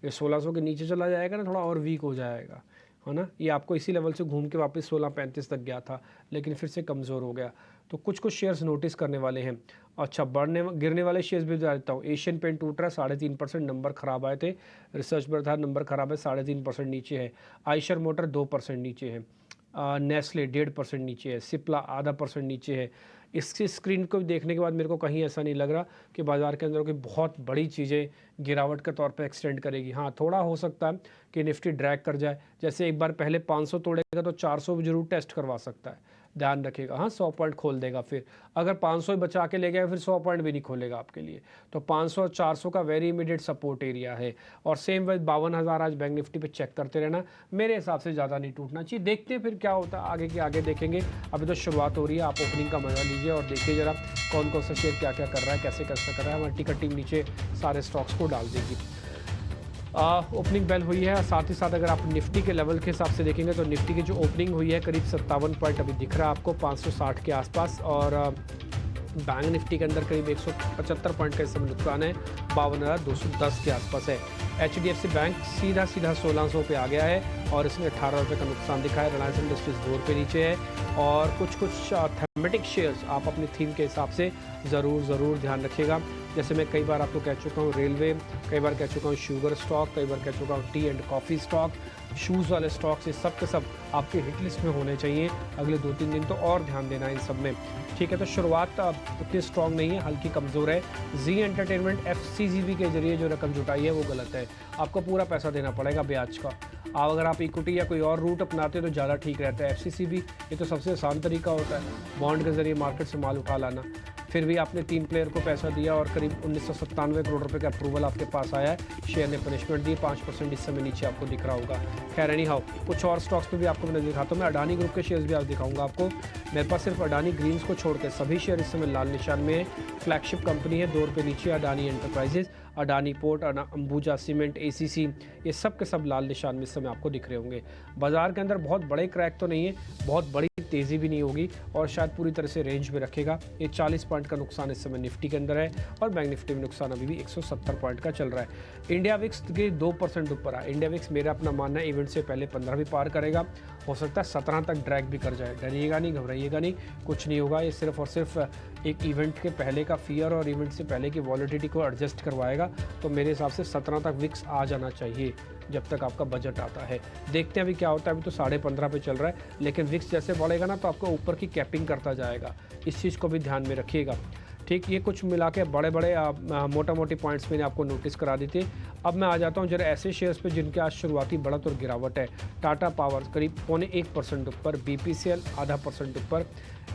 ये 1600 के नीचे चला जाएगा ना थोड़ा और वीक हो जाएगा, है ना। ये आपको इसी लेवल से घूम के वापस 1635 तक गया था, लेकिन फिर से कमज़ोर हो गया। तो कुछ शेयर्स नोटिस करने वाले हैं। अच्छा, गिरने वाले शेयर्स भी बता देता हूँ। एशियन पेंट टूट रहा है, 3.5% नंबर ख़राब आए थे। रिसर्च पर था, नंबर ख़राब है, 3.5% नीचे है। आइशर मोटर 2% नीचे है। नेस्ले 1.5% नीचे है। सिप्ला ½ नीचे है। इसकी स्क्रीन को देखने के बाद मेरे को कहीं ऐसा नहीं लग रहा कि बाज़ार के अंदर कोई बहुत बड़ी चीज़ें गिरावट के तौर पे एक्सटेंड करेगी। हाँ, थोड़ा हो सकता है कि निफ्टी ड्रैग कर जाए, जैसे एक बार पहले 500 तोड़ेगा तो 400 भी जरूर टेस्ट करवा सकता है, ध्यान रखिएगा। हाँ, 100 पॉइंट खोल देगा। फिर अगर 500 ही बचा के ले गया फिर 100 पॉइंट भी नहीं खोलेगा आपके लिए। तो 500 और 400 का वेरी इमीडिएट सपोर्ट एरिया है। और सेम वाइज 52,000 आज बैंक निफ्टी पे चेक करते रहना, मेरे हिसाब से ज़्यादा नहीं टूटना चाहिए। देखते हैं फिर क्या होता है, आगे के आगे देखेंगे। अभी तो शुरुआत हो रही है, आप ओपनिंग का मजा लीजिए और देखिए ज़रा कौन कौन सा शेयर क्या क्या कर रहा है, कैसे कैसे कर रहा है। हमारी टिकट टीम नीचे सारे स्टॉक्स को डाल देगी। ओपनिंग बेल हुई है। साथ ही साथ अगर आप निफ्टी के लेवल के हिसाब से देखेंगे तो निफ्टी की जो ओपनिंग हुई है करीब 57 पॉइंट अभी दिख रहा है आपको, 560 के आसपास। और बैंक निफ्टी के अंदर करीब 175 पॉइंट का इस समय नुकसान है, 52,210 के आसपास है। एचडीएफसी बैंक सीधा 1600 पे आ गया है और इसमें 18 रुपये का नुकसान दिखा है। रिलायंस इंडस्ट्रीज 2 रुपये नीचे है। और कुछ थीमेटिक शेयर्स आप अपनी थीम के हिसाब से ज़रूर ध्यान रखिएगा। जैसे मैं कई बार आपको कह चुका हूँ रेलवे, कई बार कह चुका हूँ शुगर स्टॉक, कई बार कह चुका हूँ T and coffee stock, shoes वाले स्टॉक्स, ये सब के सब आपके हिट लिस्ट में होने चाहिए अगले 2-3 दिन। तो और ध्यान देना है इन सब में, ठीक है। तो शुरुआत उतनी स्ट्रॉन्ग नहीं है, हल्की कमज़ोर है। जी एंटरटेनमेंट FCGB के जरिए जो रकम जुटाई है वो गलत है, आपको पूरा पैसा देना पड़ेगा ब्याज का। अगर आप इक्विटी या कोई और रूट अपनाते हो तो ज़्यादा ठीक रहता है। FCCB ये तो सबसे आसान तरीका होता है, बॉन्ड के जरिए मार्केट से माल उठा लाना। फिर भी आपने 3 प्लेयर को पैसा दिया और करीब 1997 करोड़ रुपए का अप्रूवल आपके पास आया है। शेयर ने पनिशमेंट दी, 5% इस समय नीचे आपको दिख रहा होगा। खैर एनी हाउ, कुछ और स्टॉक्स पे भी आपको मैं दिखाता हूँ। मैं अडानी ग्रुप के शेयर्स भी आज दिखाऊंगा आपको। मेरे पास सिर्फ अडानी ग्रीन्स को छोड़ के सभी शेयर इस समय लाल निशान में है। फ्लैगशिप कंपनी है, 2 रुपये नीचे Adani enterprises, Adani port, Ambuja cement, ACC, ये सब के सब लाल निशान में इस समय आपको दिख रहे होंगे। बाजार के अंदर बहुत बड़े क्रैक तो नहीं है, बहुत बड़ी तेज़ी भी नहीं होगी और शायद पूरी तरह से रेंज में रखेगा। ये 40 पॉइंट का नुकसान इस समय निफ्टी के अंदर है और बैंक निफ्टी में नुकसान अभी भी 170 पॉइंट का चल रहा है। इंडिया विक्स के 2% ऊपर है। इंडिया विक्स मेरा अपना मानना है इवेंट से पहले 15 भी पार करेगा, हो सकता है 17 तक ड्रैग भी कर जाए। डरिएगा नहीं, घबराइएगा नहीं, कुछ नहीं होगा। ये सिर्फ और सिर्फ एक इवेंट के पहले का फियर और इवेंट से पहले की वॉलिडिटी को एडजस्ट करवाएगा। तो मेरे हिसाब से 17 तक विक्स आ जाना चाहिए जब तक आपका बजट आता है। देखते हैं अभी क्या होता है। अभी तो 15.5 पे चल रहा है, लेकिन विक्स जैसे बढ़ेगा ना तो आपको ऊपर की कैपिंग करता जाएगा, इस चीज़ को भी ध्यान में रखिएगा। ठीक, ये कुछ मिला के बड़े बड़े मोटा मोटी पॉइंट्स मैंने आपको नोटिस करा दी थी। अब मैं आ जाता हूँ जरा ऐसे शेयर्स पे जिनके आज शुरुआती बढ़त और गिरावट है। टाटा पावर करीब 0.25% ऊपर, बीपीसीएल आधा % ऊपर,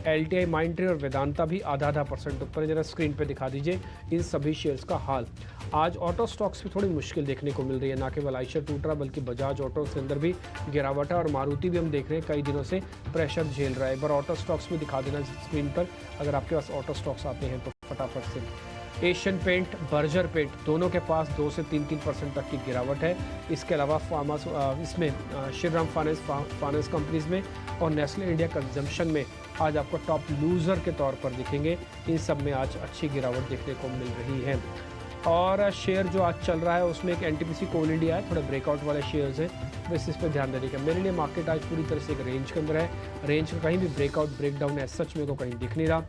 एलटीआई माइंडट्री और वेदांता भी आधा % ऊपर। जरा स्क्रीन पे दिखा दीजिए इन सभी शेयर्स का हाल। आज ऑटो स्टॉक्स में थोड़ी मुश्किल देखने को मिल रही है, ना केवल आयशर टूट रहा बल्कि बजाज ऑटो के अंदर भी गिरावट है और मारुति भी हम देख रहे हैं कई दिनों से प्रेशर झेल रहा है। एक बार ऑटो स्टॉक्स में दिखा देना स्क्रीन पर अगर आपके पास ऑटो स्टॉक्स आते हैं तो फटाफट से। एशियन पेंट, बर्जर पेंट दोनों के पास 2 से 3% तक की गिरावट है। इसके अलावा इसमें श्रीराम फाइनेंस कंपनीज में और नेस्ले इंडिया कंजम्पशन में आज आपको टॉप लूज़र के तौर पर दिखेंगे। इन सब में आज अच्छी गिरावट देखने को मिल रही है। और शेयर जो आज चल रहा है उसमें एक एनटीपीसी कोल इंडिया है, थोड़े ब्रेकआउट वाले शेयर्स हैं, बस इस पर ध्यान देने का। मेरे लिए मार्केट आज पूरी तरह से एक रेंज के अंदर है, रेंज का कहीं भी ब्रेकआउट ब्रेकडाउन है सच में को कहीं दिख नहीं रहा।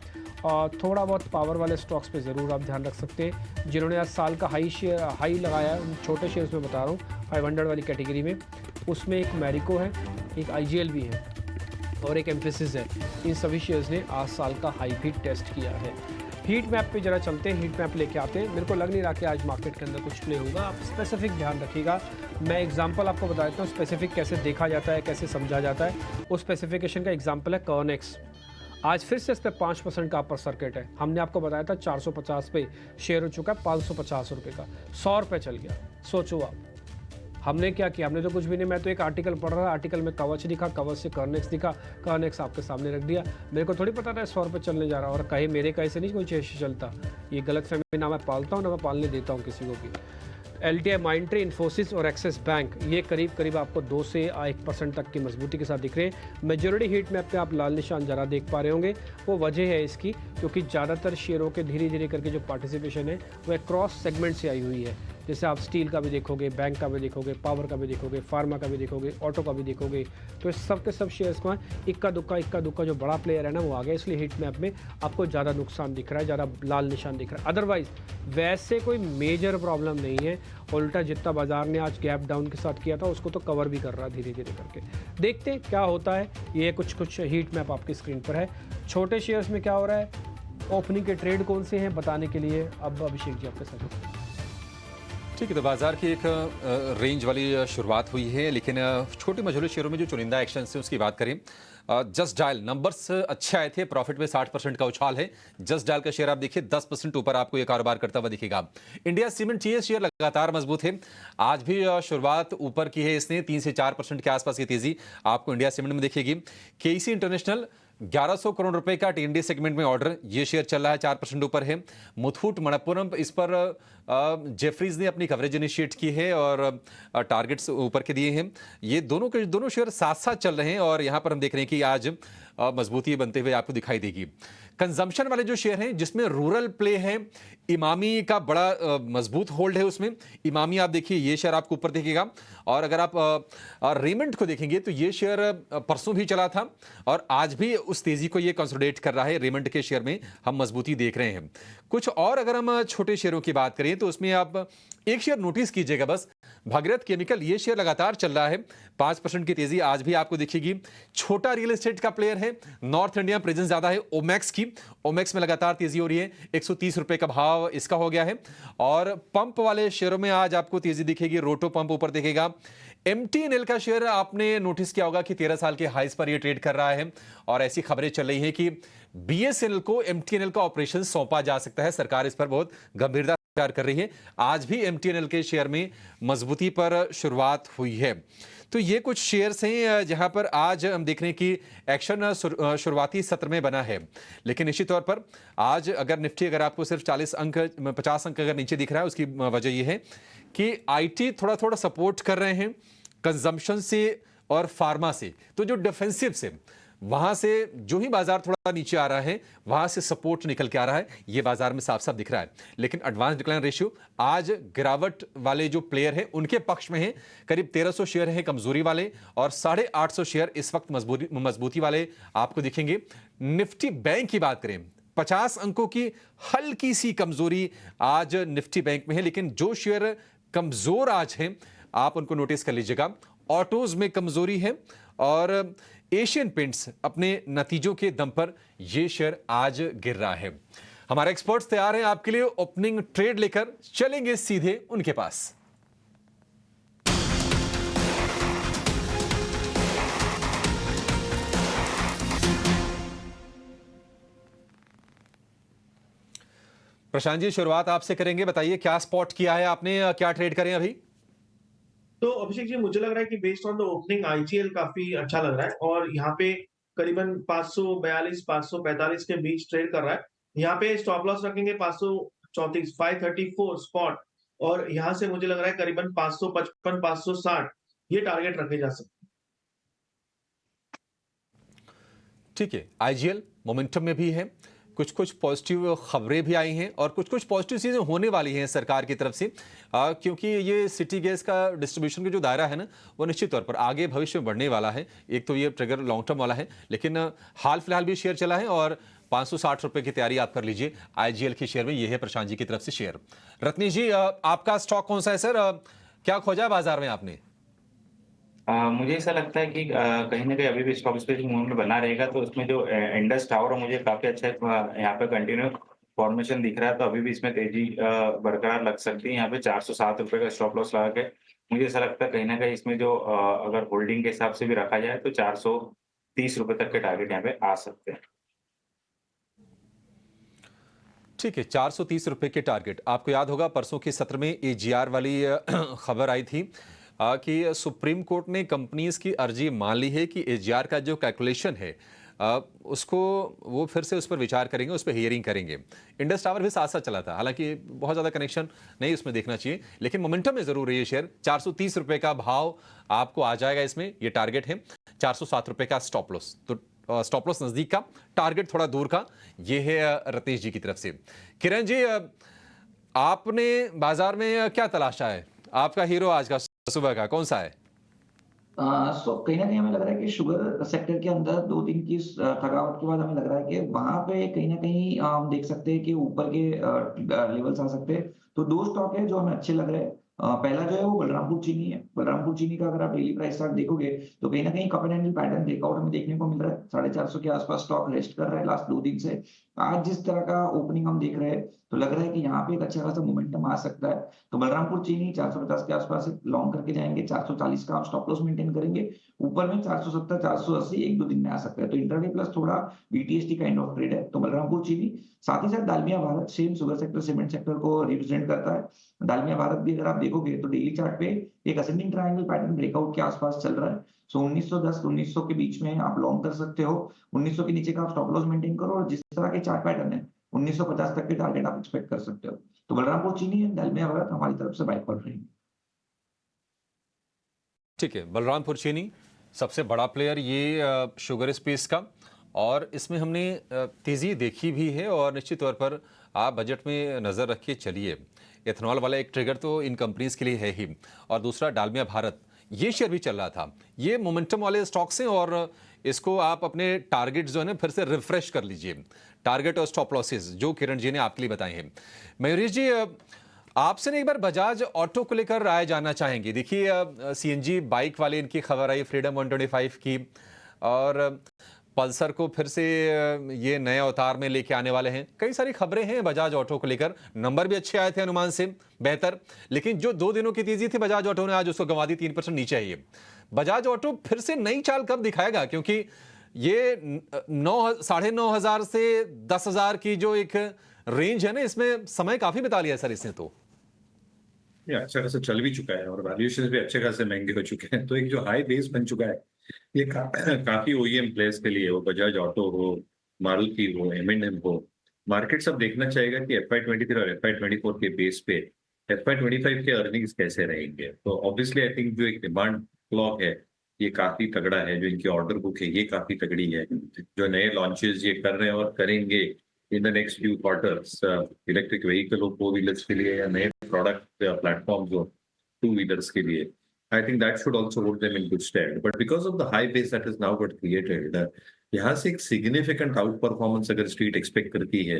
और थोड़ा बहुत पावर वाले स्टॉक्स पे ज़रूर आप ध्यान रख सकते हैं जिन्होंने आज साल का हाई लगाया है। उन छोटे शेयर्स में बता रहा हूँ 500 वाली कैटेगरी में, उसमें एक मैरिको है, एक आईजीएल भी है और एक एम्फेसिस है। इन सभी शेयर्स ने आज साल का हाई भी टेस्ट किया है। हीट मैप पे जरा चलते हैं, हीट मैप लेके आते हैं। मेरे को लग नहीं रहा कि आज मार्केट के अंदर कुछ प्ले होगा, आप स्पेसिफिक ध्यान रखिएगा। मैं एग्जांपल आपको बता देता हूँ स्पेसिफिक कैसे देखा जाता है, कैसे समझा जाता है। उस स्पेसिफिकेशन का एग्जांपल है कर्नेक्स। आज फिर से इस पर 5% का अपर सर्किट है। हमने आपको बताया था 450 पे शेयर हो चुका है, 550 रुपये का 100 रुपये चल गया। सोचो आप, हमने क्या किया? हमने तो कुछ भी नहीं, मैं तो एक आर्टिकल पढ़ रहा था, आर्टिकल में कवच दिखा, कवच से कर्नेक्स दिखा, कर्नेक्स आपके सामने रख दिया। मेरे को थोड़ी पता था 100 रुपये चलने जा रहा, और कहे मेरे कहे से नहीं कोई चेष चलता। ये गलत फहमी ना मैं पालता हूँ ना मैं पालने देता हूँ किसी को भी। एलटीआई माइंडट्री, इन्फोसिस और एक्सिस बैंक ये करीब करीब आपको 2 से 1% तक की मजबूती के साथ दिख रहे हैं। मेजॉरिटी हीट मैप पे आप लाल निशान जरा देख पा रहे होंगे, वो वजह है इसकी क्योंकि ज़्यादातर शेयरों के धीरे धीरे करके जो पार्टिसिपेशन है वह क्रॉस सेगमेंट से आई हुई है। जैसे आप स्टील का भी देखोगे, बैंक का भी देखोगे, पावर का भी देखोगे, फार्मा का भी देखोगे, ऑटो का भी देखोगे, तो इस सब के सब शेयर्स को इक्का दुक्का जो बड़ा प्लेयर है ना वो आ गया, इसलिए हीट मैप में आपको ज़्यादा नुकसान दिख रहा है, ज़्यादा लाल निशान दिख रहा है। अदरवाइज वैसे कोई मेजर प्रॉब्लम नहीं है, उल्टा जितना बाजार ने आज गैप डाउन के साथ किया था उसको तो कवर भी कर रहा है धीरे धीरे करके। देखते हैं क्या होता है। ये कुछ हीट मैप आपकी स्क्रीन पर है। छोटे शेयर्स में क्या हो रहा है, ओपनिंग के ट्रेड कौन से हैं बताने के लिए अब अभिषेक जी आपके साथ। ठीक है, तो बाजार की एक रेंज वाली शुरुआत हुई है, लेकिन छोटे मझोले शेयरों में जो चुनिंदा एक्शन है उसकी बात करें। जस्ट डायल नंबर्स अच्छे आए थे, प्रॉफिट में 60% का उछाल है। जस्ट डायल का शेयर आप देखिए 10% ऊपर आपको ये कारोबार करता हुआ दिखेगा। इंडिया सीमेंट ये शेयर लगातार मजबूत है, आज भी शुरुआत ऊपर की है इसने, 3 से 4% के आसपास की तेजी आपको इंडिया सीमेंट में दिखेगी। केईसी इंटरनेशनल 1100 करोड़ रुपए का टीएनडी सेगमेंट में ऑर्डर, ये शेयर चल रहा है 4% ऊपर है। मुथूट मनप्पुरम, इस पर जेफरीज ने अपनी कवरेज इनिशिएट की है और टारगेट्स ऊपर के दिए हैं। ये दोनों शेयर साथ साथ चल रहे हैं और यहां पर हम देख रहे हैं कि आज मजबूती बनते हुए आपको दिखाई देगी। कंजम्पशन वाले जो शेयर हैं जिसमें रूरल प्ले है, इमामी का बड़ा मजबूत होल्ड है उसमें। इमामी आप देखिए ये शेयर आपको ऊपर दिखेगा, और अगर आप रेमंड को देखेंगे तो ये शेयर परसों भी चला था और आज भी उस तेजी को ये कंसोलिडेट कर रहा है। रेमंड के शेयर में हम मजबूती देख रहे हैं। कुछ और अगर हम छोटे शेयरों की बात करें तो उसमें आप एक शेयर नोटिस कीजिएगा बस, भगीरथ केमिकल, ये शेयर लगातार चल रहा है, 5% की तेजी आज भी आपको दिखेगी। छोटा रियल एस्टेट का प्लेयर है, नॉर्थ इंडिया प्रेजेंस ज्यादा है ओमैक्स की, ओमैक्स में लगातार तेजी हो रही है, 130 रुपए का भाव इसका हो गया है। और पंप वाले शेयरों में आज आपको तेजी दिखेगी, रोटो पंप ऊपर दिखेगा। एमटीएनएल का शेयर आपने नोटिस किया होगा कि 13 साल के हाईस पर ये ट्रेड कर रहा है और ऐसी खबरें चल रही हैं कि बीएसएनएल को एमटीएनएल का ऑपरेशन सौंपा जा सकता है। सरकार इस पर बहुत गंभीरता विचार कर रही है। आज भी एमटीएनएल के शेयर में मजबूती पर शुरुआत हुई है। तो ये कुछ शेयर्स हैं जहां पर आज हम देख रहे हैं कि एक्शन शुरुआती सत्र में बना है, लेकिन निश्चित तौर पर आज अगर निफ्टी अगर आपको सिर्फ 50 अंक अगर नीचे दिख रहा है, उसकी वजह यह है कि आईटी थोड़ा थोड़ा सपोर्ट कर रहे हैं कंजम्पशन से और फार्मा से। तो जो डिफेंसिव से वहां से जो ही बाजार थोड़ा नीचे आ रहा है वहां से सपोर्ट निकल के आ रहा है, ये बाजार में साफ साफ दिख रहा है। लेकिन एडवांस डिक्लाइन रेशियो आज गिरावट वाले जो प्लेयर हैं उनके पक्ष में है। करीब 1300 शेयर हैं कमजोरी वाले और 850 शेयर इस वक्त मजबूती वाले आपको दिखेंगे। निफ्टी बैंक की बात करें, 50 अंकों की हल्की सी कमजोरी आज निफ्टी बैंक में है, लेकिन जो शेयर कमजोर आज हैं आप उनको नोटिस कर लीजिएगा। ऑटोज में कमजोरी है और एशियन पेंट्स अपने नतीजों के दम पर यह शेयर आज गिर रहा है। हमारे एक्सपर्ट्स तैयार हैं आपके लिए ओपनिंग ट्रेड लेकर, चलेंगे सीधे उनके पास। प्रशांत जी, शुरुआत आपसे करेंगे। बताइए क्या स्पॉट किया है आपने, क्या ट्रेड करें अभी? तो अभिषेक जी, मुझे लग रहा है कि based on the opening IGL काफी अच्छा लग रहा है और यहाँ पे करीबन 542 545 के बीच ट्रेड कर रहा है। यहाँ पे स्टॉप लॉस रखेंगे 534 534 स्पॉट, और यहाँ से मुझे लग रहा है करीबन 555 560 ये टारगेट रखे जा सकते हैं। ठीक है, आईजीएल मोमेंटम में भी है, कुछ कुछ पॉजिटिव खबरें भी आई हैं और कुछ कुछ पॉजिटिव चीज़ें होने वाली हैं सरकार की तरफ से, क्योंकि ये सिटी गैस का डिस्ट्रीब्यूशन का जो दायरा है ना, वो निश्चित तौर पर आगे भविष्य में बढ़ने वाला है। एक तो ये ट्रिगर लॉन्ग टर्म वाला है, लेकिन हाल फिलहाल भी शेयर चला है और 560 रुपए की तैयारी आप कर लीजिए आईजीएल के शेयर में। ये है प्रशांत जी की तरफ से शेयर। रत्नेश जी, आपका स्टॉक कौन सा है सर? क्या खोजा है बाजार में आपने? मुझे ऐसा लगता है कि कहीं ना कहीं अभी भी स्टॉक स्पेसिफिक मूवमेंट बना रहेगा, तो उसमें जो इंडस टावर मुझे काफी अच्छा यहाँ पे कंटिन्यू फॉर्मेशन दिख रहा है, तो अभी भी इसमें तेजी बरकरार लग सकती है। यहाँ पे 407 रुपए का स्टॉप लॉस लगा के मुझे ऐसा लगता है कहीं ना कहीं इसमें जो अगर होल्डिंग के हिसाब से भी रखा जाए तो 430 रुपए तक के टारगेट यहाँ पे आ सकते हैं। ठीक है, 430 रुपए के टारगेट। आपको याद होगा परसों के सत्र में एजीआर वाली खबर आई थी कि सुप्रीम कोर्ट ने कंपनीज की अर्जी मान ली है कि एजीआर का जो कैलकुलेशन है उसको वो फिर से उस पर विचार करेंगे, उस पर हियरिंग करेंगे। इंडस टावर भी साथ साथ चला था, हालांकि बहुत ज़्यादा कनेक्शन नहीं उसमें देखना चाहिए, लेकिन मोमेंटम में ज़रूर है ये शेयर। 430 रुपए का भाव आपको आ जाएगा इसमें, ये टारगेट है। 407 रुपए का स्टॉप लॉस, तो स्टॉप लॉस नज़दीक का, टारगेट थोड़ा दूर का। ये है रतीश जी की तरफ से। किरण जी, आपने बाजार में क्या तलाशा है? आपका हीरो आज का सुबह का कौन सा है? कहीं ना कहीं हमें लग रहा है कि शुगर सेक्टर के अंदर 2 दिन की थकावट के बाद हमें लग रहा है कि वहां पे कहीं ना कहीं हम देख सकते हैं कि ऊपर के लेवल्स आ सकते हैं। तो 2 स्टॉक है जो हमें अच्छे लग रहे हैं। पहला जो है वो बलरामपुर चीनी है। बलरामपुर चीनी का अगर आप डेली प्राइस चार्ट देखोगे तो कहीं ना कहीं cup and handle pattern breakout हमें देखने को मिल रहा है। 450 के आसपास स्टॉक रेस्ट कर रहा है लास्ट 2 दिन से। आज जिस तरह का ओपनिंग हम देख रहे हैं तो लग रहा है कि यहाँ पे एक अच्छा खासा मोमेंटम आ सकता है। तो बलरामपुर चीनी 450 के आसपास लॉन्ग करके जाएंगे, 440 का स्टॉप लॉस मेंटेन करेंगे। ऊपर में 470 480 1-2 दिन में आ सकता है। तो इंटरडे प्लस थोड़ा बीटीएसटी काइंड ऑफ ट्रेड है। तो बलरामपुर चीनी, साथ ही साथ Dalmia Bharat, same sugar sector cement sector को रिप्रेजेंट करता है। डालमिया भारत भी अगर आप देखोगे तो डेली चार्ट पे एक असेंडिंग ट्रायंगल पैटर्न ब्रेकआउट के आसपास चल रहा है। सो 1910 1900 के बीच में आप लॉन्ग कर सकते हो। 1900 के नीचे का आप स्टॉप लॉस मेंटेन करो और जिस तरह के चार्ट पैटर्न है 1950 तक के टारगेट आप एक्सपेक्ट कर सकते हो। तो बलरामपुर चीनी है, डालमिया भारत हमारी तरफ से बाय कर रही है। ठीक है, बलरामपुर चीनी सबसे बड़ा प्लेयर ये शुगर स्पेस का, और इसमें हमने तेज़ी देखी भी है और निश्चित तौर पर आप बजट में नज़र रख के चलिए। एथनॉल वाला एक ट्रिगर तो इन कंपनीज के लिए है ही, और दूसरा डालमिया भारत, ये शेयर भी चल रहा था। ये मोमेंटम वाले स्टॉक्स हैं और इसको आप अपने टारगेट जो है ना फिर से रिफ्रेश कर लीजिए। टारगेट और स्टॉप लॉसेस जो किरण जी ने आपके लिए बताए हैं। मयूरेश जी, आपसे ना एक बार बजाज ऑटो को लेकर राय जानना चाहेंगे। देखिए सीएनजी बाइक वाले इनकी खबर आई फ्रीडम 125 की, और पल्सर को फिर से ये नए अवतार में लेके आने वाले हैं। कई सारी खबरें हैं बजाज ऑटो को लेकर, नंबर भी अच्छे आए थे अनुमान से बेहतर, लेकिन जो 2 दिनों की तेजी थी बजाज ऑटो ने आज उसको गंवा दी, 3% नीचे आई है। बजाज ऑटो फिर से नई चाल कब दिखाएगा? क्योंकि ये 9,500 से 10,000 की जो एक रेंज है ना, इसमें समय काफी बिता लिया सर इसने। तो ये अच्छा खासा चल भी चुका है और वैल्यूएशंस भी अच्छे खासे महंगे हो चुके हैं। तो एक जो हाई बेस बन चुका है ये काफी ओईएम प्लेयर्स के लिए, हो बजाज ऑटो हो, मारुति हो, M&M हो, मार्केट सब देखना चाहेगा कि FY23 और FY24 के बेस पे FY25 के अर्निंग्स कैसे रहेंगे। तो ऑब्वियसली आई थिंक जो एक डिमांड क्लॉक है ये काफी तगड़ा है, जो इनकी ऑर्डर बुक है ये काफी तगड़ी है। जो नए लॉन्चेस ये कर रहे हैं और करेंगे in the next few quarters, electric vehicle हो, 4 व्हीलर्स के लिए, या नए प्रोडक्ट प्लेटफॉर्म्स हो 2 व्हीलर्स के लिए, I think that should also hold them in good stead. But because of the high base that is now got created, यहाँ से एक significant out performance अगर street expect करती है,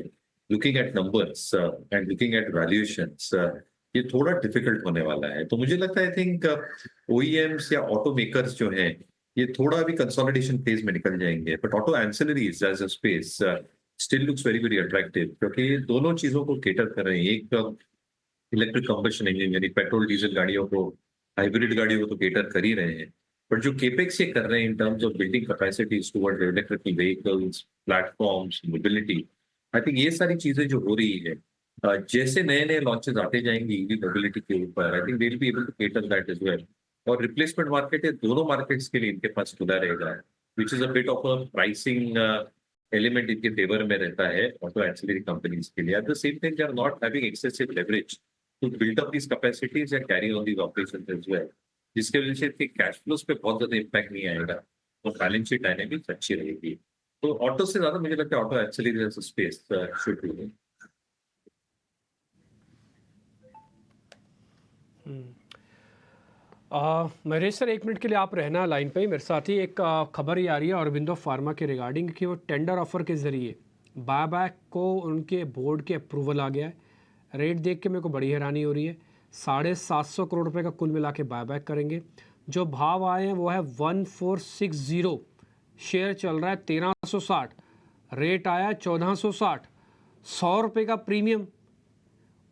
looking at numbers and looking at valuations, ये थोड़ा difficult होने वाला है। तो मुझे लगता है I think OEMs या automakers जो हैं ये थोड़ा अभी consolidation phase में निकल जाएंगे, but auto ancillaries as a space still looks very very attractive, क्योंकि ये दोनों चीजों को केटर कर रहे हैं। एक इलेक्ट्रिक कंबशन इंजन यानी पेट्रोल डीजल गाड़ियों को, हाइब्रिड गाड़ियों को तो केटर कर ही रहे हैं, बट जो केपेक्स ये कर रहे हैं इन terms of building capacities toward electrical vehicles, platforms, mobility, I think ये सारी चीजें जो हो रही है, जैसे नए नए लॉन्चेस आते जाएंगे ईवी मोबिलिटी के ऊपर, I think they will be able to cater that as well. और रिप्लेसमेंट मार्केट है, दोनों मार्केट्स के लिए इनके पास खुला रहेगा, which is a bit of a pricing element इनके फेवर में रहता है ऑटो एक्सिलरी कंपनीज के लिए। At the same time they are not having excessive leverage to build up these capacities and carry on these operations as well, जिसके वजह से इसके कैश फ्लोज पे बहुत ज्यादा इम्पैक्ट नहीं आएगा और बैलेंस शीट डायनेमिक्स अच्छी रहेगी। तो ऑटो से ज्यादा मुझे लगता है auto actually space should be. Mahesh sir, 1 minute के लिए आप रहना लाइन पे ही। मेरे साथ ही एक खबर ये आ रही है ऑरोबिंदो फार्मा के रिगार्डिंग कि वो टेंडर ऑफर के जरिए बायबैक को उनके बोर्ड के अप्रूवल आ गया है। रेट देख के मेरे को बड़ी हैरानी हो रही है। 750 करोड़ रुपए का कुल मिला के बायबैक करेंगे। जो भाव आए हैं वो है 1460। शेयर चल रहा है 1360, रेट आया है 1460। 100 रुपये का प्रीमियम।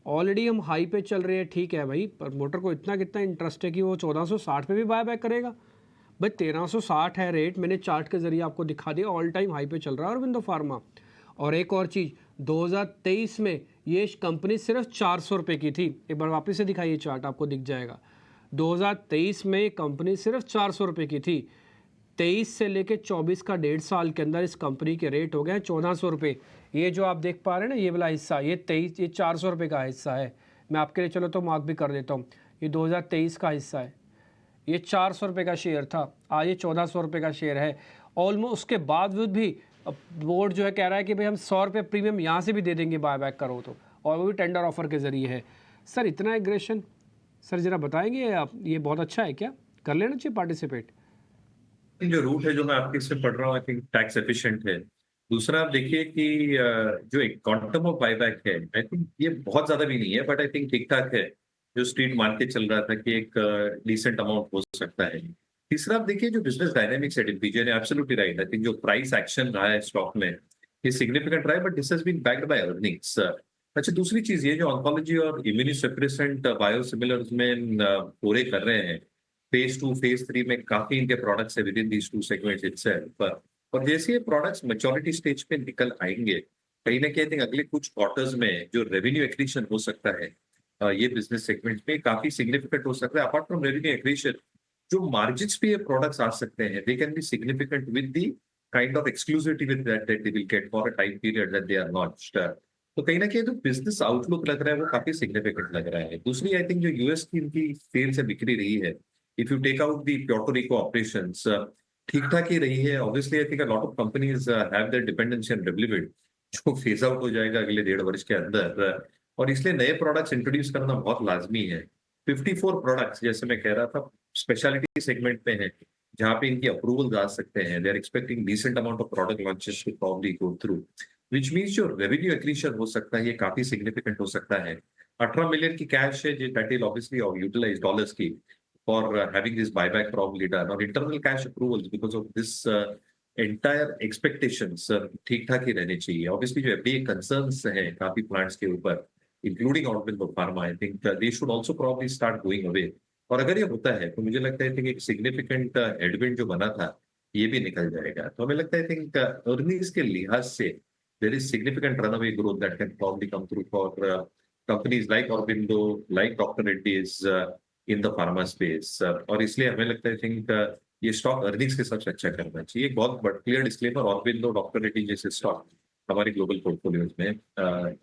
ऑलरेडी हम हाई पे चल रहे हैं, ठीक है भाई, पर मोटर को इतना कितना इंटरेस्ट है कि वो 1460 पे भी बायबैक करेगा। भाई 1360 है रेट, मैंने चार्ट के जरिए आपको दिखा दिया, ऑल टाइम हाई पे चल रहा है अरविंदो फार्मा। और एक और चीज़, 2023 में ये कंपनी सिर्फ 400 रुपये की थी। एक बार वापस से दिखाइए चार्ट, आपको दिख जाएगा। 2023 में कंपनी सिर्फ 400 रुपये की थी। 23 से लेके 24 का 1.5 साल के अंदर इस कंपनी के रेट हो गए 1400 रुपये। ये जो आप देख पा रहे हैं ना, ये वाला हिस्सा, ये 400 रुपये का हिस्सा है। मैं आपके लिए चलो तो मार्क भी कर देता हूँ, ये 2023 का हिस्सा है। ये 400 रुपये का शेयर था, आज ये 1400 रुपये का शेयर है ऑलमोस्ट। उसके बावजूद भी बोर्ड जो है कह रहा है कि भाई हम 100 रुपये प्रीमियम यहाँ से भी दे देंगे बायबैक करो तो, और वो भी टेंडर ऑफर के ज़रिए है। सर इतना एग्रेशन, सर ज़रा बताएंगे आप, ये बहुत अच्छा है क्या? कर लेना चाहिए पार्टिसिपेट? जो रूट है जो मैं आपके इससे पढ़ रहा हूँ, आई थिंक टैक्स एफिशिएंट है। दूसरा आप देखिए कि जो एक क्वांटम ऑफ बायबैक है, आई थिंक ये बहुत ज्यादा भी नहीं है, बट आई थिंक ठीक ठाक है। जो स्ट्रीट मार्केट चल रहा था कि एक डिसेंट अमाउंट हो सकता है। तीसरा आप देखिए जो बिजनेस डायनेमिक्स है, डिम्पीजे ने एब्सोल्युटली राइट, आई थिंक जो प्राइस एक्शन रहा है स्टॉक में ये सिग्निफिकेंट रहा है, but this has been backed by earnings. अच्छा, दूसरी चीज ये जो ऑन्कोलॉजी और इम्यूनोसप्रेसेंट बायोसिमिलर्स में पूरे कर रहे हैं, फेज 2 फेज 3 में काफी इनके प्रोडक्ट्स है with in these 2 segments itself. और जैसे ये प्रोडक्ट्स मैच्योरिटी स्टेज पे निकल आएंगे, कहीं ना कहीं अगले कुछ क्वार्टर्स में जो रेवेन्यू एक्रीशन हो सकता है ये बिजनेस सेगमेंट में काफी सिग्निफिकेंट हो सकता है। अपार्ट फ्रॉम रेवेन्यू एक्रीशन, जो मार्जिन्स पे ये प्रोडक्ट्स आ सकते हैं, they can be significant with the kind of exclusivity with that they will get for a time period that they are launched. तो कहीं ना कहीं जो बिजनेस आउटलुक लग रहा है वो काफी सिग्निफिकेंट लग रहा है। दूसरी आई थिंक जो यूएस की इनकी सेल्स है बिक्री रही है, if you take out the Puerto Rico operations, ठीक ठाक ही रही है। Obviously I think a lot of companies have their dependency on रेवलिविड, जो फेज आउट हो जाएगा अगले 1.5 वर्ष के अंदर, और इसलिए नए प्रोडक्ट्स इंट्रोड्यूस करना बहुत लाजमी है। 54 प्रोडक्ट्स जैसे मैं कह रहा था स्पेशलिटी सेगमेंट पे हैं, जहां पे इनकी अप्रूवल आ सकते हैं। They are expecting decent amount of product launches to probably go through, which means जो रेवेन्यू एक्रीशन हो सकता है ये काफी सिग्निफिकेंट हो सकता है। 18 मिलियन की कैश है, that will obviously utilize dollars की for having this buyback probably done, or internal cash approvals because of this entire expectations ठीक ठाक ही रहने चाहिए। Obviously जो FDA concerns हैं काफी plants के ऊपर, including Aurobindo Pharma, I think they should also probably start going away। और अगर ये होता है तो मुझे लगता है एक significant headwind जो बना था ये भी निकल जाएगा। तो हमें लगता है I think earnings के लिहाज से there is significant runaway growth that can probably come through for companies like Aurobindo, like Dr. Reddy's in the pharma space. और इसलिए हमें लगता है थिंक ये स्टॉक अर्निंग्स के सबसे अच्छा करना चाहिए। एक बहुत बड़ा clear disclaimer, Aurobindo, doctor Reddy जैसे स्टॉक हमारे ग्लोबल पोर्टफोलियोज में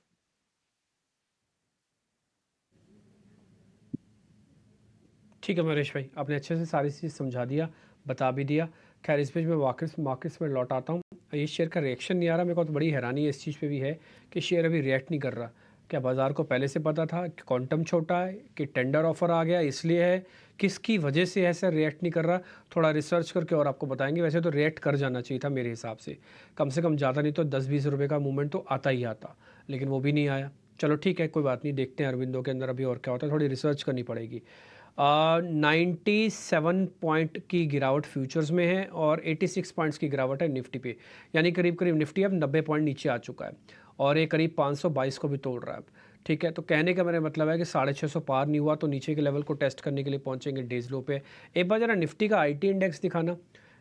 ठीक है महेश भाई, आपने अच्छे से सारी चीज़ समझा दिया, बता भी दिया। खैर इस बीच में मार्केट्स में लौट आता हूँ। ये शेयर का रिएक्शन नहीं आ रहा, मेरे को तो बड़ी हैरानी है इस चीज़ पे भी है कि शेयर अभी रिएक्ट नहीं कर रहा। क्या बाज़ार को पहले से पता था कि क्वांटम छोटा है, कि टेंडर ऑफर आ गया इसलिए है, किसकी वजह से ऐसा रिएक्ट नहीं कर रहा? थोड़ा रिसर्च करके और आपको बताएंगे। वैसे तो रिएक्ट कर जाना चाहिए था मेरे हिसाब से कम ज़्यादा नहीं तो 10-20 रुपये का मूवमेंट तो आता ही आता, लेकिन वो भी नहीं आया। चलो ठीक है, कोई बात नहीं, देखते हैं अरविंदो के अंदर अभी और क्या होता है, थोड़ी रिसर्च करनी पड़ेगी। 97 पॉइंट की गिरावट फ्यूचर्स में है और 86 पॉइंट्स की गिरावट है निफ्टी पे, यानी करीब करीब निफ्टी अब 90 पॉइंट नीचे आ चुका है और ये करीब 522 को भी तोड़ रहा है अब। ठीक है, तो कहने का मेरा मतलब है कि 650 पार नहीं हुआ तो नीचे के लेवल को टेस्ट करने के लिए पहुंचेंगे डेज लो पे। एक बार जरा निफ्टी का आईटी इंडेक्स दिखाना,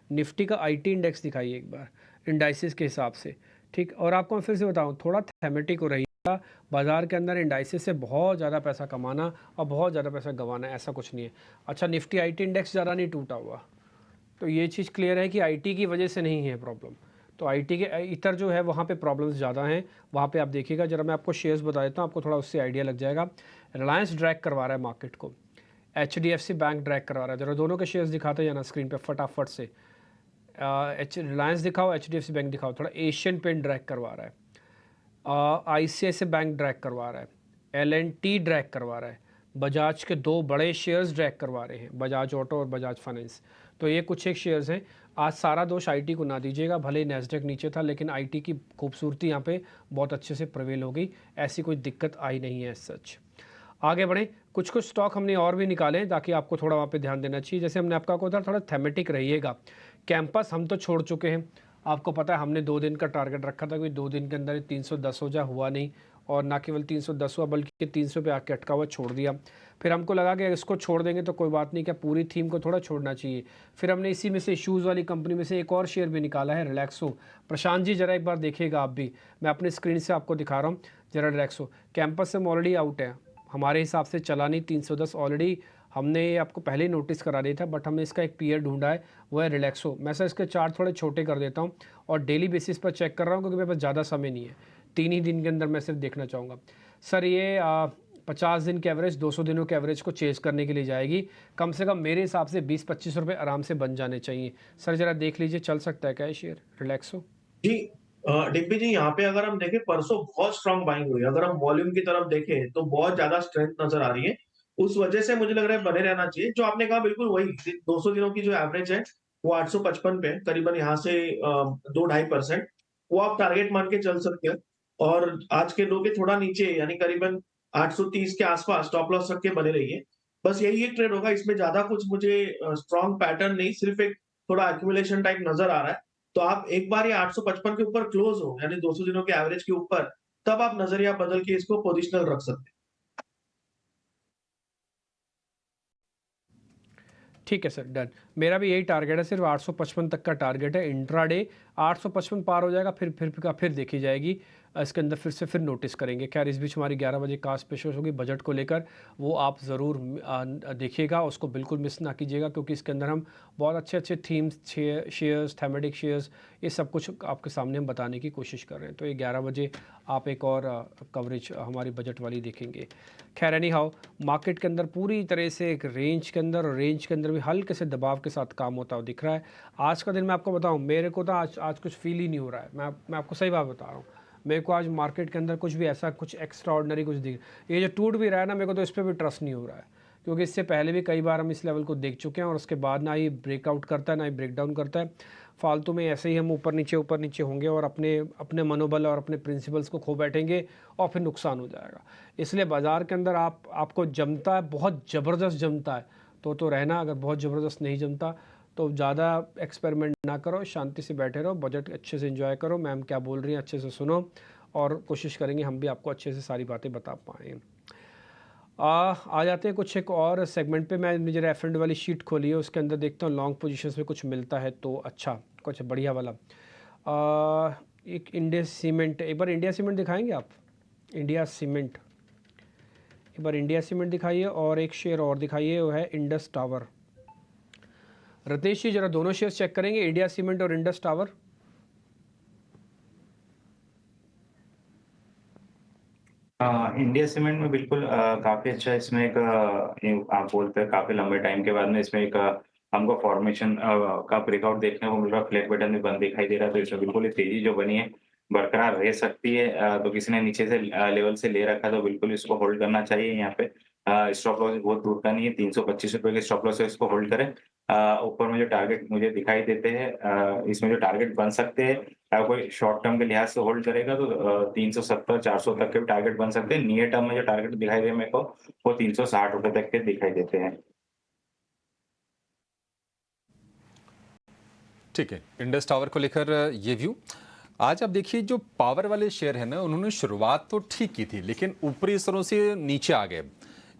निफ्टी का आईटी इंडेक्स दिखाइए एक बार इंडाइसिस के हिसाब से। ठीक, और आपको मैं फिर से बताऊं, थोड़ा थेमेटिक हो रही है बाजार के अंदर, इंडाइसिस से बहुत ज़्यादा पैसा कमाना और बहुत ज़्यादा पैसा गंवाना, ऐसा कुछ नहीं है। अच्छा, निफ्टी आईटी इंडेक्स ज़्यादा नहीं टूटा हुआ, तो ये चीज़ क्लियर है कि आईटी की वजह से नहीं है प्रॉब्लम। तो आईटी के इतर जो है वहाँ पे प्रॉब्लम्स ज़्यादा हैं, वहाँ पे आप देखिएगा। जरा मैं आपको शेयर्स बता देता हूँ, आपको थोड़ा उससे आइडिया लग जाएगा। रिलायंस ड्रैग करवा रहा है मार्केट को, HDFC बैंक ड्रैग करवा रहा है। जरा दोनों के शेयर्स दिखाते हैं ना स्क्रीन पे फटाफट से। रिलायंस दिखाओ, HDFC बैंक दिखाओ। थोड़ा एशियन पेंट ड्रैग करवा रहा है, ICICI बैंक ड्रैग करवा रहा है, L&T ड्रैग करवा रहा है, बजाज के 2 बड़े शेयर्स ड्रैग करवा रहे हैं, बजाज ऑटो और बजाज फाइनेंस। तो ये कुछ एक शेयर्स हैं। आज सारा दोष आईटी को ना दीजिएगा, भले ही नैस्डैक नीचे था लेकिन आईटी की खूबसूरती यहाँ पे बहुत अच्छे से प्रिवेल हो गई, ऐसी कोई दिक्कत आई नहीं है सच। आगे बढ़ें, कुछ कुछ स्टॉक हमने और भी निकाले ताकि आपको थोड़ा वहाँ पे ध्यान देना चाहिए। जैसे हमने आपका को थोड़ा थेमेटिक रहिएगा। कैंपस हम तो छोड़ चुके हैं, आपको पता है हमने 2 दिन का टारगेट रखा था कि 2 दिन के अंदर 310 हो जाए, हुआ नहीं और ना केवल 310 हुआ बल्कि 300 पे आके अटका हुआ छोड़ दिया। फिर हमको लगा कि इसको छोड़ देंगे तो कोई बात नहीं, क्या पूरी थीम को थोड़ा छोड़ना चाहिए। फिर हमने इसी में से शूज़ वाली कंपनी में से एक और शेयर भी निकाला है, रिलैक्सो। प्रशांत जी जरा एक बार देखिएगा आप भी, मैं अपनी स्क्रीन से आपको दिखा रहा हूँ जरा। रिलैक्सो कैंपस से ऑलरेडी आउट है, हमारे हिसाब से चला नहीं। 310 ऑलरेडी हमने आपको पहले ही नोटिस करा दिया था, बट हमने इसका एक पीयर ढूंढा है, वो है रिलैक्सो। मैं सर इसके चार्ट थोड़े छोटे कर देता हूँ और डेली बेसिस पर चेक कर रहा हूँ क्योंकि मेरे पास ज़्यादा समय नहीं है, 3 ही दिन के अंदर मैं सिर्फ देखना चाहूँगा। सर ये 50 दिन के एवरेज, 200 दिनों के एवरेज को चेज करने के लिए जाएगी। कम से कम मेरे हिसाब से 20-25 रुपये आराम से बन जाने चाहिए। सर ज़रा देख लीजिए, चल सकता है क्या ये शेयर रिलैक्सो? जी डिम्पी जी, यहाँ पे अगर हम देखें परसों बहुत स्ट्रांग बाइंग हुई है। अगर हम वॉल्यूम की तरफ देखें तो बहुत ज्यादा स्ट्रेंथ नजर आ रही है, उस वजह से मुझे लग रहा है बने रहना चाहिए। जो आपने कहा बिल्कुल वही, 200 दिनों की जो एवरेज है वो 855 पे, करीबन यहाँ से 2-2.5%, वो आप टारगेट मान के चल सकते हैं। और आज के लो के थोड़ा नीचे यानी करीबन 830 के आसपास स्टॉप लॉस रख के बने रहिए। बस यही एक ट्रेड होगा, इसमें ज्यादा कुछ मुझे स्ट्रॉन्ग पैटर्न नहीं, सिर्फ एक थोड़ा एक्यूमुलेशन टाइप नजर आ रहा है। तो आप एक बार ये 855 के ऊपर क्लोज हो यानी 200 दिनों के एवरेज के ऊपर, तब आप नजरिया बदल के इसको पोजिशनल रख सकते हैं। ठीक है सर, डन। मेरा भी यही टारगेट है, सिर्फ 855 तक का टारगेट है। इंट्राडे 855 पार हो जाएगा, फिर देखी जाएगी इसके अंदर, फिर नोटिस करेंगे। खैर इस बीच हमारी 11 बजे कास्ट पेशकश होगी बजट को लेकर, वो आप ज़रूर देखिएगा, उसको बिल्कुल मिस ना कीजिएगा क्योंकि इसके अंदर हम बहुत अच्छे अच्छे थीम्स, शेयर्स, थेमेटिक शेयर्स, ये सब कुछ आपके सामने हम बताने की कोशिश कर रहे हैं। तो ये 11 बजे आप एक और कवरेज हमारी बजट वाली देखेंगे। खैर एनी हाउ, मार्केट के अंदर पूरी तरह से एक रेंज के अंदर, और रेंज के अंदर भी हल्के से दबाव के साथ काम होता हुआ दिख रहा है। आज का दिन मैं आपको बताऊं, मेरे को तो आज कुछ फील ही नहीं हो रहा है। मैं आपको सही बात बता रहा हूँ, मेरे को आज मार्केट के अंदर कुछ भी ऐसा कुछ एक्स्ट्रा ऑर्डनरी कुछ दिख, ये जो टूट भी रहा है ना, मेरे को तो इस पर भी ट्रस्ट नहीं हो रहा है क्योंकि इससे पहले भी कई बार हम इस लेवल को देख चुके हैं और उसके बाद ना ही ब्रेकआउट करता है ना ही ब्रेकडाउन करता है। फालतू में ऐसे ही हम ऊपर नीचे होंगे और अपने मनोबल और अपने प्रिंसिपल्स को खो बैठेंगे और फिर नुकसान हो जाएगा। इसलिए बाज़ार के अंदर आपको जमता है, बहुत ज़बरदस्त जमता है तो रहना, अगर बहुत ज़बरदस्त नहीं जमता तो ज़्यादा एक्सपेरिमेंट ना करो, शांति से बैठे रहो, बजट अच्छे से एंजॉय करो, मैम क्या बोल रही हैं अच्छे से सुनो और कोशिश करेंगे हम भी आपको अच्छे से सारी बातें बता पाएँ। आ जाते हैं कुछ एक और सेगमेंट पे। मैं जरा F&O वाली शीट खोली है, उसके अंदर देखता हूँ लॉन्ग पोजीशंस में कुछ मिलता है तो अच्छा, कुछ बढ़िया वाला। एक इंडिया सीमेंट, एक बार इंडिया सीमेंट दिखाएंगे आप? इंडिया सीमेंट, एक बार इंडिया सीमेंट दिखाइए और एक शेयर और दिखाइए, वो है इंडस टावर। रतेश जी जरा दोनों शेयर चेक करेंगे, इंडिया सीमेंट और इंडस टावर। इंडिया सीमेंट में बिल्कुल काफी अच्छा, इसमें एक आप बोलते हैं काफी लंबे टाइम के बाद में इसमें एक हमको फॉर्मेशन का ब्रेकआउट देखने को मिल रहा है। फ्लैग पैटर्न भी बंद दिखाई दे रहा है, तो इसमें बिल्कुल तेजी जो बनी है बरकरार रह सकती है। तो किसी ने नीचे से लेवल से ले रखा है तो बिल्कुल इसको होल्ड करना चाहिए। यहाँ पे स्टॉप लॉस बहुत दूर का नहीं है, 325 रुपए के स्टॉप लॉस है, इसको होल्ड करें। ऊपर में जो टारगेट मुझे दिखाई देते हैं, इसमें जो टारगेट बन सकते हैं, अगर कोई शॉर्ट टर्म के लिहाज से होल्ड करेगा तो 370-400 तक के भी टारगेट बन सकते हैं। नियर टर्म में जो टारगेट दिखाई दे मेरे को वो 360 रुपए तक के दिखाई देते हैं। ठीक है, इंडस टावर को लेकर ये व्यू। आज आप देखिए जो पावर वाले शेयर है ना, उन्होंने शुरुआत तो ठीक की थी लेकिन ऊपरी स्तरों से नीचे आ गए।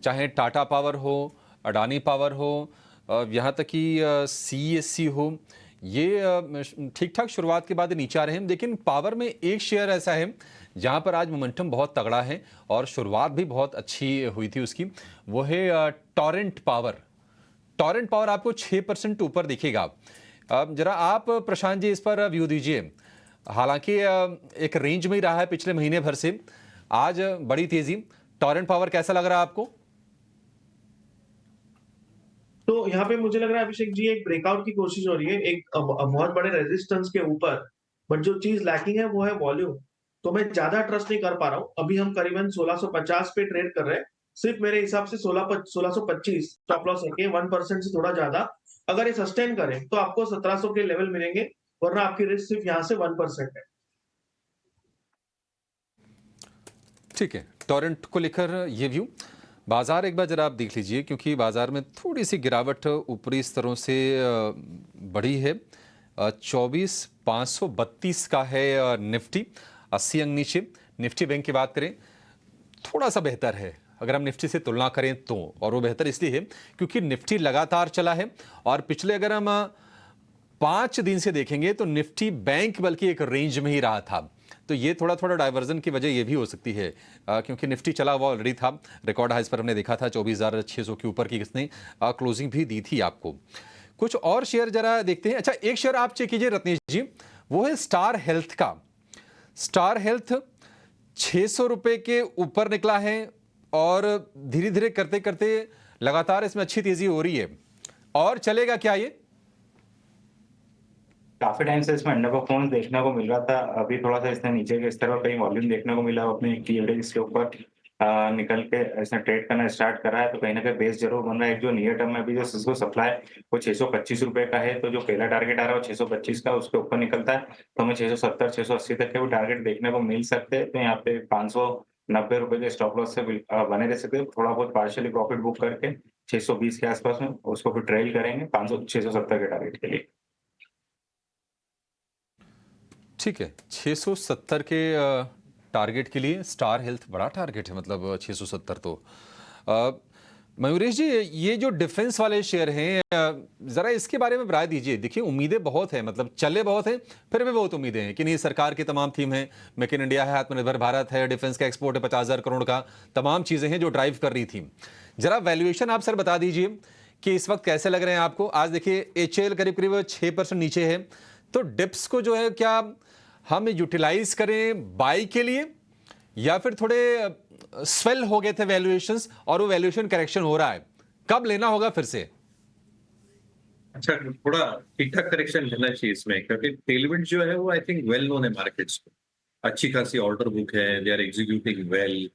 चाहे टाटा पावर हो, अडानी पावर हो, यहाँ तक कि सीएससी हो, ये ठीक ठाक शुरुआत के बाद नीचे आ रहे हैं। लेकिन पावर में एक शेयर ऐसा है जहाँ पर आज मोमेंटम बहुत तगड़ा है और शुरुआत भी बहुत अच्छी हुई थी उसकी, वो है टॉरेंट पावर। टॉरेंट पावर आपको 6% ऊपर दिखेगा। अब जरा आप प्रशांत जी इस पर व्यू दीजिए। हालांकि एक रेंज में ही रहा है पिछले महीने भर से, आज बड़ी तेजी। टॉरेंट पावर कैसा लग रहा है आपको? तो यहाँ पे मुझे लग रहा है अभिषेक जी एक ब्रेकआउट की कोशिश हो रही है एक बहुत बड़े रेजिस्टेंस के ऊपर, बट जो चीज लैकिंग है वो है वॉल्यूम। तो मैं ज्यादा ट्रस्ट नहीं कर पा रहा हूँ। अभी हम करीबन 1650 पे ट्रेड कर रहे हैं। सिर्फ मेरे हिसाब से 1625 स्टॉप लॉस रखिए, 1% से थोड़ा ज्यादा। अगर ये सस्टेन करें तो आपको 1700 के लेवल मिलेंगे, वरना आपकी रिस्क सिर्फ यहाँ से 1% है। ठीक है, टॉरेंट को लेकर ये व्यू। बाजार एक बार जरा आप देख लीजिए, क्योंकि बाजार में थोड़ी सी गिरावट ऊपरी स्तरों से बढ़ी है। 24,532 का है निफ्टी, 80 अंक नीचे। निफ्टी बैंक की बात करें थोड़ा सा बेहतर है अगर हम निफ्टी से तुलना करें तो, और वो बेहतर इसलिए है क्योंकि निफ्टी लगातार चला है। और पिछले अगर हम 5 दिन से देखेंगे तो निफ्टी बैंक बल्कि एक रेंज में ही रहा था। तो ये थोड़ा थोड़ा डाइवर्जन की वजह ये भी हो सकती है, क्योंकि निफ्टी चला हुआ ऑलरेडी था। रिकॉर्ड हाइस पर हमने देखा था 24,600 के ऊपर की किसने क्लोजिंग भी दी थी आपको। कुछ और शेयर जरा देखते हैं। अच्छा, एक शेयर आप चेक कीजिए रत्नेश जी, वो है स्टार हेल्थ का। स्टार हेल्थ 600 रुपए के ऊपर निकला है और धीरे धीरे करते करते लगातार इसमें अच्छी तेजी हो रही है। और चलेगा क्या ये? काफी टाइम से इसमें अंडर परफॉर्मेंस देखने को मिल रहा था। अभी थोड़ा सा इसने नीचे के स्तर पर कहीं वॉल्यूम देखने को मिला, अपने एवरेज के ऊपर निकल के इसने ट्रेड करना स्टार्ट करा है। तो कहीं ना कहीं बेस जरूर बन रहा है। एक जो नियर टर्म में अभी जो इसको सप्लाई वो 625 रुपए का है, तो जो पहला टारगेट आ रहा है वो 625 का, उसके ऊपर निकलता है तो हमें 670 680 तक के भी टारगेट देखने को मिल सकते हैं। तो यहाँ पे 590 रुपए के स्टॉप लॉस से बने रह सकते हैं। थोड़ा बहुत पार्शियली प्रॉफिट बुक करके 620 के आसपास में उसको फिर ट्रेल करेंगे 670 के टारगेट के लिए। ठीक है, 670 के टारगेट के लिए स्टार हेल्थ बड़ा टारगेट है, मतलब 670। तो मयूरेश जी, ये जो डिफेंस वाले शेयर हैं, जरा इसके बारे में राय दीजिए। देखिए उम्मीदें बहुत हैं, मतलब चले बहुत हैं, फिर भी बहुत उम्मीदें हैं कि नहीं, सरकार की तमाम थीम है, मेक इन इंडिया है, आत्मनिर्भर भारत है, डिफेंस का एक्सपोर्ट है 50,000 करोड़ का, तमाम चीजें हैं जो ड्राइव कर रही थी। जरा वैल्यूएशन आप सर बता दीजिए कि इस वक्त कैसे लग रहे हैं आपको। आज देखिए HAL करीब करीब 6% नीचे है, तो डिप्स को जो है क्या हम यूटिलाइज करें बाई के लिए, या फिर थोड़े स्वेल हो गए थे वैल्यूएशंस और वो वैल्यूएशन करेक्शन हो रहा है, कब लेना होगा फिर से? अच्छा, थोड़ा ठीक ठाक करेक्शन लेना चाहिए इसमें, क्योंकि टेलविंड जो है वो आई थिंक वेल नोन है मार्केट्स में। अच्छी खासी ऑर्डर बुक है, दे आर एग्जीक्यूटिंग वेल,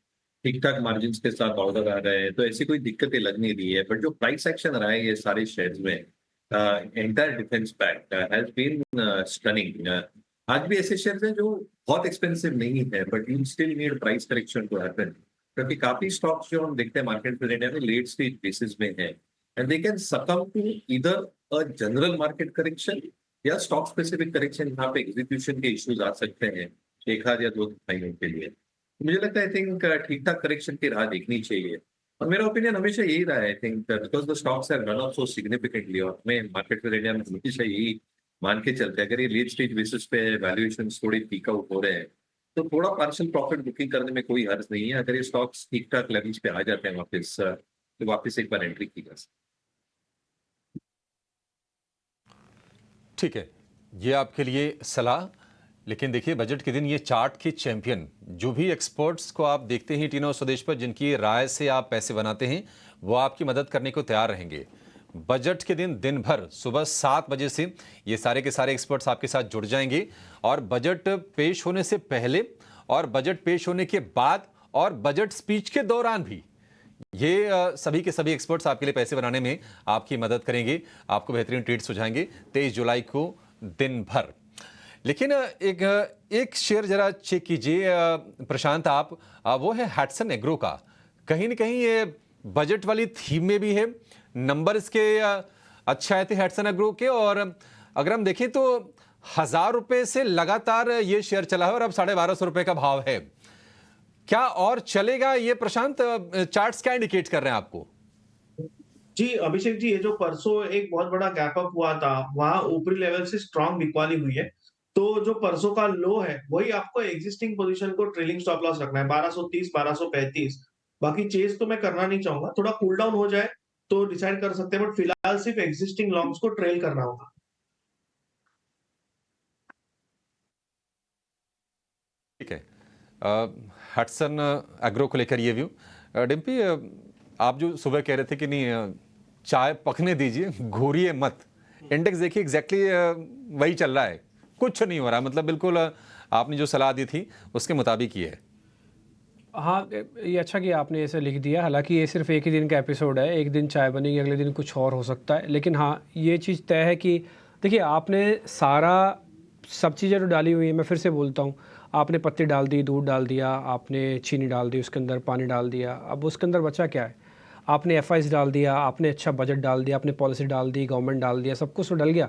ठीक ठाक मार्जिन के साथ ऑर्डर आ रहे हैं, तो ऐसी कोई दिक्कतें लग नहीं रही है। बट जो प्राइस एक्शन रहा है ये सारे शेयर्स में, entire defence pact has been stunning. आज भी ऐसे शेयर्स हैं जो बहुत एक्सपेंसिव नहीं है, but you still need price correction to happen, क्योंकि काफी स्टॉक्स जो हम देखते हैं मार्केट में इंडिया में लेट स्टेज बेसिस में है, and they can succumb to either a general market correction या स्टॉक स्पेसिफिक करेक्शन, जहाँ पे एग्जीक्यूशन के इश्यूज आ सकते हैं 1 आध या 2 महीनों के लिए। मुझे लगता है आई थिंक ठीक ठाक करेक्शन की राह देखनी चाहिए, और मेरा ओपिनियन हमेशा यही रहा है। I think because the stocks have run up so significantly, और हमें मार्केट में इंडिया में हमेशा यही मान के चलते हैं अगर ये लेट स्टेज बेसिस पे वैल्यूएशन थोड़े पीक आउट हो रहे हैं तो थोड़ा पार्शियल प्रॉफिट बुकिंग करने में कोई हर्ज नहीं है। अगर ये स्टॉक्स ठीक ठाक लेवल्स पे आ जाते हैं वापस, तो वापस एक बार एंट्री की जा सकती। ठीक है, ये आपके लिए सलाह। लेकिन देखिए बजट के दिन ये चार्ट के चैंपियन जो भी एक्सपर्ट्स को आप देखते हैं टीनो स्वदेश पर, जिनकी राय से आप पैसे बनाते हैं, वो आपकी मदद करने को तैयार रहेंगे। बजट के दिन दिन भर सुबह 7 बजे से ये सारे के सारे एक्सपर्ट्स आपके साथ जुड़ जाएंगे, और बजट पेश होने से पहले और बजट पेश होने के बाद और बजट स्पीच के दौरान भी ये सभी के सभी एक्सपर्ट्स आपके लिए पैसे बनाने में आपकी मदद करेंगे, आपको बेहतरीन ट्रीट सुझाएंगे 23 जुलाई को दिन भर। लेकिन एक शेयर जरा चेक कीजिए प्रशांत आप, वो है हैटसन एग्रो का। कहीं ना कहीं ये बजट वाली थीम में भी है, नंबर इसके अच्छा आए थे हैटसन एग्रो के, और अगर हम देखें तो 1000 रुपए से लगातार ये शेयर चला है और अब 1250 रुपए का भाव है। क्या और चलेगा ये प्रशांत? चार्ट्स क्या इंडिकेट कर रहे हैं आपको? जी अभिषेक जी, ये जो परसों एक बहुत बड़ा गैप अप हुआ था, वहां ऊपरी लेवल से स्ट्रांग बिकवाली हुई है। तो जो परसों का लो है वही आपको एग्जिस्टिंग पोजीशन को ट्रेलिंग स्टॉप लॉस रखना है 1230 1235। बाकी चेस तो मैं करना नहीं चाहूंगा, थोड़ा कूल डाउन हो जाए तो डिसाइड कर सकते हैं, बट फिलहाल सिर्फ एग्जिस्टिंग लॉन्ग्स को ट्रेल करना होगा। ठीक है, हटसन एग्रो को लेकर ये व्यू। डिम्पी, आप जो सुबह कह रहे थे कि नहीं चाय पकने दीजिए, घूरिए मत, इंडेक्स देखिए एग्जैक्टली वही चल रहा है, कुछ नहीं हो रहा, मतलब बिल्कुल आपने जो सलाह दी थी उसके मुताबिक ही है। हाँ, ये अच्छा कि आपने ऐसे लिख दिया। हालांकि ये सिर्फ एक ही दिन का एपिसोड है, एक दिन चाय बनेगी, अगले दिन कुछ और हो सकता है। लेकिन हाँ, ये चीज़ तय है कि देखिए, आपने सब चीज़ें जो डाली हुई है, मैं फिर से बोलता हूँ, आपने पत्ती डाल दी, दूध डाल दिया, आपने चीनी डाल दी, उसके अंदर पानी डाल दिया, अब उसके अंदर बचा क्या है? आपने एफआईज डाल दिया, आपने अच्छा बजट डाल दिया, आपने पॉलिसी डाल दी, गवर्नमेंट डाल दिया, सब कुछ तो डल गया।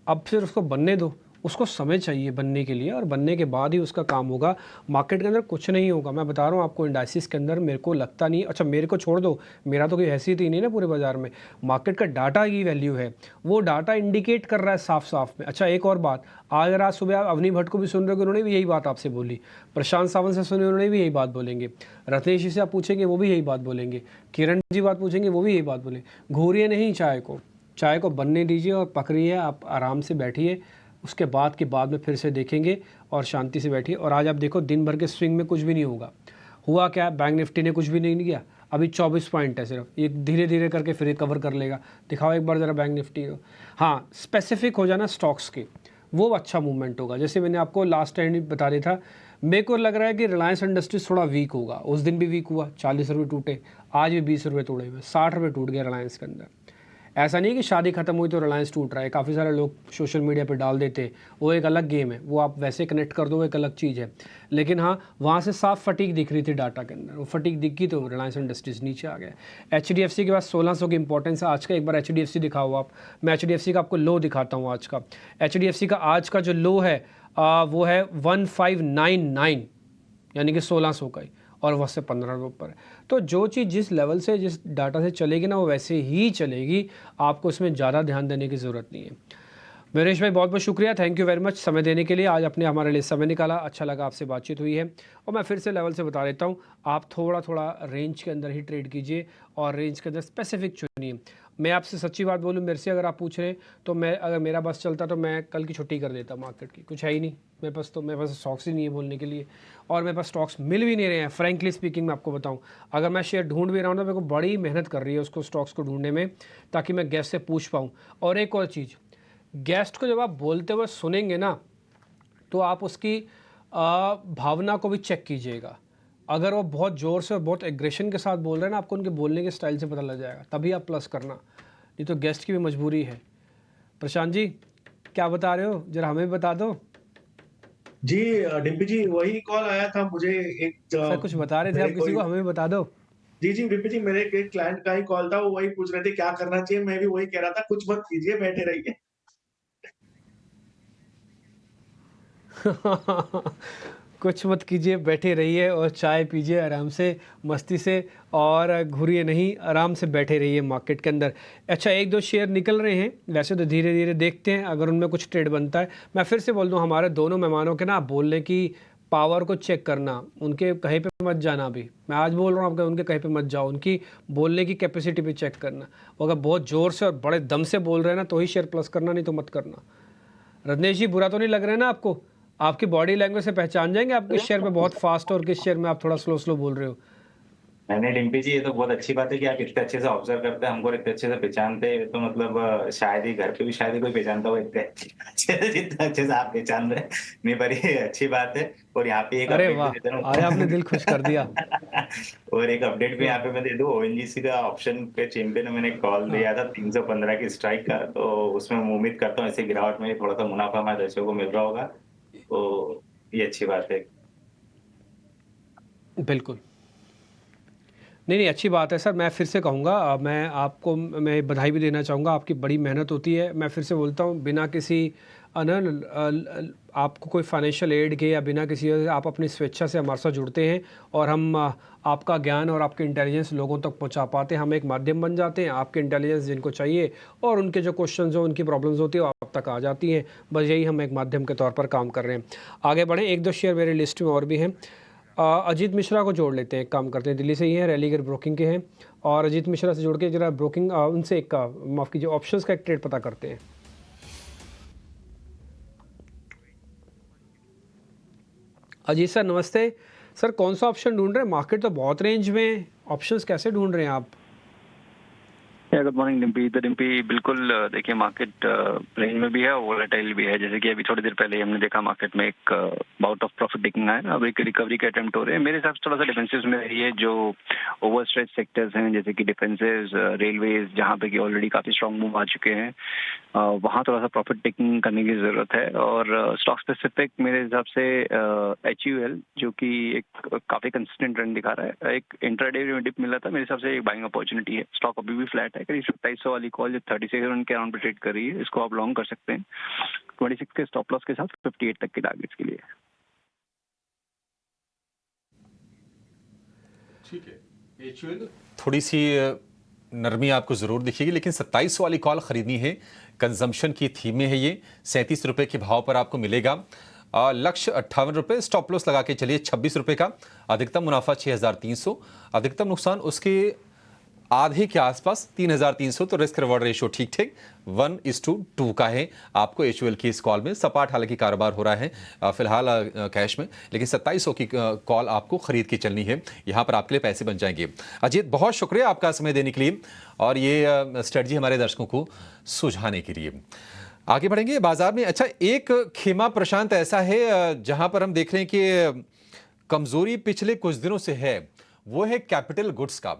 अब फिर उसको बनने दो, उसको समय चाहिए बनने के लिए, और बनने के बाद ही उसका काम होगा। मार्केट के अंदर कुछ नहीं होगा, मैं बता रहा हूँ आपको। इंडाइसिस के अंदर मेरे को लगता नहीं, अच्छा मेरे को छोड़ दो, मेरा तो कोई हैसियत ही नहीं ना पूरे बाजार में। मार्केट का डाटा की वैल्यू है, वो डाटा इंडिकेट कर रहा है साफ साफ में। अच्छा एक और बात, आज रात सुबह आप अवनी भट्ट को भी सुन रहे हो, उन्होंने भी यही बात आपसे बोली। प्रशांत सावंत से सुने, उन्होंने भी यही बात बोलेंगे। रत्नेश जी से आप पूछेंगे, वो भी यही बात बोलेंगे। किरण जी बात पूछेंगे, वो भी यही बात बोलेंगे। घूरिए नहीं चाय को बनने दीजिए और पकड़िए, आप आराम से बैठिए, उसके बाद के बाद में फिर से देखेंगे और शांति से बैठिए। और आज आप देखो, दिन भर के स्विंग में कुछ भी नहीं होगा। हुआ क्या, बैंक निफ्टी ने कुछ भी नहीं किया, अभी 24 पॉइंट है सिर्फ, ये धीरे धीरे करके फिर रिकवर कर लेगा। दिखाओ एक बार ज़रा बैंक निफ्टी को। हाँ, स्पेसिफिक हो जाना स्टॉक्स के, वो अच्छा मूवमेंट होगा। जैसे मैंने आपको लास्ट टाइम बता दिया था, मेरे को लग रहा है कि रिलायंस इंडस्ट्रीज थोड़ा वीक होगा। उस दिन भी वीक हुआ, 40 रुपये टूटे, आज भी 20 रुपये तोड़े हुए, 60 रुपये टूट गया रिलायंस के अंदर। ऐसा नहीं है कि शादी खत्म हुई तो रिलायंस टूट रहा है। काफ़ी सारे लोग सोशल मीडिया पे डाल देते, वो एक अलग गेम है, वो आप वैसे कनेक्ट कर दो, वो एक अलग चीज़ है। लेकिन हाँ, वहाँ से साफ फटीक दिख रही थी डाटा के अंदर, वो फटीक दिख गई तो रिलायंस इंडस्ट्रीज नीचे आ गया। HDFC के पास 1600 की इंपॉर्टेंस है आज का। एक बार HDFC दिखाओ आप, मैं HDFC का आपको लो दिखाता हूँ आज का। HDFC का आज का जो लो है वो है 1599, यानी कि 1600 का ही, और वह से 15 रुपये ऊपर है। तो जो चीज़ जिस लेवल से, जिस डाटा से चलेगी ना, वो वैसे ही चलेगी, आपको इसमें ज़्यादा ध्यान देने की ज़रूरत नहीं है। वीरेश भाई, बहुत बहुत शुक्रिया, थैंक यू वेरी मच समय देने के लिए। आज आपने हमारे लिए समय निकाला, अच्छा लगा, आपसे बातचीत हुई है। और मैं फिर से लेवल से बता देता हूँ, आप थोड़ा थोड़ा रेंज के अंदर ही ट्रेड कीजिए और रेंज के अंदर स्पेसिफिक चुनिए। मैं आपसे सच्ची बात बोलूँ, मेरे से अगर आप पूछ रहे हैं तो मैं, अगर मेरा बस चलता तो मैं कल की छुट्टी कर देता मार्केट की। कुछ है ही नहीं मेरे पास, तो मेरे पास स्टॉक्स ही नहीं है बोलने के लिए, और मेरे पास स्टॉक्स मिल भी नहीं रहे हैं। फ्रैंकली स्पीकिंग मैं आपको बताऊं, अगर मैं शेयर ढूंढ भी रहा हूँ तो मेरे को बड़ी मेहनत कर रही है उसको, स्टॉक्स को ढूंढने में, ताकि मैं गेस्ट से पूछ पाऊँ। और एक और चीज़, गेस्ट को जब आप बोलते हुए सुनेंगे ना, तो आप उसकी भावना को भी चेक कीजिएगा। अगर वो बहुत ज़ोर से और बहुत एग्रेशन के साथ बोल रहे हैं ना, आपको उनके बोलने के स्टाइल से पता लग जाएगा, तभी आप प्लस करना, नहीं तो गेस्ट की भी मजबूरी है। प्रशांत जी, क्या बता रहे हो, जरा हमें भी बता दो। जी डिम्पी जी, वही कॉल आया था मुझे, एक सर कुछ बता रहे थे आप किसी को, हमें भी बता दो। जी जी डिम्पी जी, मेरे एक क्लाइंट का ही कॉल था, वो वही पूछ रहे थे क्या करना चाहिए। मैं भी वही कह रहा था, कुछ मत कीजिए, बैठे रहिए। कुछ मत कीजिए, बैठे रहिए और चाय पीजिए आराम से, मस्ती से, और घूरिए नहीं, आराम से बैठे रहिए मार्केट के अंदर। अच्छा, एक दो शेयर निकल रहे हैं, वैसे तो धीरे धीरे देखते हैं, अगर उनमें कुछ ट्रेड बनता है। मैं फिर से बोल दूं, हमारे दोनों मेहमानों के ना बोलने की पावर को चेक करना, उनके कहीं पे मत जाना। अभी मैं आज बोल रहा हूँ आपको, उनके कहीं पे मत जाओ, उनकी बोलने की कैपेसिटी पे चेक करना। वो अगर बहुत ज़ोर से और बड़े दम से बोल रहे हैं ना, तो ही शेयर प्लस करना, नहीं तो मत करना। रजनीश जी, बुरा तो नहीं लग रहा है ना आपको? आपकी बॉडी लैंग्वेज से पहचान जाएंगे आप किस शेयर में बहुत फास्ट और किस शेयर में आप थोड़ा स्लो स्लो बोल रहे हो। नहीं डिम्पी जी, ये तो बहुत अच्छी बात है कि आप इतने अच्छे से ऑब्जर्व करते हैं, हमको इतने अच्छे से पहचानते हैं। तो मतलब शायद ही घर पे भी शायद ही कोई पहचानता हो इतने अच्छे से, जितने अच्छे से आप पहचान रहे हैं। नहीं, पर ये अच्छी बात है। और यहाँ पे एक अरे अपडेट भी वाह, देता हूँ। आज आपने दिल खुश कर दिया। और एक अपडेट भी यहाँ पे मैं दे दूं, ONGC का ऑप्शन पे चैंपियन मैंने कॉल दिया था 315 की स्ट्राइक का, तो उसमें मैं उम्मीद करता हूँ ऐसे गिरावट में थोड़ा सा मुनाफा हमारे दर्शकों को मिल रहा होगा, तो ये अच्छी बात है। बिल्कुल नहीं, अच्छी बात है सर। मैं फिर से कहूँगा, मैं बधाई भी देना चाहूँगा, आपकी बड़ी मेहनत होती है। मैं फिर से बोलता हूँ, बिना किसी आपको कोई फाइनेंशियल एड के या बिना किसी आप अपनी स्वेच्छा से हमारे साथ जुड़ते हैं और हम आपका ज्ञान और आपके इंटेलिजेंस लोगों तक पहुंचा पाते हैं। हम एक माध्यम बन जाते हैं, आपके इंटेलिजेंस जिनको चाहिए और उनके जो क्वेश्चंस हो, उनकी प्रॉब्लम्स होती है, वो आप तक आ जाती हैं। बस यही हम एक माध्यम के तौर पर काम कर रहे हैं। आगे बढ़ें, 1-2 शेयर मेरी लिस्ट में और भी हैं। अजीत मिश्रा को जोड़ लेते हैं, एक काम करते हैं, दिल्ली से ही हैं, रैलीगर ब्रोकिंग के हैं, और अजीत मिश्रा से जोड़ के जरा ब्रोकिंग उनसे एक माफ़ कीजिए ऑप्शंस का एक ट्रेड पता करते हैं। अजीत सर नमस्ते सर, कौन सा ऑप्शन ढूंढ रहे हैं? मार्केट तो बहुत रेंज में, ऑप्शंस कैसे ढूंढ रहे हैं आप? Good morning Dimpy. तो डिम्पी बिल्कुल देखिए, मार्केट रेंज में भी है और वोलेटाइल भी है। जैसे कि अभी थोड़ी देर पहले हमने देखा मार्केट में एक बाउट ऑफ प्रॉफिट टेकिंग आया, अब एक रिकवरी के अटेम्प्ट हो रहे हैं। मेरे हिसाब से थोड़ा सा डिफेंसिव में रही है। जो ओवर स्ट्रेच सेक्टर्स हैं जैसे कि डिफेंसेस, रेलवेज, जहाँ पे कि ऑलरेडी काफी स्ट्रॉन्ग मूव आ चुके हैं, वहाँ थोड़ा सा प्रॉफिट टेकिंग करने की जरूरत है। और स्टॉक स्पेसिफिक मेरे हिसाब से HUL जो कि एक काफी कंसिस्टेंट ट्रेंड दिखा रहा है, एक इंट्राडे में डिप मिला था, मेरे हिसाब से एक बाइंग अपॉर्चुनिटी है। स्टॉक अभी भी फ्लैट है, करीब 2700 वाली कॉल जो 36 के अराउंड पे ट्रेड कर रही है, इसको आप लॉन्ग कर सकते हैं 26 के स्टॉप लॉस के साथ 58 तक के टारगेट्स के लिए। ठीक है, HUL थोड़ी सी नरमी आपको जरूर दिखेगी, लेकिन 2700 वाली कॉल खरीदनी है। कंजम्पशन की थीम में है ये, 37 रुपए के भाव पर आपको मिलेगा। लक्ष्य 58 रुपए, स्टॉप लॉस लगा के चलिए 26 रुपए का। अधिकतम मुनाफा 6300, अधिकतम नुकसान उसके आधे के आसपास 3300। तो रिस्क रिवॉर्ड रेशियो ठीक ठीक 1:2 का है आपको HUL की इस कॉल में। सपाट हालांकि कारोबार हो रहा है फिलहाल कैश में, लेकिन 2700 की कॉल आपको खरीद के चलनी है। यहां पर आपके लिए पैसे बन जाएंगे। अजीत, बहुत शुक्रिया आपका समय देने के लिए और ये स्ट्रेटजी हमारे दर्शकों को सुझाने के लिए। आगे बढ़ेंगे बाजार में। अच्छा, एक खेमा प्रशांत ऐसा है जहां पर हम देख रहे हैं कि कमजोरी पिछले कुछ दिनों से है, वो है कैपिटल गुड्स का।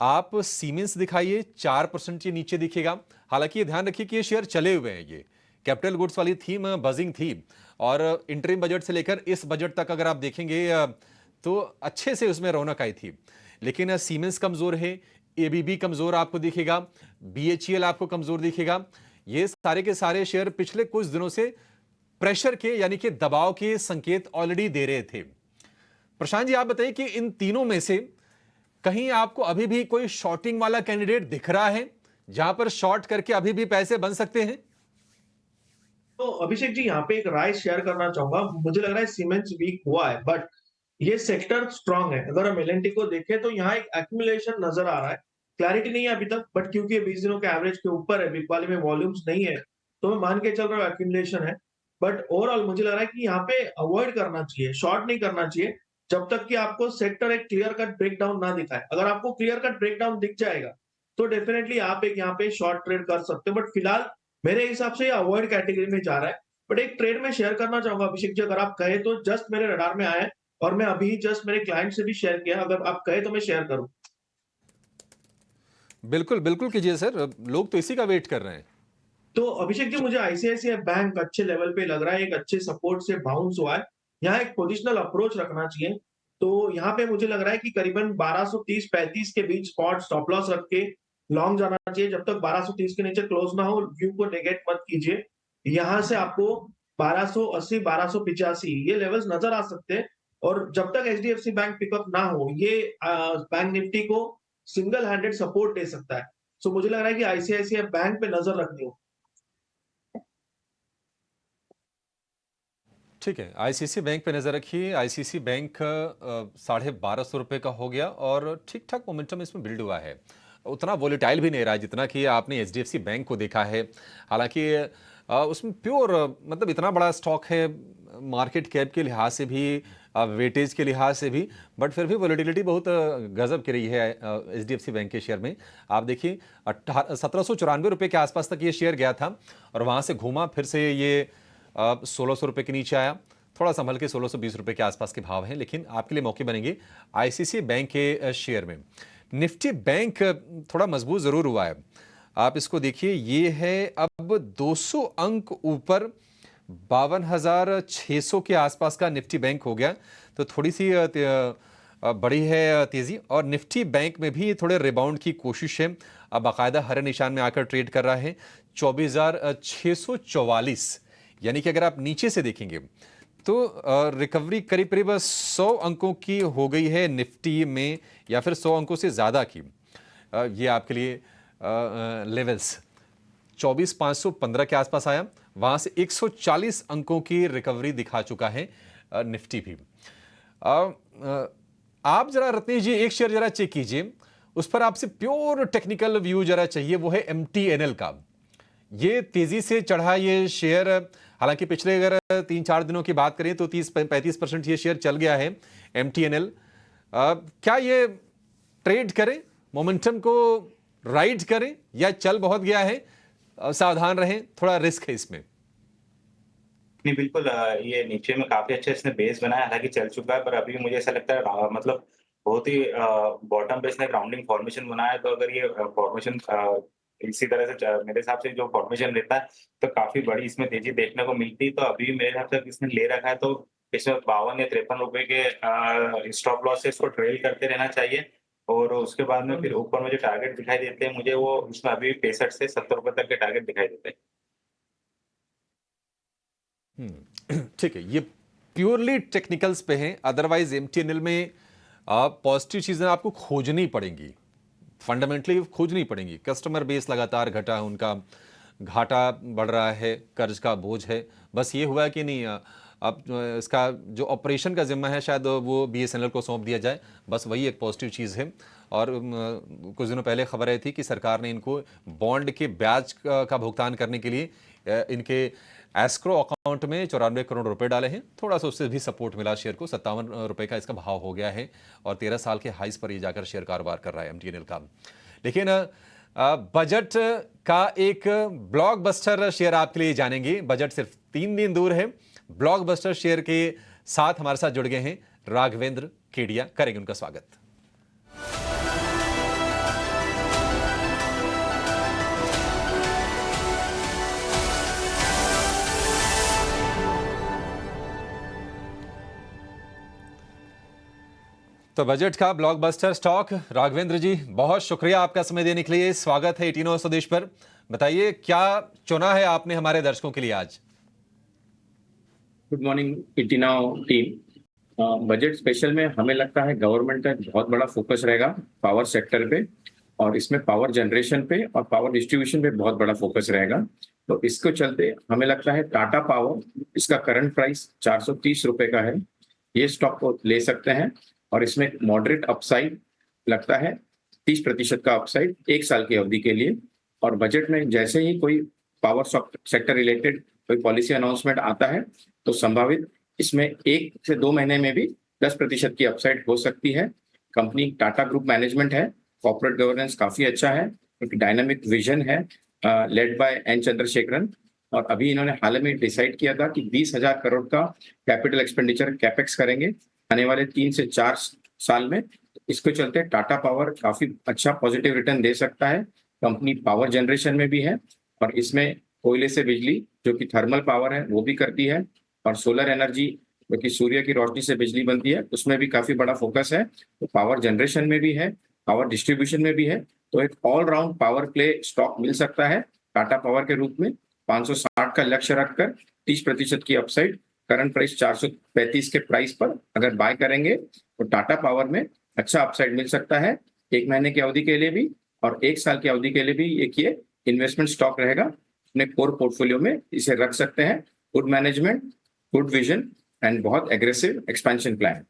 आप सीमेंस दिखाइए, 4% के नीचे दिखेगा। हालांकि ये ध्यान रखिए कि ये शेयर चले हुए हैं। ये कैपिटल गुड्स वाली थीम बजिंग थी और इंटरिम बजट से लेकर इस बजट तक अगर आप देखेंगे तो अच्छे से उसमें रौनक आई थी। लेकिन सीमेंस कमजोर है, ABB कमजोर आपको दिखेगा, BHEL आपको कमजोर दिखेगा। ये सारे के सारे शेयर पिछले कुछ दिनों से प्रेशर के यानी कि दबाव के संकेत ऑलरेडी दे रहे थे। प्रशांत जी, आप बताइए कि इन तीनों में से कहीं आपको अभी भी कोई शॉर्टिंग वाला कैंडिडेट दिख रहा है जहां पर शॉर्ट करके अभी भी पैसे बन सकते हैं? तो अभिषेक जी, यहाँ पे एक राय शेयर करना चाहूंगा। मुझे लग रहा है सीमेंस वीक हुआ है, बट ये सेक्टर स्ट्रांग है। अगर हम L&T को देखें तो यहाँ एक एक्यूमुलेशन नजर आ रहा है। क्लैरिटी नहीं है अभी तक, बट क्योंकि 20 दिनों के एवरेज के ऊपर है, वीक वाले में वॉल्यूम्स नहीं है, तो मैं मान के चल रहा हूँ एक्यूमुलेशन है। बट ओवरऑल मुझे लग रहा है कि यहाँ पे अवॉइड करना चाहिए, शॉर्ट नहीं करना चाहिए जब तक कि आपको सेक्टर एक क्लियर कट ब्रेकडाउन ना दिखाए। अगर आपको क्लियर कट ब्रेकडाउन दिख जाएगा तो डेफिनेटली आप एक यहाँ पे शॉर्ट ट्रेड कर सकते हो। बट फिलहाल मेरे हिसाब से ये अवॉइड कैटेगरी में जा रहा है। बट एक ट्रेड में शेयर करना चाहूंगा अभिषेक जी, अगर आप कहे तो। जस्ट मेरे रडार में आया है और मैं अभी जस्ट मेरे क्लाइंट से भी शेयर किया, अगर आप कहे तो मैं शेयर करूं। बिल्कुल बिल्कुल कीजिए सर, लोग तो इसी का वेट कर रहे हैं। तो अभिषेक जी, मुझे ICICI बैंक अच्छे लेवल पे लग रहा है, एक अच्छे सपोर्ट से बाउंस हुआ है। यहाँ एक पोजिशनल अप्रोच रखना चाहिए। तो यहाँ पे मुझे लग रहा है कि करीबन 1230-35 के बीच स्पॉट स्टॉप लॉस रख के लॉन्ग जाना चाहिए। जब तक 1230 के नीचे क्लोज ना हो, व्यू को नेगेट मत कीजिए। यहाँ से आपको 1280, 1285 ये लेवल्स नजर आ सकते हैं। और जब तक HDFC बैंक पिकअप ना हो, ये बैंक निफ्टी को सिंगल हैंडेड सपोर्ट दे सकता है। सो मुझे लग रहा है कि ICICI बैंक पे नजर रखनी हो। ठीक है, ICICI बैंक पे नजर रखिए। ICICI बैंक 1250 रुपए का हो गया और ठीक ठाक मोमेंटम इसमें बिल्ड हुआ है। उतना वोलेटाइल भी नहीं रहा जितना कि आपने HDFC बैंक को देखा है। हालांकि उसमें प्योर मतलब इतना बड़ा स्टॉक है मार्केट कैप के लिहाज से भी, वेटेज के लिहाज से भी, बट फिर भी वोलेटिलिटी बहुत गजब की रही है HDFC बैंक के शेयर में। आप देखिए 1794 रुपये के आसपास तक ये शेयर गया था और वहाँ से घूमा, फिर से ये 1600 रुपये के नीचे आया, थोड़ा संभल के 1620 रुपये के आसपास के भाव हैं। लेकिन आपके लिए मौके बनेंगे ICICI बैंक के शेयर में। निफ्टी बैंक थोड़ा मजबूत ज़रूर हुआ है। आप इसको देखिए, ये है अब 200 अंक ऊपर 52,600 के आसपास का निफ्टी बैंक हो गया। तो थोड़ी सी बड़ी है तेजी। और निफ्टी बैंक में भी थोड़े रिबाउंड की कोशिश है, अब बाकायदा हरे निशान में आकर ट्रेड कर रहा है 24,644, यानी कि अगर आप नीचे से देखेंगे तो रिकवरी करीब करीब 100 अंकों की हो गई है निफ्टी में, या फिर 100 अंकों से ज़्यादा की। ये आपके लिए लेवल्स 24,515 के आसपास आया, वहाँ से 140 अंकों की रिकवरी दिखा चुका है निफ्टी भी। आप जरा रत्नेश जी एक शेयर जरा चेक कीजिए, उस पर आपसे प्योर टेक्निकल व्यू जरा चाहिए, वो है MTNL का। ये तेजी से चढ़ा ये शेयर, हालांकि पिछले अगर 3-4 दिनों की बात करें तो 30-35% ये शेयर चल गया है MTNL। क्या ये ट्रेड करें, मोमेंटम को राइड करें, या चल बहुत गया है, सावधान रहें, थोड़ा रिस्क है इसमें? नहीं, बिल्कुल ये नीचे में काफी अच्छा इसने बेस बनाया, हालांकि चल चुका है, पर अभी मुझे ऐसा लगता है मतलब बहुत ही बॉटम पे इसने ग्राउंडिंग फॉर्मेशन बनाया है। तो अगर ये फॉर्मेशन इसी तरह से मेरे हिसाब से जो फॉर्मेशन लेता है तो काफी बड़ी इसमें तेजी देखने को मिलती है। तो अभी मेरे हिसाब से इसने ले रखा है तो इसमें 52 या 53 रुपए के स्टॉप लॉस से इसको ट्रेल करते रहना चाहिए। और उसके बाद में फिर ऊपर में जो टारगेट दिखाई देते हैं मुझे, वो इसमें अभी 65 से 70 रुपए तक के टारगेट दिखाई देते हैं। ठीक है, ये प्योरली टेक्निकल्स पे हैं, अदरवाइज MTNL में पॉजिटिव चीजें आपको खोजनी पड़ेंगी, फंडामेंटली खोजनी पड़ेंगी। कस्टमर बेस लगातार घटा है, उनका घाटा बढ़ रहा है, कर्ज का बोझ है। बस ये हुआ कि नहीं, अब इसका जो ऑपरेशन का जिम्मा है शायद वो BSNL को सौंप दिया जाए, बस वही एक पॉजिटिव चीज़ है। और कुछ दिनों पहले खबर आई थी कि सरकार ने इनको बॉन्ड के ब्याज का भुगतान करने के लिए इनके एस्क्रो अकाउंट में 94 करोड़ रुपए डाले हैं। थोड़ा सा उससे भी सपोर्ट मिला शेयर को, 57 रुपए का इसका भाव हो गया है और 13 साल के हाइस पर ये जाकर शेयर कारोबार कर रहा है MTNL का। लेकिन बजट का एक ब्लॉकबस्टर शेयर आपके लिए जानेंगे। बजट सिर्फ 3 दिन दूर है। ब्लॉकबस्टर शेयर के साथ हमारे साथ जुड़ गए हैं राघवेंद्र केडिया, करेंगे उनका स्वागत। तो बजट का ब्लॉकबस्टर स्टॉक, राघवेंद्र जी बहुत शुक्रिया आपका समय देने के लिए। स्वागत है 18 स्वदेश पर। बताइए क्या चुना है आपने हमारे दर्शकों के लिए आज? Good morning 18 team. Budget special में हमें लगता है गवर्नमेंट का एक बहुत बड़ा फोकस रहेगा पावर सेक्टर पे, और इसमें पावर जनरेशन पे और पावर डिस्ट्रीब्यूशन पे बहुत बड़ा फोकस रहेगा। तो इसको चलते हमें लगता है टाटा पावर, इसका करंट प्राइस 430 रुपए का है, ये स्टॉक को ले सकते हैं। और इसमें मॉडरेट अपसाइड लगता है, 30% का अपसाइड 1 साल की अवधि के लिए। और बजट में जैसे ही कोई पावर सेक्टर रिलेटेड कोई पॉलिसी अनाउंसमेंट आता है तो संभावित इसमें 1 से 2 महीने में भी 10% की अपसाइड हो सकती है। कंपनी टाटा ग्रुप मैनेजमेंट है, कॉर्पोरेट गवर्नेंस काफी अच्छा है, एक डायनामिक विजन है लेड बाय एन चंद्रशेखरन। और अभी इन्होंने हाल में डिसाइड किया था कि 20,000 करोड़ का कैपिटल एक्सपेंडिचर कैपेक्स करेंगे आने वाले 3 से 4 साल में। इसको चलते टाटा पावर काफी अच्छा पॉजिटिव रिटर्न दे सकता है। कंपनी पावर जनरेशन में भी है और इसमें कोयले से बिजली जो कि थर्मल पावर है वो भी करती है, और सोलर एनर्जी जो कि सूर्य की रोशनी से बिजली बनती है उसमें भी काफी बड़ा फोकस है। तो पावर जनरेशन में भी है, पावर डिस्ट्रीब्यूशन में भी है, तो एक all round power play stock मिल सकता है टाटा पावर के रूप में। 560 का लक्ष्य रखकर 30% की अपसाइड, करंट प्राइस 435 के प्राइस पर अगर बाय करेंगे तो टाटा पावर में अच्छा अपसाइड मिल सकता है 1 महीने की अवधि के लिए भी और 1 साल की अवधि के लिए भी। एक ये इन्वेस्टमेंट स्टॉक रहेगा, अपने कोर पोर्टफोलियो में इसे रख सकते हैं। Good management, good vision and बहुत एग्रेसिव एक्सपेंशन प्लान।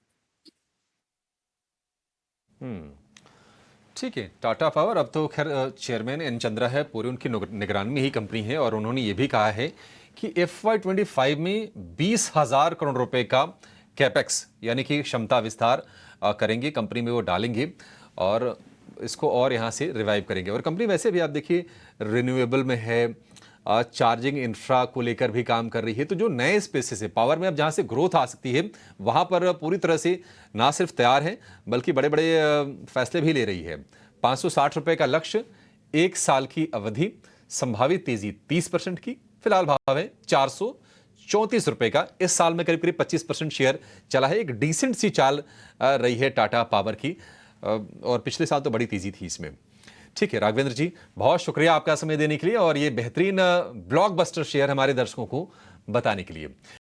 ठीक है, टाटा पावर अब तो खैर चेयरमैन एन चंद्रा है, पूरी उनकी निगरानी में ही कंपनी है। और उन्होंने ये भी कहा है कि FY25 में 20,000 करोड़ रुपए का कैपेक्स यानी कि क्षमता विस्तार करेंगे, कंपनी में वो डालेंगे और इसको और यहाँ से रिवाइव करेंगे। और कंपनी वैसे भी आप देखिए रिन्यूएबल में है, चार्जिंग इंफ्रा को लेकर भी काम कर रही है। तो जो नए स्पेसेस है पावर में अब जहाँ से ग्रोथ आ सकती है वहाँ पर पूरी तरह से ना सिर्फ तैयार है बल्कि बड़े बड़े फैसले भी ले रही है। 560 रुपये का लक्ष्य, 1 साल की अवधि, संभावित तेजी 30% की, फिलहाल भाव है 34 रुपए का। इस साल में करीब करीब 25% शेयर चला है। एक डिसेंट सी चाल रही है टाटा पावर की, और पिछले साल तो बड़ी तेजी थी इसमें। ठीक है राघवेंद्र जी, बहुत शुक्रिया आपका समय देने के लिए और ये बेहतरीन ब्लॉकबस्टर शेयर हमारे दर्शकों को बताने के लिए।